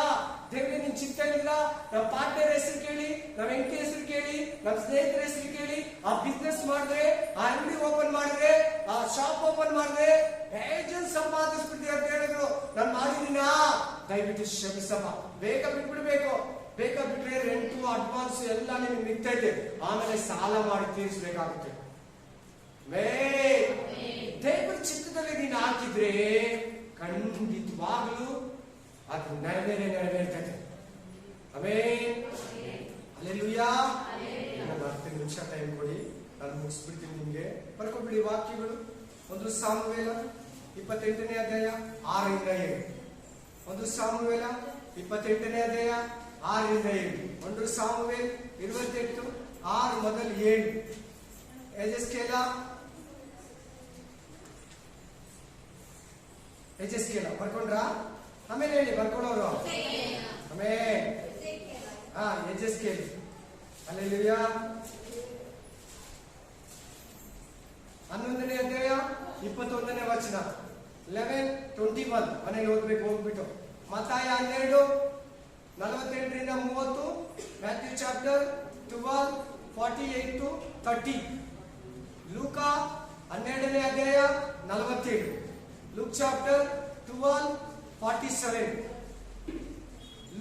ದೇವ್ರೆ ನಿನ್ ಚಿತ್ತ ಇಲ್ಲ. ನಮ್ಮ ಪಾರ್ಟ್ನರ್ ಹೆಸರು ಕೇಳಿ, ನಮ್ಮ ಹೆಂಡತಿ ಹೆಸರು ಕೇಳಿ, ನಮ್ಮ ಸ್ನೇಹಿತರ ಹೆಸರು ಕೇಳಿ, ಆ ಬಿಸ್ನೆಸ್ ಮಾಡಿದ್ರೆ, ಆ ಅಂಗಡಿ ಓಪನ್ ಮಾಡಿದ್ರೆ, ಆ ಶಾಪ್ ಓಪನ್ ಮಾಡಿದ್ರೆ ಏಜೆಂಟ್ ಸಂಪಾದಿಸ್ಬಿಡ್ತೀವಿ ಅಂತ ಹೇಳಿದ್ರು. ನಾನು ಮಾಡಿದೀನಾ? ದಯವಿಟ್ಟು ಶ್ರಮಿಸಮ್ಮ. ಬೇಗ ಬಿಟ್ಬಿಡ್ಬೇಕು. ಬೇಗ ಬಿಟ್ರೆ ರೆಂಟು ಅಡ್ವಾನ್ಸ್ ಎಲ್ಲ ನಿಮ್ಗೆ ನಿಂತೈತೆ. ಆಮೇಲೆ ಸಾಲ ಮಾಡಿ ತೀರಿಸಬೇಕಾಗುತ್ತೆ. ದೇವರ ಚಿತ್ತದಲ್ಲಿ ನೀನು ಹಾಕಿದ್ರೆ ಖಂಡಿತವಾಗ್ಲೂ ಅದು ನೆರವೇರ್ತೈತೆ. ಆಮೆನ್. ಹಲ್ಲೆಲೂಯಾ. ಇನ್ನೊಂದು 10 ನಿಮಿಷ ಟೈಮ್ ಕೊಡಿ, ನಾನು ಮುಗಿಸ್ಬಿಡ್ತೀನಿ. ನಿಮ್ಗೆ ಬರ್ಕೊಬಿಡಿ ವಾಕ್ಯಗಳು. 1 ಸಾಮುವೇಲ 28ನೇ ಅಧ್ಯಾಯ 6ರಿಂದ 7. 1 ಸಾಮುವೇಲ 28ನೇ ಅಧ್ಯಾಯ 6ರಿಂದ 7. 1 ಸಾಮುವೇಲ್ 28 6 ಮೊದಲು 7. ಎಜೆಸ್ಕೇಲ ಬರ್ಕೊಂಡ್ರ? ಆಮೇಲೆ ಹೇಳಿ ಬರ್ಕೊಳ್ಳೋರು. ಆಮೇಲೆ ಎಜೆಸ್ಕೇಲ್. ಹಲ್ಲೆಲೂಯಾ. 11ನೇ ಅಧ್ಯಾಯ 21ನೇ ವಚನ 11:21 ಮನೆಗೆ ಓದ್ಬೇಕು ಹೋಗ್ಬಿಟ್ಟು. ಮತ್ತಾಯ 12 48ರಿಂದ 30. Matthew chapter 12 48 to 30. ಲೂಕ 12ನೇ ಅಧ್ಯಾಯ 47. Luke chapter 12 47.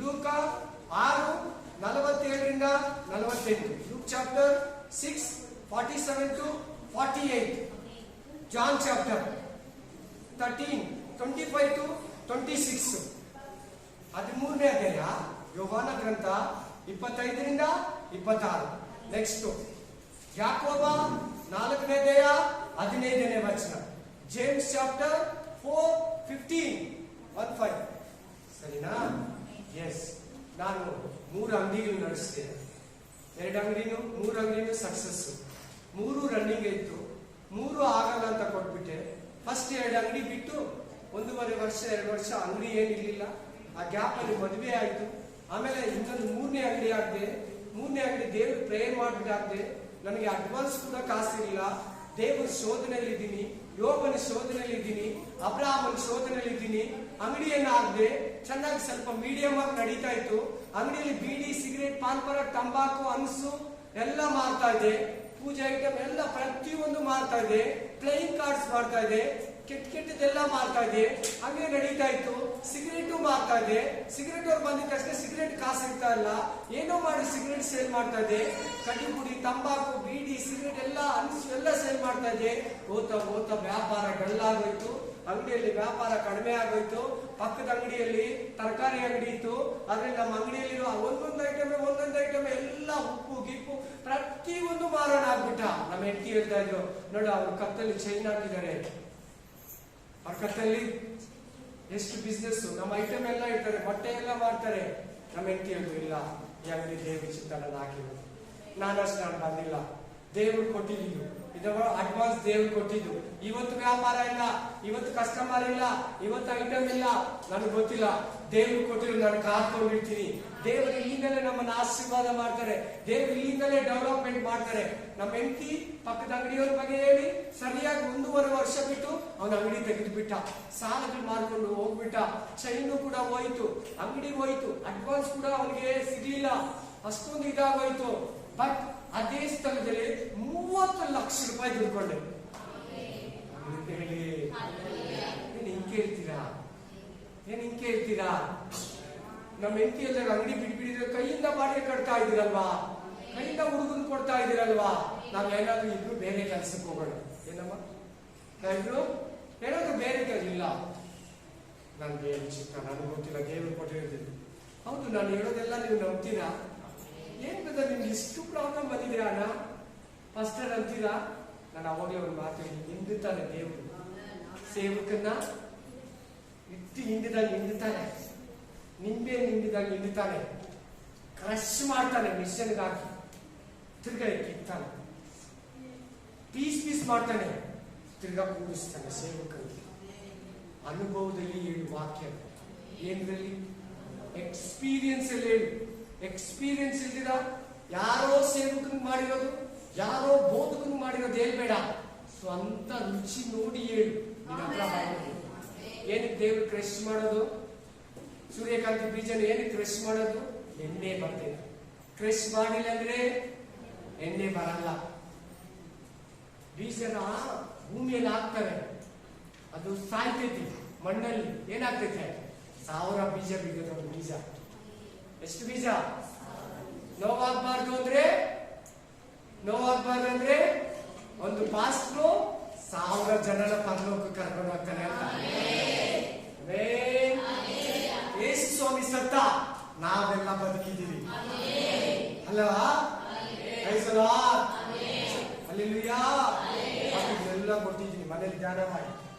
ಲೂಕ 6 47ರಿಂದ 48. Luke chapter 6 47 to 48. John chapter 13 25 to 26. 13ನೇ ಅಧ್ಯಾಯ ಯೋಹಾನ ಗ್ರಂಥ 25ರಿಂದ 26. ನೆಕ್ಸ್ಟ್ ಯಾಕೋಬ 4ನೇ ಅಧ್ಯಾಯ 15ನೇ ವಚನ. James chapter 4:15. ಸರಿನಾ? ಎಸ್. ನಾನು 3 ಅಂಗಡಿಗಳು ನಡೆಸ್ತೇನೆ. 2 ಅಂಗಡಿನೂ 3 ಅಂಗಡಿನೂ ಸಕ್ಸಸ್. 3 ರನ್ನಿಂಗ್ ಇತ್ತು. 3 ಆಗಲ್ಲ ಅಂತ ಕೊಟ್ಬಿಟ್ಟೆ. ಫಸ್ಟ್ 2 ಅಂಗಡಿ ಬಿಟ್ಟು 1.5 ವರ್ಷ 2 ವರ್ಷ ಅಂಗಡಿ ಏನಿರ್ಲಿಲ್ಲ. ಆ ಗ್ಯಾಪ್ ಅಲ್ಲಿ ಮದುವೆ ಆಯ್ತು. ಆಮೇಲೆ ಇನ್ನೊಂದು 3ನೇ ಅಂಗಡಿ ಆಗಿದೆ. 3ನೇ ಅಂಗಡಿ ದೇವ್ರ ಪ್ರೇಯರ್ ಮಾಡ್ಬಿಟ್ಟಾಗಿದೆ. ನನಗೆ ಅಡ್ವಾನ್ಸ್ ಕೂಡ ಕಾಸಿಲ್ಲ. ದೇವರ ಶೋಧನೆಯಲ್ಲಿ ಇದ್ದೀನಿ, ಯೋಬನ ಶೋಧನೆಯಲ್ಲಿ ಇದ್ದೀನಿ, ಅಬ್ರಾಹ್ಮನ ಶೋಧನೆಯಲ್ಲಿ ಇದ್ದೀನಿ. ಅಂಗಡಿಯನ್ನ ಆಗದೆ ಚೆನ್ನಾಗಿ ಸ್ವಲ್ಪ ಮೀಡಿಯಂ ಆಗಿ ನಡೀತಾ ಇತ್ತು. ಅಂಗಡಿಯಲ್ಲಿ ಬೀಡಿ, ಸಿಗರೇಟ್, ಪಾನ್ ಪರಾಗ್, ತಂಬಾಕು, ಅನ್ಸು ಎಲ್ಲ ಮಾರ್ತಾ ಇದೆ. ಪೂಜೆ ಐಟಮ್ ಎಲ್ಲ ಪ್ರತಿಯೊಂದು ಮಾರ್ತಾ ಇದೆ. ಪ್ಲೇಯಿಂಗ್ ಕಾರ್ಡ್ಸ್ ಮಾಡ್ತಾ ಇದೆ. ಕೆಟ್ಟದೆಲ್ಲ ಮಾರ್ತಾ ಇದೆ. ಹಂಗೆ ನಡೀತಾ ಇತ್ತು. ಸಿಗರೇಟು ಮಾರ್ತಾ ಇದೆ. ಸಿಗರೇಟ್ ಅವ್ರು ಬಂದಿದ ತಕ್ಷಣ ಸಿಗರೇಟ್ ಕಾಸು ಇರ್ತಾ ಇಲ್ಲ. ಏನೋ ಮಾಡಿ ಸಿಗರೇಟ್ ಸೇಲ್ ಮಾಡ್ತಾ ಇದೆ. ಕಡ್ಡಿ ಪುಡಿ, ತಂಬಾಕು, ಬೀಡಿ, ಸಿಗರೇಟ್ ಎಲ್ಲ ಅನ್ಸು ಎಲ್ಲ ಸೇಲ್ ಮಾಡ್ತಾ ಇದೆ. ಓದ್ತಾ ವ್ಯಾಪಾರ ಡಲ್ಲಾಗೋಯ್ತು. ಅಂಗಡಿಯಲ್ಲಿ ವ್ಯಾಪಾರ ಕಡಿಮೆ ಆಗೋಯ್ತು. ಪಕ್ಕದ ಅಂಗಡಿಯಲ್ಲಿ ತರಕಾರಿ ಅಂಗಡಿ ಇತ್ತು. ಆದ್ರೆ ನಮ್ಮ ಅಂಗಡಿಯಲ್ಲಿರೋ ಒಂದೊಂದು ಐಟಮ್ ಎಲ್ಲ ಉಪ್ಪು ಗಿಪ್ಪು ಪ್ರತಿಯೊಂದು ಮಾರಾಟ ಆಗ್ಬಿಟ್ಟ. ನಮ್ಮ ಹೆಂಡತಿ ಹೇಳ್ತಾ ಇದ್ರು, ನೋಡ ಅವ್ರ ಕತ್ತಲ್ಲಿ ಚೈನ್ ಹಾಕಿದ್ದಾರೆ. ಅವ್ರ ಕತ್ತಲ್ಲಿ ಎಷ್ಟು ಬಿಸ್ನೆಸ್. ನಮ್ಮ ಐಟಮ್ ಎಲ್ಲ ಇರ್ತಾರೆ, ಬಟ್ಟೆ ಎಲ್ಲ ಮಾಡ್ತಾರೆ. ನಮ್ಮ ಹೆಂಡತಿ ಹೇಳಿದ್ರು, ಇಲ್ಲ ಈ ಅಂಗಡಿ ದೇವ್ರ ಚಿತ್ತನ ಹಾಕಿದ್ರು. ನಾನಷ್ಟು ನಾನು ಬಂದಿಲ್ಲ. ದೇವ್ರು ಕೊಟ್ಟಿದ್ದು ಇದರ ಅಡ್ವಾನ್ಸ್ ದೇವ್ರು ಕೊಟ್ಟಿದ್ದು. ಇವತ್ತು ವ್ಯಾಪಾರ ಇಲ್ಲ, ಇವತ್ತು ಕಸ್ಟಮರ್ ಇಲ್ಲ, ಇವತ್ತು ಐಟಮ್ ಇಲ್ಲ, ನನಗೆ ಗೊತ್ತಿಲ್ಲ. ದೇವ್ರು ಕೊಟ್ಟಿದ್ರು, ನಾನು ಕಾದ್ಕೊಂಡಿರ್ತೀನಿ. ದೇವರು ಇಲ್ಲಿಂದಲೇ ನಮ್ಮನ್ನು ಆಶೀರ್ವಾದ ಮಾಡ್ತಾರೆ. ದೇವರು ಇಲ್ಲಿಂದಲೇ ಡೆವಲಪ್ಮೆಂಟ್ ಮಾಡ್ತಾರೆ. ನಮ್ಮ ಹೆಂಡತಿ ಪಕ್ಕದ ಅಂಗಡಿಯವ್ರ ಬಗ್ಗೆ ಹೇಳಿ ಸರಿಯಾಗಿ 1.5 ವರ್ಷ ಬಿಟ್ಟು ಅವನ ಅಂಗಡಿ ತೆಗೆದು ಬಿಟ್ಟ. ಸಾಲಗಳು ಮಾಡ್ಕೊಂಡು ಹೋಗ್ಬಿಟ್ಟ. ಚೈನು ಕೂಡ ಹೋಯ್ತು, ಅಂಗಡಿ ಹೋಯ್ತು, ಅಡ್ವಾನ್ಸ್ ಕೂಡ ಅವನಿಗೆ ಸಿಗ್ಲಿಲ್ಲ. ಅಷ್ಟೊಂದು ಇದಾಗೋಯ್ತು. ಬಟ್ ಅದೇ ಸ್ಥಳದಲ್ಲಿ 30 ಲಕ್ಷ ರೂಪಾಯಿ ದುಡ್ಕೊಂಡೆ. ಏನ್ ಹಿಂಗೆ ಹೇಳ್ತೀರಾ? ನಮ್ಮ ಹೆಂಡತಿ ಎಲ್ಲ ಅಂಗಡಿ ಬಿಟ್ಬಿಟ್ಟಿದ್ರೆ ಕೈಯಿಂದ ಬಾಡಿಗೆ ಕಟ್ತಾ ಇದ್ದೀರಲ್ವಾ, ಕೈಯಿಂದ ಹುಡುಗನ್ ಕೊಡ್ತಾ ಇದ್ದೀರಲ್ವಾ. ನಾವೇನಾದ್ರೂ ಇಬ್ರು ಬೇರೆ ಕೆಲ್ಸಕ್ಕೆ ಹೋಗೋಣ. ಏನಮ್ಮ ನಾವಿಬ್ರು ಏನಾದ್ರೂ ಬೇರೆ ಕೆಲಸ ಇಲ್ಲ. ನನ್ಗೆ ಏನು ಚಿಕ್ಕ, ನನಗೆ ಗೊತ್ತಿಲ್ಲ, ದೇವ್ರು ಕೊಟ್ಟಿರ್ತೀನಿ. ಹೌದು, ನಾನು ಹೇಳೋದೆಲ್ಲ ನೀವು ನಂಬ್ತೀರಾ? ಏನ್ ಗೊತ್ತಾ, ನಿಮ್ಗೆ ಇಷ್ಟು ಪ್ರಾಬ್ಲಮ್ ಬಂದಿದ್ದೀರಾ ಅಣ್ಣ ಫಸ್ಟರ್ ಅಂತೀರಾ? ನಾನು ಅವಾಗಲೇ ಒಂದು ಮಾತು ಹಿಂದುತ್ತಾನೆ ದೇವರು. ಸೇವಕನ್ನ ಇಟ್ಟು ಹಿಂಡಿದಾಗ ನಿಂಬೆ ಹಿಂಡಿದಾಗ ಹಿಂಡುತ್ತಾನೆ. ಕ್ರಶ್ ಮಾಡ್ತಾನೆ ಮಿಷನ್ಗಾಗಿ. ತಿರ್ಗಾ ಕಿತ್ತಾನೆ, ಪೀಸ್ ಮಾಡ್ತಾನೆ, ತಿರ್ಗಾ ಕೂಡಿಸ್ತಾನೆ ಸೇವಕರಿಗೆ. ಅನುಭವದಲ್ಲಿ ಹೇಳು ವಾಕ್ಯ, ಏನ್ರಲ್ಲಿ ಎಕ್ಸ್ಪೀರಿಯನ್ಸ್ ಅಲ್ಲಿ ಹೇಳು. ಎಕ್ಸ್ಪೀರಿಯನ್ಸ್ ಇಲ್ದಿರ ಯಾರೋ ಸೇವಕನ್ ಮಾಡಿರೋದು, ಯಾರೋ ಬೋಧಕನ್ ಮಾಡಿರೋದು ಹೇಳ್ಬೇಡ, ಸ್ವಂತ ರುಚಿ ನೋಡಿ ಹೇಳು. ನಿನ್ನ ಹತ್ರ ಮಾಡೋದು ಏನಕ್ಕೆ ದೇವ್ರು ಕ್ರಶ್ ಮಾಡೋದು? ಸೂರ್ಯಕಾಂತಿ ಬೀಜನ ಏನಕ್ಕೆ ಕ್ರಶ್ ಮಾಡೋದು? ಎಣ್ಣೆ ಬರ್ತದೆ. ಕ್ರಶ್ ಮಾಡಿಲ್ಲ ಅಂದ್ರೆ ಎಣ್ಣೆ ಬರಲ್ಲ. ಬೀಜನ ಭೂಮಿಯಲ್ಲಿ ಹಾಕ್ತಾರೆ, ಅದು ಸಾಯ್ತೈತಿ ಮಣ್ಣಲ್ಲಿ. ಏನಾಗ್ತೈತೆ? 1000 ಬೀಜ ಬಿದ್ದದ. ಒಂದು ಬೀಜ ಎಷ್ಟು ಬೀಜ? ನೋವಾಗಬಾರ್ದು ಅಂದ್ರೆ ಒಂದು ಪಾಸ್ಟ್ರು 1000 ಜನರ ಪರಲೋಕಕ್ಕೆ ಕರ್ಕೊಂಡು ಹೋಗ್ತಾನೆ ಅಂತ. ಯೇಸು ಸ್ವಾಮಿ ಸತ್ತ, ನಾವೆಲ್ಲ ಬದುಕಿದ್ದೀವಿ ಅಲ್ಲವಾ? ಅಲ್ಲೆಲ್ಲೂಯಾ. ಎಲ್ಲ ಕೊಟ್ಟಿದ್ದೀನಿ ಮನೇಲಿ ಧ್ಯಾನ ಮಾಡಿ.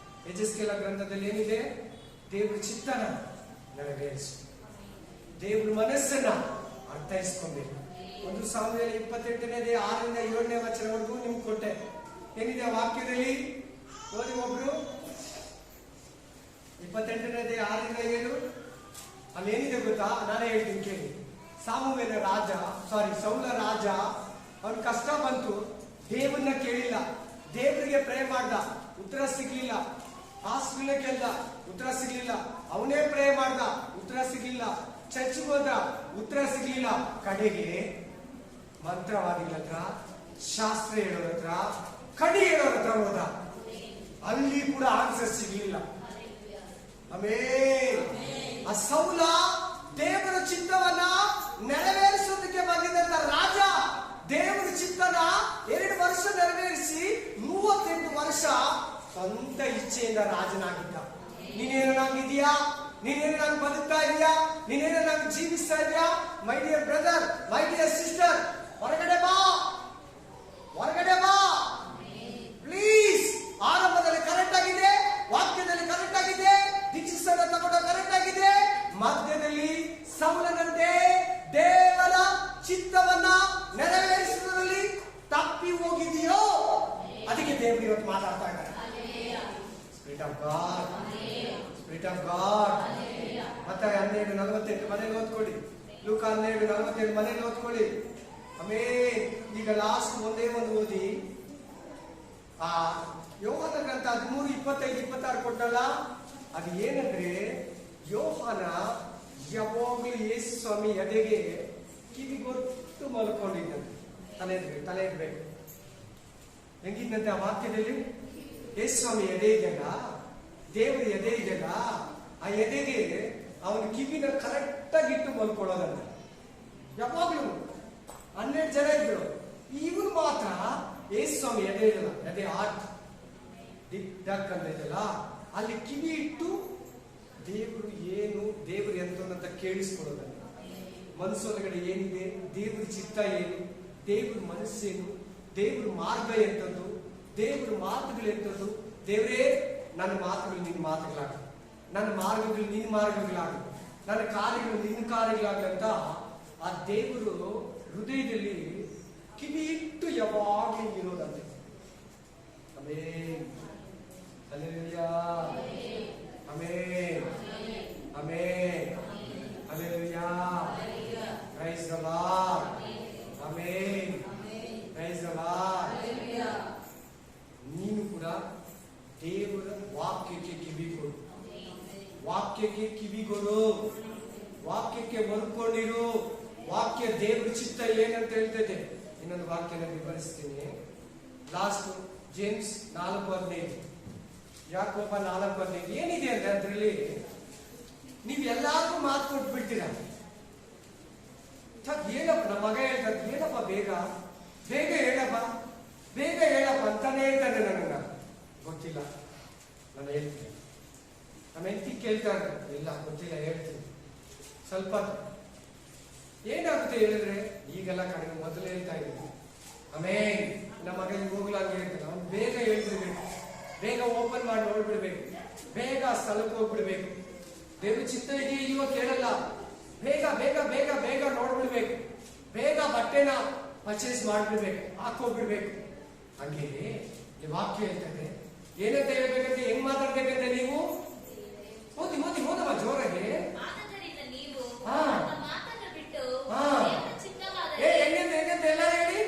ಯೆಜೆಸ್ಕೇಲ ಗ್ರಂಥದಲ್ಲಿ ಏನಿದೆ? ದೇವ್ರ ಚಿತ್ತನ ನೆರವೇರಿಸು, ದೇವ್ರ ಮನಸ್ಸನ್ನ ಅರ್ಥೈಸ್ಕೊಬೇಕು. 1 ಸಾಮುವೇಲ 28ನೇ 6ರಿಂದ 7ನೇ ವಚನವರೆಗೂ ನಿಮ್ಗೆ ಕೊಟ್ಟೆ. ಏನಿದೆ ವಾಕ್ಯದಲ್ಲಿ? ಓದಿ ಒಬ್ರು. 28ನೇ 6ರಿಂದ 7. ಅಲ್ಲಿ ಏನಿದೆ ಗೊತ್ತಾ? ನಾನೇ ಹೇಳ್ತೀನಿ ಕೇಳಿ. ಸೌಲ ರಾಜ, ಅವನ್ ಕಷ್ಟ ಬಂತು, ದೇವರನ್ನ ಕೇಳಿಲ್ಲ, ದೇವರಿಗೆ ಪ್ರೇ ಮಾಡ್ದ, ಉತ್ತರ ಸಿಗ್ಲಿಲ್ಲ. ಹಾಸ್ಪಿಟಲ್ ಕೇಳ್ದ, ಉತ್ತರ ಸಿಗ್ಲಿಲ್ಲ. ಅವನೇ ಪ್ರೇ ಮಾಡ್ದ, ಉತ್ತರ ಸಿಗ್ಲಿಲ್ಲ. ಚರ್ಚ್ಗೆ ಹೋದ, ಉತ್ತರ ಸಿಗ್ಲಿಲ್ಲ. ಕಡೆಗೆ ಮಂತ್ರವಾದಿಗಳ ಹತ್ರ, ಶಾಸ್ತ್ರ ಹೇಳೋರ ಹತ್ರ, ಕಡಿ ಹೇಳೋರ ಹತ್ರ ಹೋದ. ಅಲ್ಲಿ ಕೂಡ ಆನ್ಸರ್ ಸಿಗ್ಲಿಲ್ಲ. ಆ ಸೌಲ ದೇವರ ಚಿತ್ತವನ್ನ ನೆರವೇರಿಸೋದಕ್ಕೆ ಬಂದಿದ್ದಂತ ರಾಜ, ದೇವರ ಚಿತ್ತನ 2 ವರ್ಷ ನೆರವೇರಿಸಿ 38 ವರ್ಷ ಸ್ವಂತ ಇಚ್ಛೆಯಿಂದ ರಾಜನಾಗಿದ್ದ. ನೀನೇನು ನಂಗಿದೀಯಾ? ನೀನೇನು ನಂಗೆ ಬದುಕ್ತಾ ಇದೀಯಾ? ನೀನೇನು ನಂಗೆ ಜೀವಿಸ್ತಾ ಇದೀಯಾ? My dear brother, my dear sister, ಹೊರಗಡೆ ಬಾ ಪ್ಲೀಸ್. ಆರಂಭದಲ್ಲಿ ಕರೆಕ್ಟ್ ಆಗಿದೆ, ವಾಕ್ಯದಲ್ಲಿ ಕರೆಕ್ಟ್ ಆಗಿದೆ, ದೀಕ್ಷಿಸನ ತಗೊಂಡ ಕರೆಕ್ಟ್ ಆಗಿದೆ. ಮಧ್ಯದಲ್ಲಿ ಸೌಲನಂತೆ ದೇವರ ಚಿತ್ತವನ್ನ ನೆರವೇರಿಸುವುದರಲ್ಲಿ ತಪ್ಪಿ ಹೋಗಿದೆಯೋ? ಅದಕ್ಕೆ ದೇವರು ಇವತ್ತು ಮಾತಾಡ್ತಾ ಇದ್ದಾರೆ. Spirit of god. ಮತ್ತೆ 12:48 ಮನೇಲಿ ಓದ್ಕೊಳ್ಳಿ. ಲೂಕ 12:47 ಮನೇಲಿ ಓದ್ಕೊಳ್ಳಿ. ಈಗ ಲಾಸ್ಟ್ ಒಂದೇ ಒಂದು ಓದಿ. ಯೋಹಾನ ಗ್ರಂಥ 13:25-26 ಕೊಟ್ಟಲ್ಲ, ಅದು ಏನಂದ್ರೆ ಯೋಹಾನ ಯಾವಾಗಲೂ ಯೇಸು ಸ್ವಾಮಿ ಎದೆಗೆ ಕಿವಿಗೊತ್ತು ಮಲ್ಕೊಂಡಿದ್ದಂತೆ. ತಲೆ ಇಡ್ಬೇಕು. ಹೆಂಗಿದ್ದಂತೆ ಆ ವಾಕ್ಯದಲ್ಲಿ? ಯೇಸು ಸ್ವಾಮಿ ಎದೆ ಇದೆಯಲ್ಲ, ದೇವರ ಎದೆ ಇದೆಯಲ್ಲ, ಆ ಎದೆಗೆ ಅವನ ಕಿವಿನ ಕರೆಕ್ಟ್ ಆಗಿ ಇಟ್ಟು ಮಲ್ಕೊಳ್ಳೋದಂತ. ಯಾವಾಗ್ಲೂ 12 ಜನ ಇದ್ರು, ಇವನು ಮಾತ್ರ ಯೇಸು ಸ್ವಾಮಿ ಎದೆ ಇದೆಯಲ್ಲ, ಎದೆ ಆರ್ಟ್ ಡಕ್ ಅಂತ ಇದೆಯಲ್ಲ, ಅಲ್ಲಿ ಕಿವಿ ಇಟ್ಟು ದೇವರು ಏನು, ದೇವರು ಎಂತ ಕೇಳಿಸ್ಕೊಳ್ಳೋದಲ್ಲ. ಮನಸ್ಸೊಳಗಡೆ ಏನಿದೆ, ದೇವ್ರ ಚಿತ್ತ ಏನು, ದೇವ್ರ ಮನಸ್ಸೇನು, ದೇವ್ರ ಮಾರ್ಗ ಎಂತದ್ದು, ದೇವ್ರ ಮಾತುಗಳು ಎಂತದ್ದು. ದೇವರೇ, ನನ್ನ ಮಾತುಗಳು ನಿನ್ನ ಮಾತುಗಳಾಗ, ನನ್ನ ಮಾರ್ಗಗಳು ನಿನ್ನ ಮಾರ್ಗಗಳಾಗ, ನನ್ನ ಕಾರ್ಯಗಳು ನಿನ್ನ ಕಾರ್ಯಗಳಾಗಂತ ಆ ದೇವರು ಹೃದಯದಲ್ಲಿ ಕಿವಿ ಇಟ್ಟು ಯಾವಾಗಲೂ ಇರೋದಂತೆ. Amen, hallelujah, amen, amen, hallelujah, praise the Lord, amen, praise the Lord. ನೀನು ಕೂಡ ದೇವರ ವಾಕ್ಯಕ್ಕೆ ಕಿವಿಗೊಡು, ವಾಕ್ಯಕ್ಕೆ ಕಿವಿಗೊಡು, ವಾಕ್ಯಕ್ಕೆ ಹೊಂದ್ಕೊಂಡಿರು. ವಾಕ್ಯ ದೇವ್ರ ಚಿತ್ತ ಏನಂತ ಹೇಳ್ತೈತೆ. ಇನ್ನೊಂದು ವಾಕ್ಯನ ವಿವರಿಸ್ತೀನಿ. ಲಾಸ್ಟ್ ಜೇಮ್ಸ್ 4:15, ಯಾಕೋಬ 4:15 ಏನಿದೆ ಅಂದ್ರೆ ಅದ್ರಲ್ಲಿ ನೀವ್ ಎಲ್ಲಾರ್ಗೂ ಮಾತು ಕೊಟ್ಬಿಡ್ತೀರ. ಏನಪ್ಪ ನಮ್ಮ ಮಗ ಹೇಳ್ತಾರೆ, ಏನಪ್ಪ ಬೇಗ ಹೇಳಪ್ಪ ಅಂತಾನೆ ಹೇಳ್ತಾನೆ. ನನಗ ಗೊತ್ತಿಲ್ಲ, ನಾನು ಹೇಳ್ತೀನಿ. ನಮ್ಮ ಹೆಂಡತಿ ಕೇಳ್ತಾರೆ, ಇಲ್ಲ ಗೊತ್ತಿಲ್ಲ ಹೇಳ್ತೀನಿ. ಸ್ವಲ್ಪ ಏನಾಗುತ್ತೆ ಹೇಳಿದ್ರೆ, ಈಗೆಲ್ಲ ಕಡಿಮೆ, ಮೊದಲು ಹೇಳ್ತಾ ಇದ್ದೀನಿ. ಆಮೇಲೆ ನಮ್ಮ ಮಗನಿಗೆ ಹೋಗ್ಲಾಂಗೆ ಹೇಳ್ತಾನೆ. ಅವ್ನು ಬೇಗ ಹೇಳ್ಬಿಡ್ಬೇಕು, ಬೇಗ ಓಪನ್ ಮಾಡಿ ನೋಡ್ಬಿಡ್ಬೇಕು, ಬೇಗ ಸ್ಥಳಕ್ಕೆ ಹೋಗ್ಬಿಡ್ಬೇಕು. ದೇವ್ರ ಚಿತ್ತ ಇದೆಯೋ ಇಲ್ವೋ ಕೇಳಲ್ಲ, ಬೇಗ ನೋಡ್ಬಿಡ್ಬೇಕು. ಬೇಗ ಬಟ್ಟೆನ ಪರ್ಚೇಸ್ ಮಾಡಿಬಿಡ್ಬೇಕು, ಹಾಕೋಬಿಡ್ಬೇಕು. ಹಂಗೆ ಈ ವಾಕ್ಯ ಹೇಳ್ತಾರೆ ಏನಂತ ಹೇಳ್ಬೇಕಂತ, ಹೆಂಗ್ ಮಾತಾಡ್ಬೇಕಂತ ನೀವು ಓದಮ್ಮ ಜೋರಾಗಿ. ಹೆಂಗಂತ ಎಲ್ಲರೂ ಹೇಳಿ.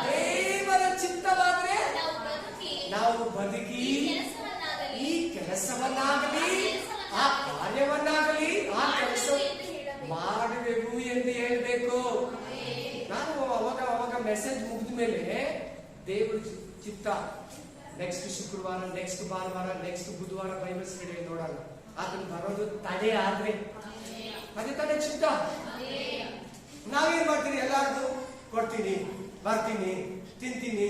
ದೇವರ ಚಿತ್ತವಾದ್ರೆ ನಾವು ಬದುಕಿ ಈ ಕೆಲಸವನ್ನಾಗಲಿ ಆ ಕಾರ್ಯವನ್ನಾಗಲಿ ಆ ಕೆಲಸ ಮಾಡಬೇಕು ಎಂದು ಹೇಳ್ಬೇಕು. ನಾನು ಅವಾಗ ಮೆಸೇಜ್ ಮುಗಿದ ಮೇಲೆ ದೇವರ ಚಿತ್ತ ನೆಕ್ಸ್ಟ್ ಶುಕ್ರವಾರ, ನೆಕ್ಸ್ಟ್ ಭಾನುವಾರ, ನೆಕ್ಸ್ಟ್ ಬುಧವಾರ ಬೈಬಲ್ ಸ್ಟಡಿ ನೋಡೋಣ. ಅದನ್ನ ಬರೋದು ತಡೆ ಆದ್ರೆ ಅದೇ ತಡೆ ಚಿತ್ತ. ನಾವೇನ್ ಮಾಡ್ತೀವಿ, ಎಲ್ಲಾರ್ದು ಕೊಡ್ತೀನಿ, ಬರ್ತೀನಿ, ತಿಂತೀನಿ,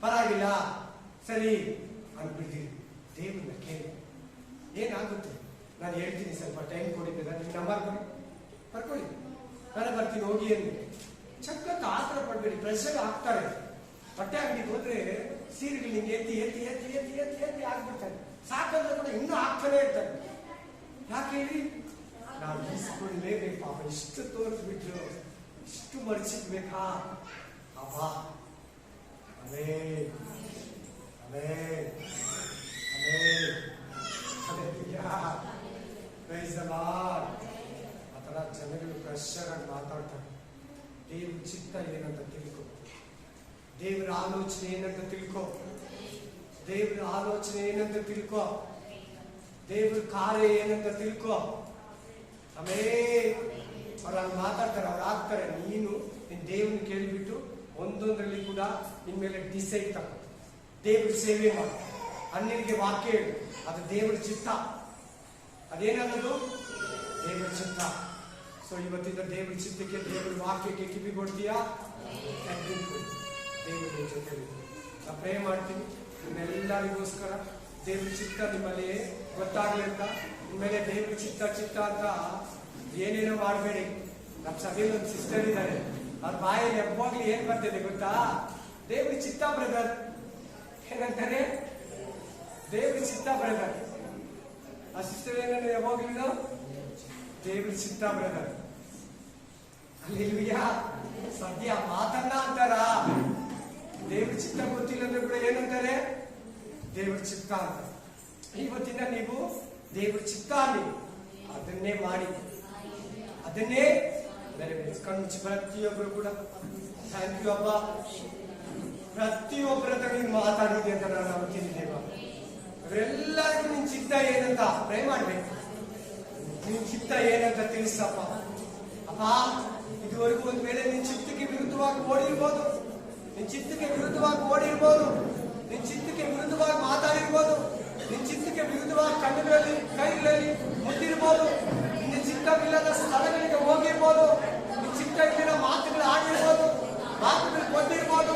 ಪರವಾಗಿಲ್ಲ, ಸರಿ ಅಂದ್ಬಿಡ್ತೀವಿ. ದೇವ್ರನ್ನ ಕೇಳಿ ಏನಾಗುತ್ತೆ ನಾನು ಹೇಳ್ತೀನಿ, ಸ್ವಲ್ಪ ಟೈಮ್ ಕೊಡಿದ್ದೀರ, ನಿಮ್ ನಂಬರ್ ಕೊಡಿ, ಬರ್ಕೊಳ್ಳಿ, ನಾನು ಬರ್ತೀನಿ ಹೋಗಿ ಅಂದ್ಬಿಟ್ಟು ಚಕ್ಕಂತ ಆತರ ಪಡ್ಬೇಡಿ. ಪ್ರೆಷರ್ ಆಗ್ತಾರೆ. ಬಟ್ಟೆ ಅಂಗಡಿಗೆ ಹೋದ್ರೆ ಸೀರೆಗಳು ನಿಂಗೆ ಎತ್ತಿ ಎತ್ತಿ ಎತ್ತಿ ಎತ್ತಿ ಎತ್ತಿ ಎತ್ತಿ ಆಗ್ಬಿಡ್ತಾರೆ. ಸಾಕಂದ್ರೆ ಕೂಡ ಇನ್ನೂ ಆಗ್ತಾನೆ ಇರ್ತಾರೆ. ಯಾಕೆ ಹೇಳಿ, ನಾವು ಈಸ್ಕೊಳ್ಳೇಬೇಕು. ಪಾಪ ಇಷ್ಟು ತೋರಿಸ್ಬಿಟ್ರು, ಇಷ್ಟು ಮರ್ಚಿಕ್ಬೇಕಾ? ಅಬ್ಬಾ ಅದೇ ಅದೇ ಆತರ ಜನಗಳು ಪ್ರೆಷರ್ ಆಗಿ ಮಾತಾಡ್ತಾರೆ. ದೇವ್ರ ಚಿತ್ತ ಏನಂತ ತಿಳ್ಕೊ, ದೇವರ ಆಲೋಚನೆ ಏನಂತ ತಿಳ್ಕೊ, ದೇವರ ಆಲೋಚನೆ ಏನಂತ ತಿಳ್ಕೊ, ದೇವ್ರ ಕಾರ್ಯ ಏನಂತ ತಿಳ್ಕೊ. ಅವ್ರು ಹಂಗೆ ಮಾತಾಡ್ತಾರೆ, ಅವ್ರು ಆಗ್ತಾರೆ. ನೀನು ನಿನ್ ದೇವ್ರನ್ನ ಕೇಳಿಬಿಟ್ಟು ಒಂದೊಂದರಲ್ಲಿ ಕೂಡ ನಿನ್ ಮೇಲೆ ಡಿಸೈಡ್ ತಗೋ. ದೇವ್ರ ಸೇವೆ ಮಾಡು, ಅನ್ಯರಿಗೆ ವಾಕ್ಯ ಹೇಳು, ಅದು ದೇವರ ಚಿತ್ತ. ಅದೇನನ್ನೋದು ದೇವರ ಚಿತ್ತ. ಸೊ ಇವತ್ತಿಂದ ದೇವರ ಚಿತ್ತಕ್ಕೆ, ದೇವರ ವಾಕ್ಯಕ್ಕೆ ಕಿವಿ ಕೊಡ್ತೀಯಾ? ದೇವರ ಜೊತೆ ನಾವು ಪ್ರೇ ಮಾಡ್ತೀವಿ. ನಿಮ್ಮೆಲ್ಲರಿಗೋಸ್ಕರ ದೇವ್ರ ಚಿತ್ತ ನಿಮ್ಮಲ್ಲಿ ಗೊತ್ತಾಗ್ಲಿ ಅಂತ. ನಿಮ್ಮೇಲೆ ದೇವ್ರ ಚಿತ್ತ ಚಿತ್ತ ಅಂತ ಏನೇನೋ ಮಾಡಬೇಡಿ. ನಮ್ಮ ಸಭೆಯಲ್ಲಿ ಒಂದು ಸಿಸ್ಟರ್ ಇದ್ದಾರೆ, ಅವ್ರ ಬಾಯಲ್ಲಿ ಯಾವಾಗ್ಲೂ ಏನ್ ಬರ್ತಿದೆ ಗೊತ್ತಾ? ದೇವ್ರ ಚಿತ್ತ ಬ್ರದರ್. ಏನಂತಾರೆ? ದೇವ್ರ ಚಿತ್ತ ಬ್ರದರ್. ಆ ಸಿಸ್ಟರ್ ಏನಂದ್ರೆ ಯಾವಾಗ್ಲೂ ದೇವ್ರ ಚಿತ್ತ ಬ್ರದರ್. ಅಲ್ಲಿಲ್ವಿಯಾ? ಸದ್ಯ ಮಾತನ್ನ ಅಂತಾರ. ದೇವ್ರ ಚಿತ್ತ ಗೊತ್ತಿಲ್ಲ ಅಂದ್ರೆ ಕೂಡ ಏನಂತಾರೆ? ದೇವ್ರ ಚಿತ್ತ ಅಂತ. ಇವತ್ತಿನ ನೀವು ದೇವ್ರ ಚಿತ್ತ ಅಲ್ಲಿ ಅದನ್ನೇ ಮಾಡಿ, ಅದನ್ನೇ ಕಣ್ಣು ಪ್ರತಿಯೊಬ್ಬರು ಕೂಡ ಥ್ಯಾಂಕ್ ಯು ಅಪ್ಪ, ಪ್ರತಿಯೊಬ್ಬರ ಹತ್ರ ನೀನು ಮಾತಾಡಿದೆ ಅಂತ ನಾನು ನಂಬ್ತೀನಿ ದೇವ. ಅವರೆಲ್ಲರಿಗೂ ನಿನ್ ಚಿತ್ತ ಏನಂತ ಪ್ರೇ ಮಾಡ್ಬೇಕು. ನಿನ್ ಚಿತ್ತ ಏನಂತ ತಿಳಿಸಪ್ಪ. ಅಪ್ಪ, ಇದುವರೆಗೂ ಒಂದ್ ವೇಳೆ ನಿನ್ ಚಿತ್ತಕ್ಕೆ ವಿರುದ್ಧವಾಗಿ ಓಡಿರ್ಬೋದು, ನಿನ್ ಚಿತ್ತಕ್ಕೆ ವಿರುದ್ಧವಾಗಿ ಓಡಿರ್ಬೋದು, ನಿನ್ ಚಿತ್ತಕ್ಕೆ ವಿರುದ್ಧವಾಗಿ ಮಾತಾಡಿರ್ಬೋದು, ನಿನ್ ಚಿತ್ತಕ್ಕೆ ವಿರುದ್ಧವಾಗಿ ಕಣ್ಣುಗಳಲ್ಲಿ ಕೈಗಳಲ್ಲಿ ಮುಟ್ಟಿರ್ಬೋದು, ನಿನ್ನ ಚಿತ್ತವಿಲ್ಲದ ಸ್ಥಳಗಳಿಗೆ ಹೋಗಿರ್ಬೋದು, ನಿನ್ ಚಿತ್ತ ಇಲ್ಲಿನ ಮಾತುಗಳು ಆಡಿರ್ಬೋದು, ಮಾತುಗಳು ಕೊಟ್ಟಿರ್ಬೋದು.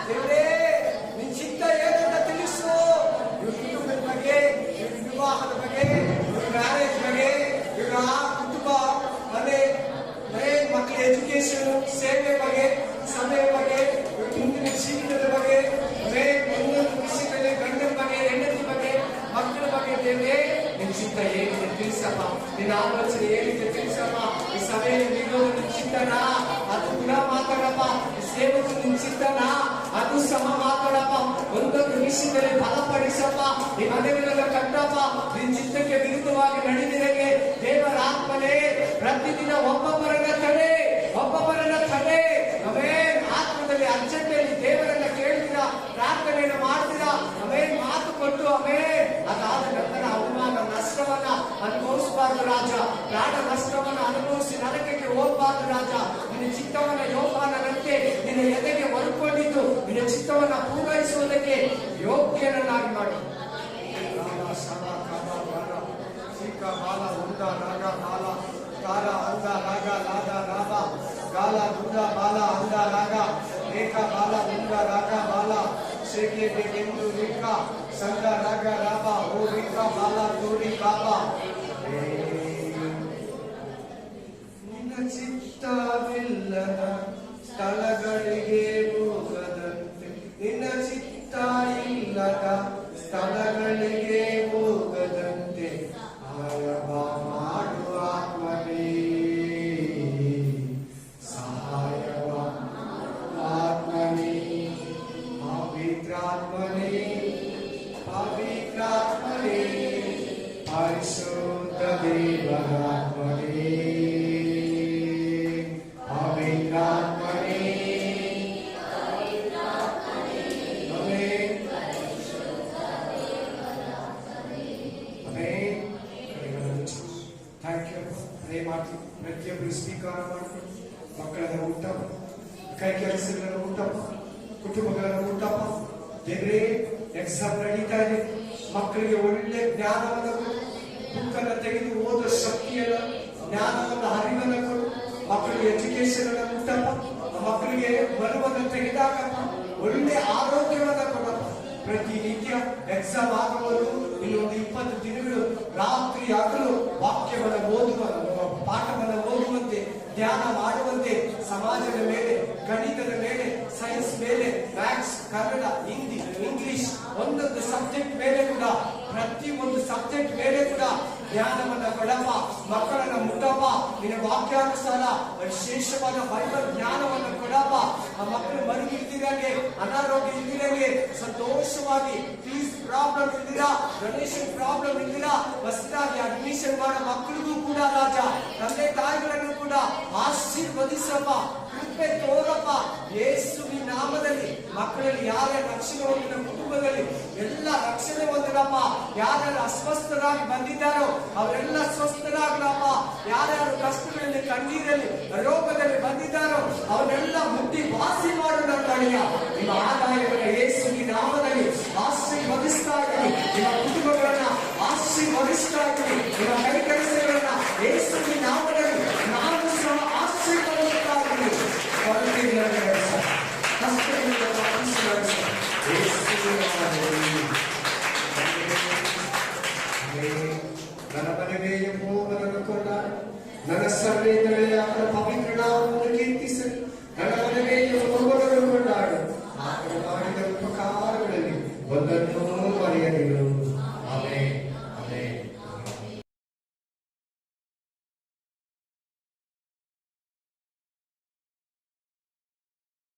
ದೇವರೇ, ನಿನ್ ಚಿತ್ತ ಏನಂತ ತಿಳಿಸು. ಇವ್ರ ಕುಟುಂಬದ ಬಗ್ಗೆ, ಇವ್ರ ವಿವಾಹದ ಬಗ್ಗೆ, ಇವ್ರ ಮ್ಯಾರೇಜ್ ಬಗ್ಗೆ, ಇವರ ಕುಟುಂಬ, ಮನೆ ಮಕ್ಕಳ ಎಜುಕೇಶನ್, ಸೇವೆ ಬಗ್ಗೆ, ಸಮಯ ಬಗ್ಗೆ, ಮುಂದಿನ ಜೀವಿತದ ಬಗ್ಗೆ, ಒಂದೊಂದು ವಿಷಯದಲ್ಲಿ ಗಂಡನ ಬಗ್ಗೆ, ಹೆಂಡತಿ ಬಗ್ಗೆ, ಮಕ್ಕಳ ಬಗ್ಗೆ. ದೇವರೇ, ನಿನ್ ಚಿತ್ತ ಏನಿದೆ ತಿಳಿಸಪ್ಪ, ನಿನ್ನ ಆಲೋಚನೆ ಏನಿದೆ ತಿಳಿಸಪ್ಪ. ಈ ಸಭೆಯಲ್ಲಿ ನೀಡೋದು ನಿನ್ ಚಿತ್ತನ, ಅದು ಕೂಡ ಮಾತಾಡಪ್ಪ. ಈ ಸೇವಕು ನಿನ್ ಚಿತ್ತನ, ಅದು ಸಮ ಮಾತಾಡಪ್ಪ. ಒಂದೊಂದು ವಿಷಯದಲ್ಲಿ ಬಲಪಡಿಸಪ್ಪ. ಈ ಮನೆಗಳೆಲ್ಲ ಕಟ್ಟಪ್ಪ. ನಿನ್ ಚಿತ್ತಕ್ಕೆ ವಿರುದ್ಧವಾಗಿ ನಡೆದಿರಗೆ ದೇವರ ಆತ್ಮನೇ ಪ್ರತಿದಿನ ಒಬ್ಬೊಬ್ಬರನ್ನ ತಡೆ, ಒಬ್ಬೊಬ್ಬರನ್ನ ತಡೆ. ಆತ್ಮದಲ್ಲಿ ಅರ್ಜೆಂಟಲ್ಲಿ ದೇವರನ್ನ ಕೇಳ್ತೀರಾ, ಪ್ರಾರ್ಥನೆಯನ್ನು ಮಾಡ್ತೀರಾ, ಮಾತು ಕೊಟ್ಟು ಅದಾದ ನಂತರ ಅವಮಾನ ನಷ್ಟವನ್ನ ಅನುಭವಿಸಬಾರ್ದು ರಾಜ. ಪ್ರಾಣ ನಷ್ಟವನ್ನ ಅನುಭವಿಸಿ ನರಕಕ್ಕೆ ಹೋಗಬಾರ್ದು ರಾಜ. ನಿನ್ನ ಚಿತ್ತವನ್ನ ಯೋಪಾನದಂತೆ ನಿನ್ನ ಎದೆಗೆ ಹೊರಕೊಂಡಿದ್ದು ನಿನ್ನ ಚಿತ್ತವನ್ನ ಪೂರೈಸುವುದಕ್ಕೆ ಯೋಗ್ಯನನ್ನಾಗಿ ಮಾಡಿ. ಬಾಲ ಉಂದ ರಾಗ ಬಾಲ ಕಾಲ ಅಂದ ರಾಗ ಲಾದ ರಾಗ ಗಾಲ ದುಂದ ಬಾಲ ಅಂದ ರಾಗ ರೇಖ ಬಾಲ ಉಂದ ರಾಗ ಬಾಲ ಶೇಖೆ ಬೇಕೆಂದು ರೇಖ ಸಂದ ರಾಗ ರಾಬ ಓ ರೇಖ ಬಾಲ ತೋರಿ ಕಾಬ. ನಿನ್ನ ಚಿತ್ತವಿಲ್ಲದ ಸ್ಥಳಗಳಿಗೆ ಹೋಗದಂತೆ, ನಿನ್ನ ಚಿತ್ತ ಇಲ್ಲದ ಸ್ಥಳಗಳಿಗೆ ಹೋಗದಂತೆ ಸಹಾಯವ ಮಾಡುವ ಆತ್ಮನೇ, ಸಹಾಯವ ಕೈ ಕೆಲಸಗಳನ್ನು ಮುಟ್ಟಪ್ಪ, ಕುಟುಂಬಗಳನ್ನು ಮುಟ್ಟಪ್ಪ ದೇವರೇ. ಎಕ್ಸಾಮ್ ನಡೀತಾ ಇದೆ, ಮಕ್ಕಳಿಗೆ ಒಳ್ಳೆ ಜ್ಞಾನವನ್ನು ಕೊಡು, ಬುಕ್ಕನ್ನು ತೆಗೆದು ಓದೋ ಶಕ್ತಿಯನ್ನ, ಜ್ಞಾನವನ್ನು, ಅರಿವನ್ನು ಕೊಡು. ಮಕ್ಕಳಿಗೆ ಎಜುಕೇಶನ್ ಅನ್ನು ಮುಟ್ಟಪ್ಪ, ಮಕ್ಕಳಿಗೆ ಬರುವನ್ನು ತೆಗೆದಾಕಪ್ಪ, ಒಳ್ಳೆ ಆರೋಗ್ಯವನ್ನು ಕೊಡಪ್ಪ. ಪ್ರತಿನಿತ್ಯ ಎಕ್ಸಾಮ್ ಆಗುವುದು ಇನ್ನೊಂದು 20 ದಿನಗಳು ರಾತ್ರಿ ಹಗಲು ವಾಕ್ಯವನ್ನು ಓದುವ, ಪಾಠವನ್ನು ಓದುವಂತೆ, ಧ್ಯಾನ ಮಾಡುವಂತೆ, ಸಮಾಜದ ಮೇಲೆ, ಗಣಿತದ ಮೇಲೆ, ಸೈನ್ಸ್ ಮೇಲೆ, ಮ್ಯಾಥ್ಸ್, ಕನ್ನಡ, ಹಿಂದಿ, ಇಂಗ್ಲಿಷ್ ಒಂದೊಂದು ಸಬ್ಜೆಕ್ಟ್ ಮೇಲೆ ಕೂಡ, ಪ್ರತಿಯೊಂದು ಸಬ್ಜೆಕ್ಟ್ ಮೇಲೆ ಕೂಡ ಜ್ಞಾನವನ್ನ ಕೊಡಪ್ಪ. ಮಕ್ಕಳನ್ನ ಮುಟ್ಟಪ್ಪ, ನಿನ್ನ ವಾಕ್ಯಾನುಸಾರ ವಿಶೇಷವಾದ ಬೈಬಲ್ ಜ್ಞಾನವನ್ನು ಕೊಡಪ್ಪ. ಆ ಮಕ್ಕಳು ಮರುಗಿಲ್ದಿರಂಗೆ, ಅನಾರೋಗ್ಯ ಇಲ್ದಿರಂಗೆ, ಸಂತೋಷವಾಗಿ ಫೀಸ್ ಪ್ರಾಬ್ಲಮ್ ಇಲ್ದಿರ, ಡೊನೇಷನ್ ಪ್ರಾಬ್ಲಮ್ ಇಲ್ದಿರ, ಹೊಸದಾಗಿ ಅಡ್ಮಿಷನ್ ಮಾಡೋ ಮಕ್ಕಳಿಗೂ ಕೂಡ ರಾಜ, ತಂದೆ ತಾಯಿಗಳನ್ನು ಕೂಡ ಆಶೀರ್ವದಿಸಪ್ಪ, ಕೃಪೆ ತೋರಪ್ಪ. ಯೇಸುವಿನ ನಾಮದಲ್ಲಿ ಮಕ್ಕಳಲ್ಲಿ ಯಾರ ರಕ್ಷಣೆ ಹೊಂದಿದ ಕುಟುಂಬದಲ್ಲಿ ಎಲ್ಲ ರಕ್ಷಣೆ ಹೊಂದಿರಪ್ಪ. ಯಾರ್ಯಾರು ಅಸ್ವಸ್ಥರಾಗಿ ಬಂದಿದ್ದಾರೋ ಅವರೆಲ್ಲ ಸ್ವಸ್ಥರಾಗ್ಲಪ್ಪ. ಯಾರ್ಯಾರು ಕಷ್ಟಗಳಲ್ಲಿ, ಕಣ್ಣೀರಲ್ಲಿ, ರೋಗದಲ್ಲಿ ಬಂದಿದ್ದಾರೋ ಅವರೆಲ್ಲ ಮುಟ್ಟಿ ವಾಸಿ ಮಾಡೋಣ ಕಡೆಯ. ನಿಮ್ಮ ಆದಾಯವನ್ನು ಯೇಸುವಿನ ನಾಮದಲ್ಲಿ ಆಶೀರ್ವದಿಸ್ತಾ ಇದ್ದೀನಿ. ನಿಮ್ಮ ಕುಟುಂಬಗಳನ್ನ ಆಶೀರ್ವದಿಸ್ತಾ ಇದ್ದೀನಿ. ನಿಮ್ಮ ಕೈ ಕೆಲಸಗಳನ್ನ ಯೇಸುವಿನ ನಾಮದಲ್ಲಿ ನಾನು ಸಹ ಆಶೀರ್ವದಿಸ್ತಾ ಇದ್ದೀನಿ. ನನ್ನ ಮನೆಗೆ ಯೆಹೋವನನ್ನು ಕೊಂಡಾಡು, ನನ್ನ ಸರ್ವೇಂದ್ರೇ ಆತನ ಪವಿತ್ರ ನಾಮವನ್ನು ಕೀರ್ತಿಸಲಿ. ನನ್ನ ಮನೆಗೆ ಯೆಹೋವನನ್ನು ಕೊಂಡಾಡು, ಆತನು ಮಾಡಿದ ಉಪಕಾರಗಳಲ್ಲಿ ಒಂದನ್ನು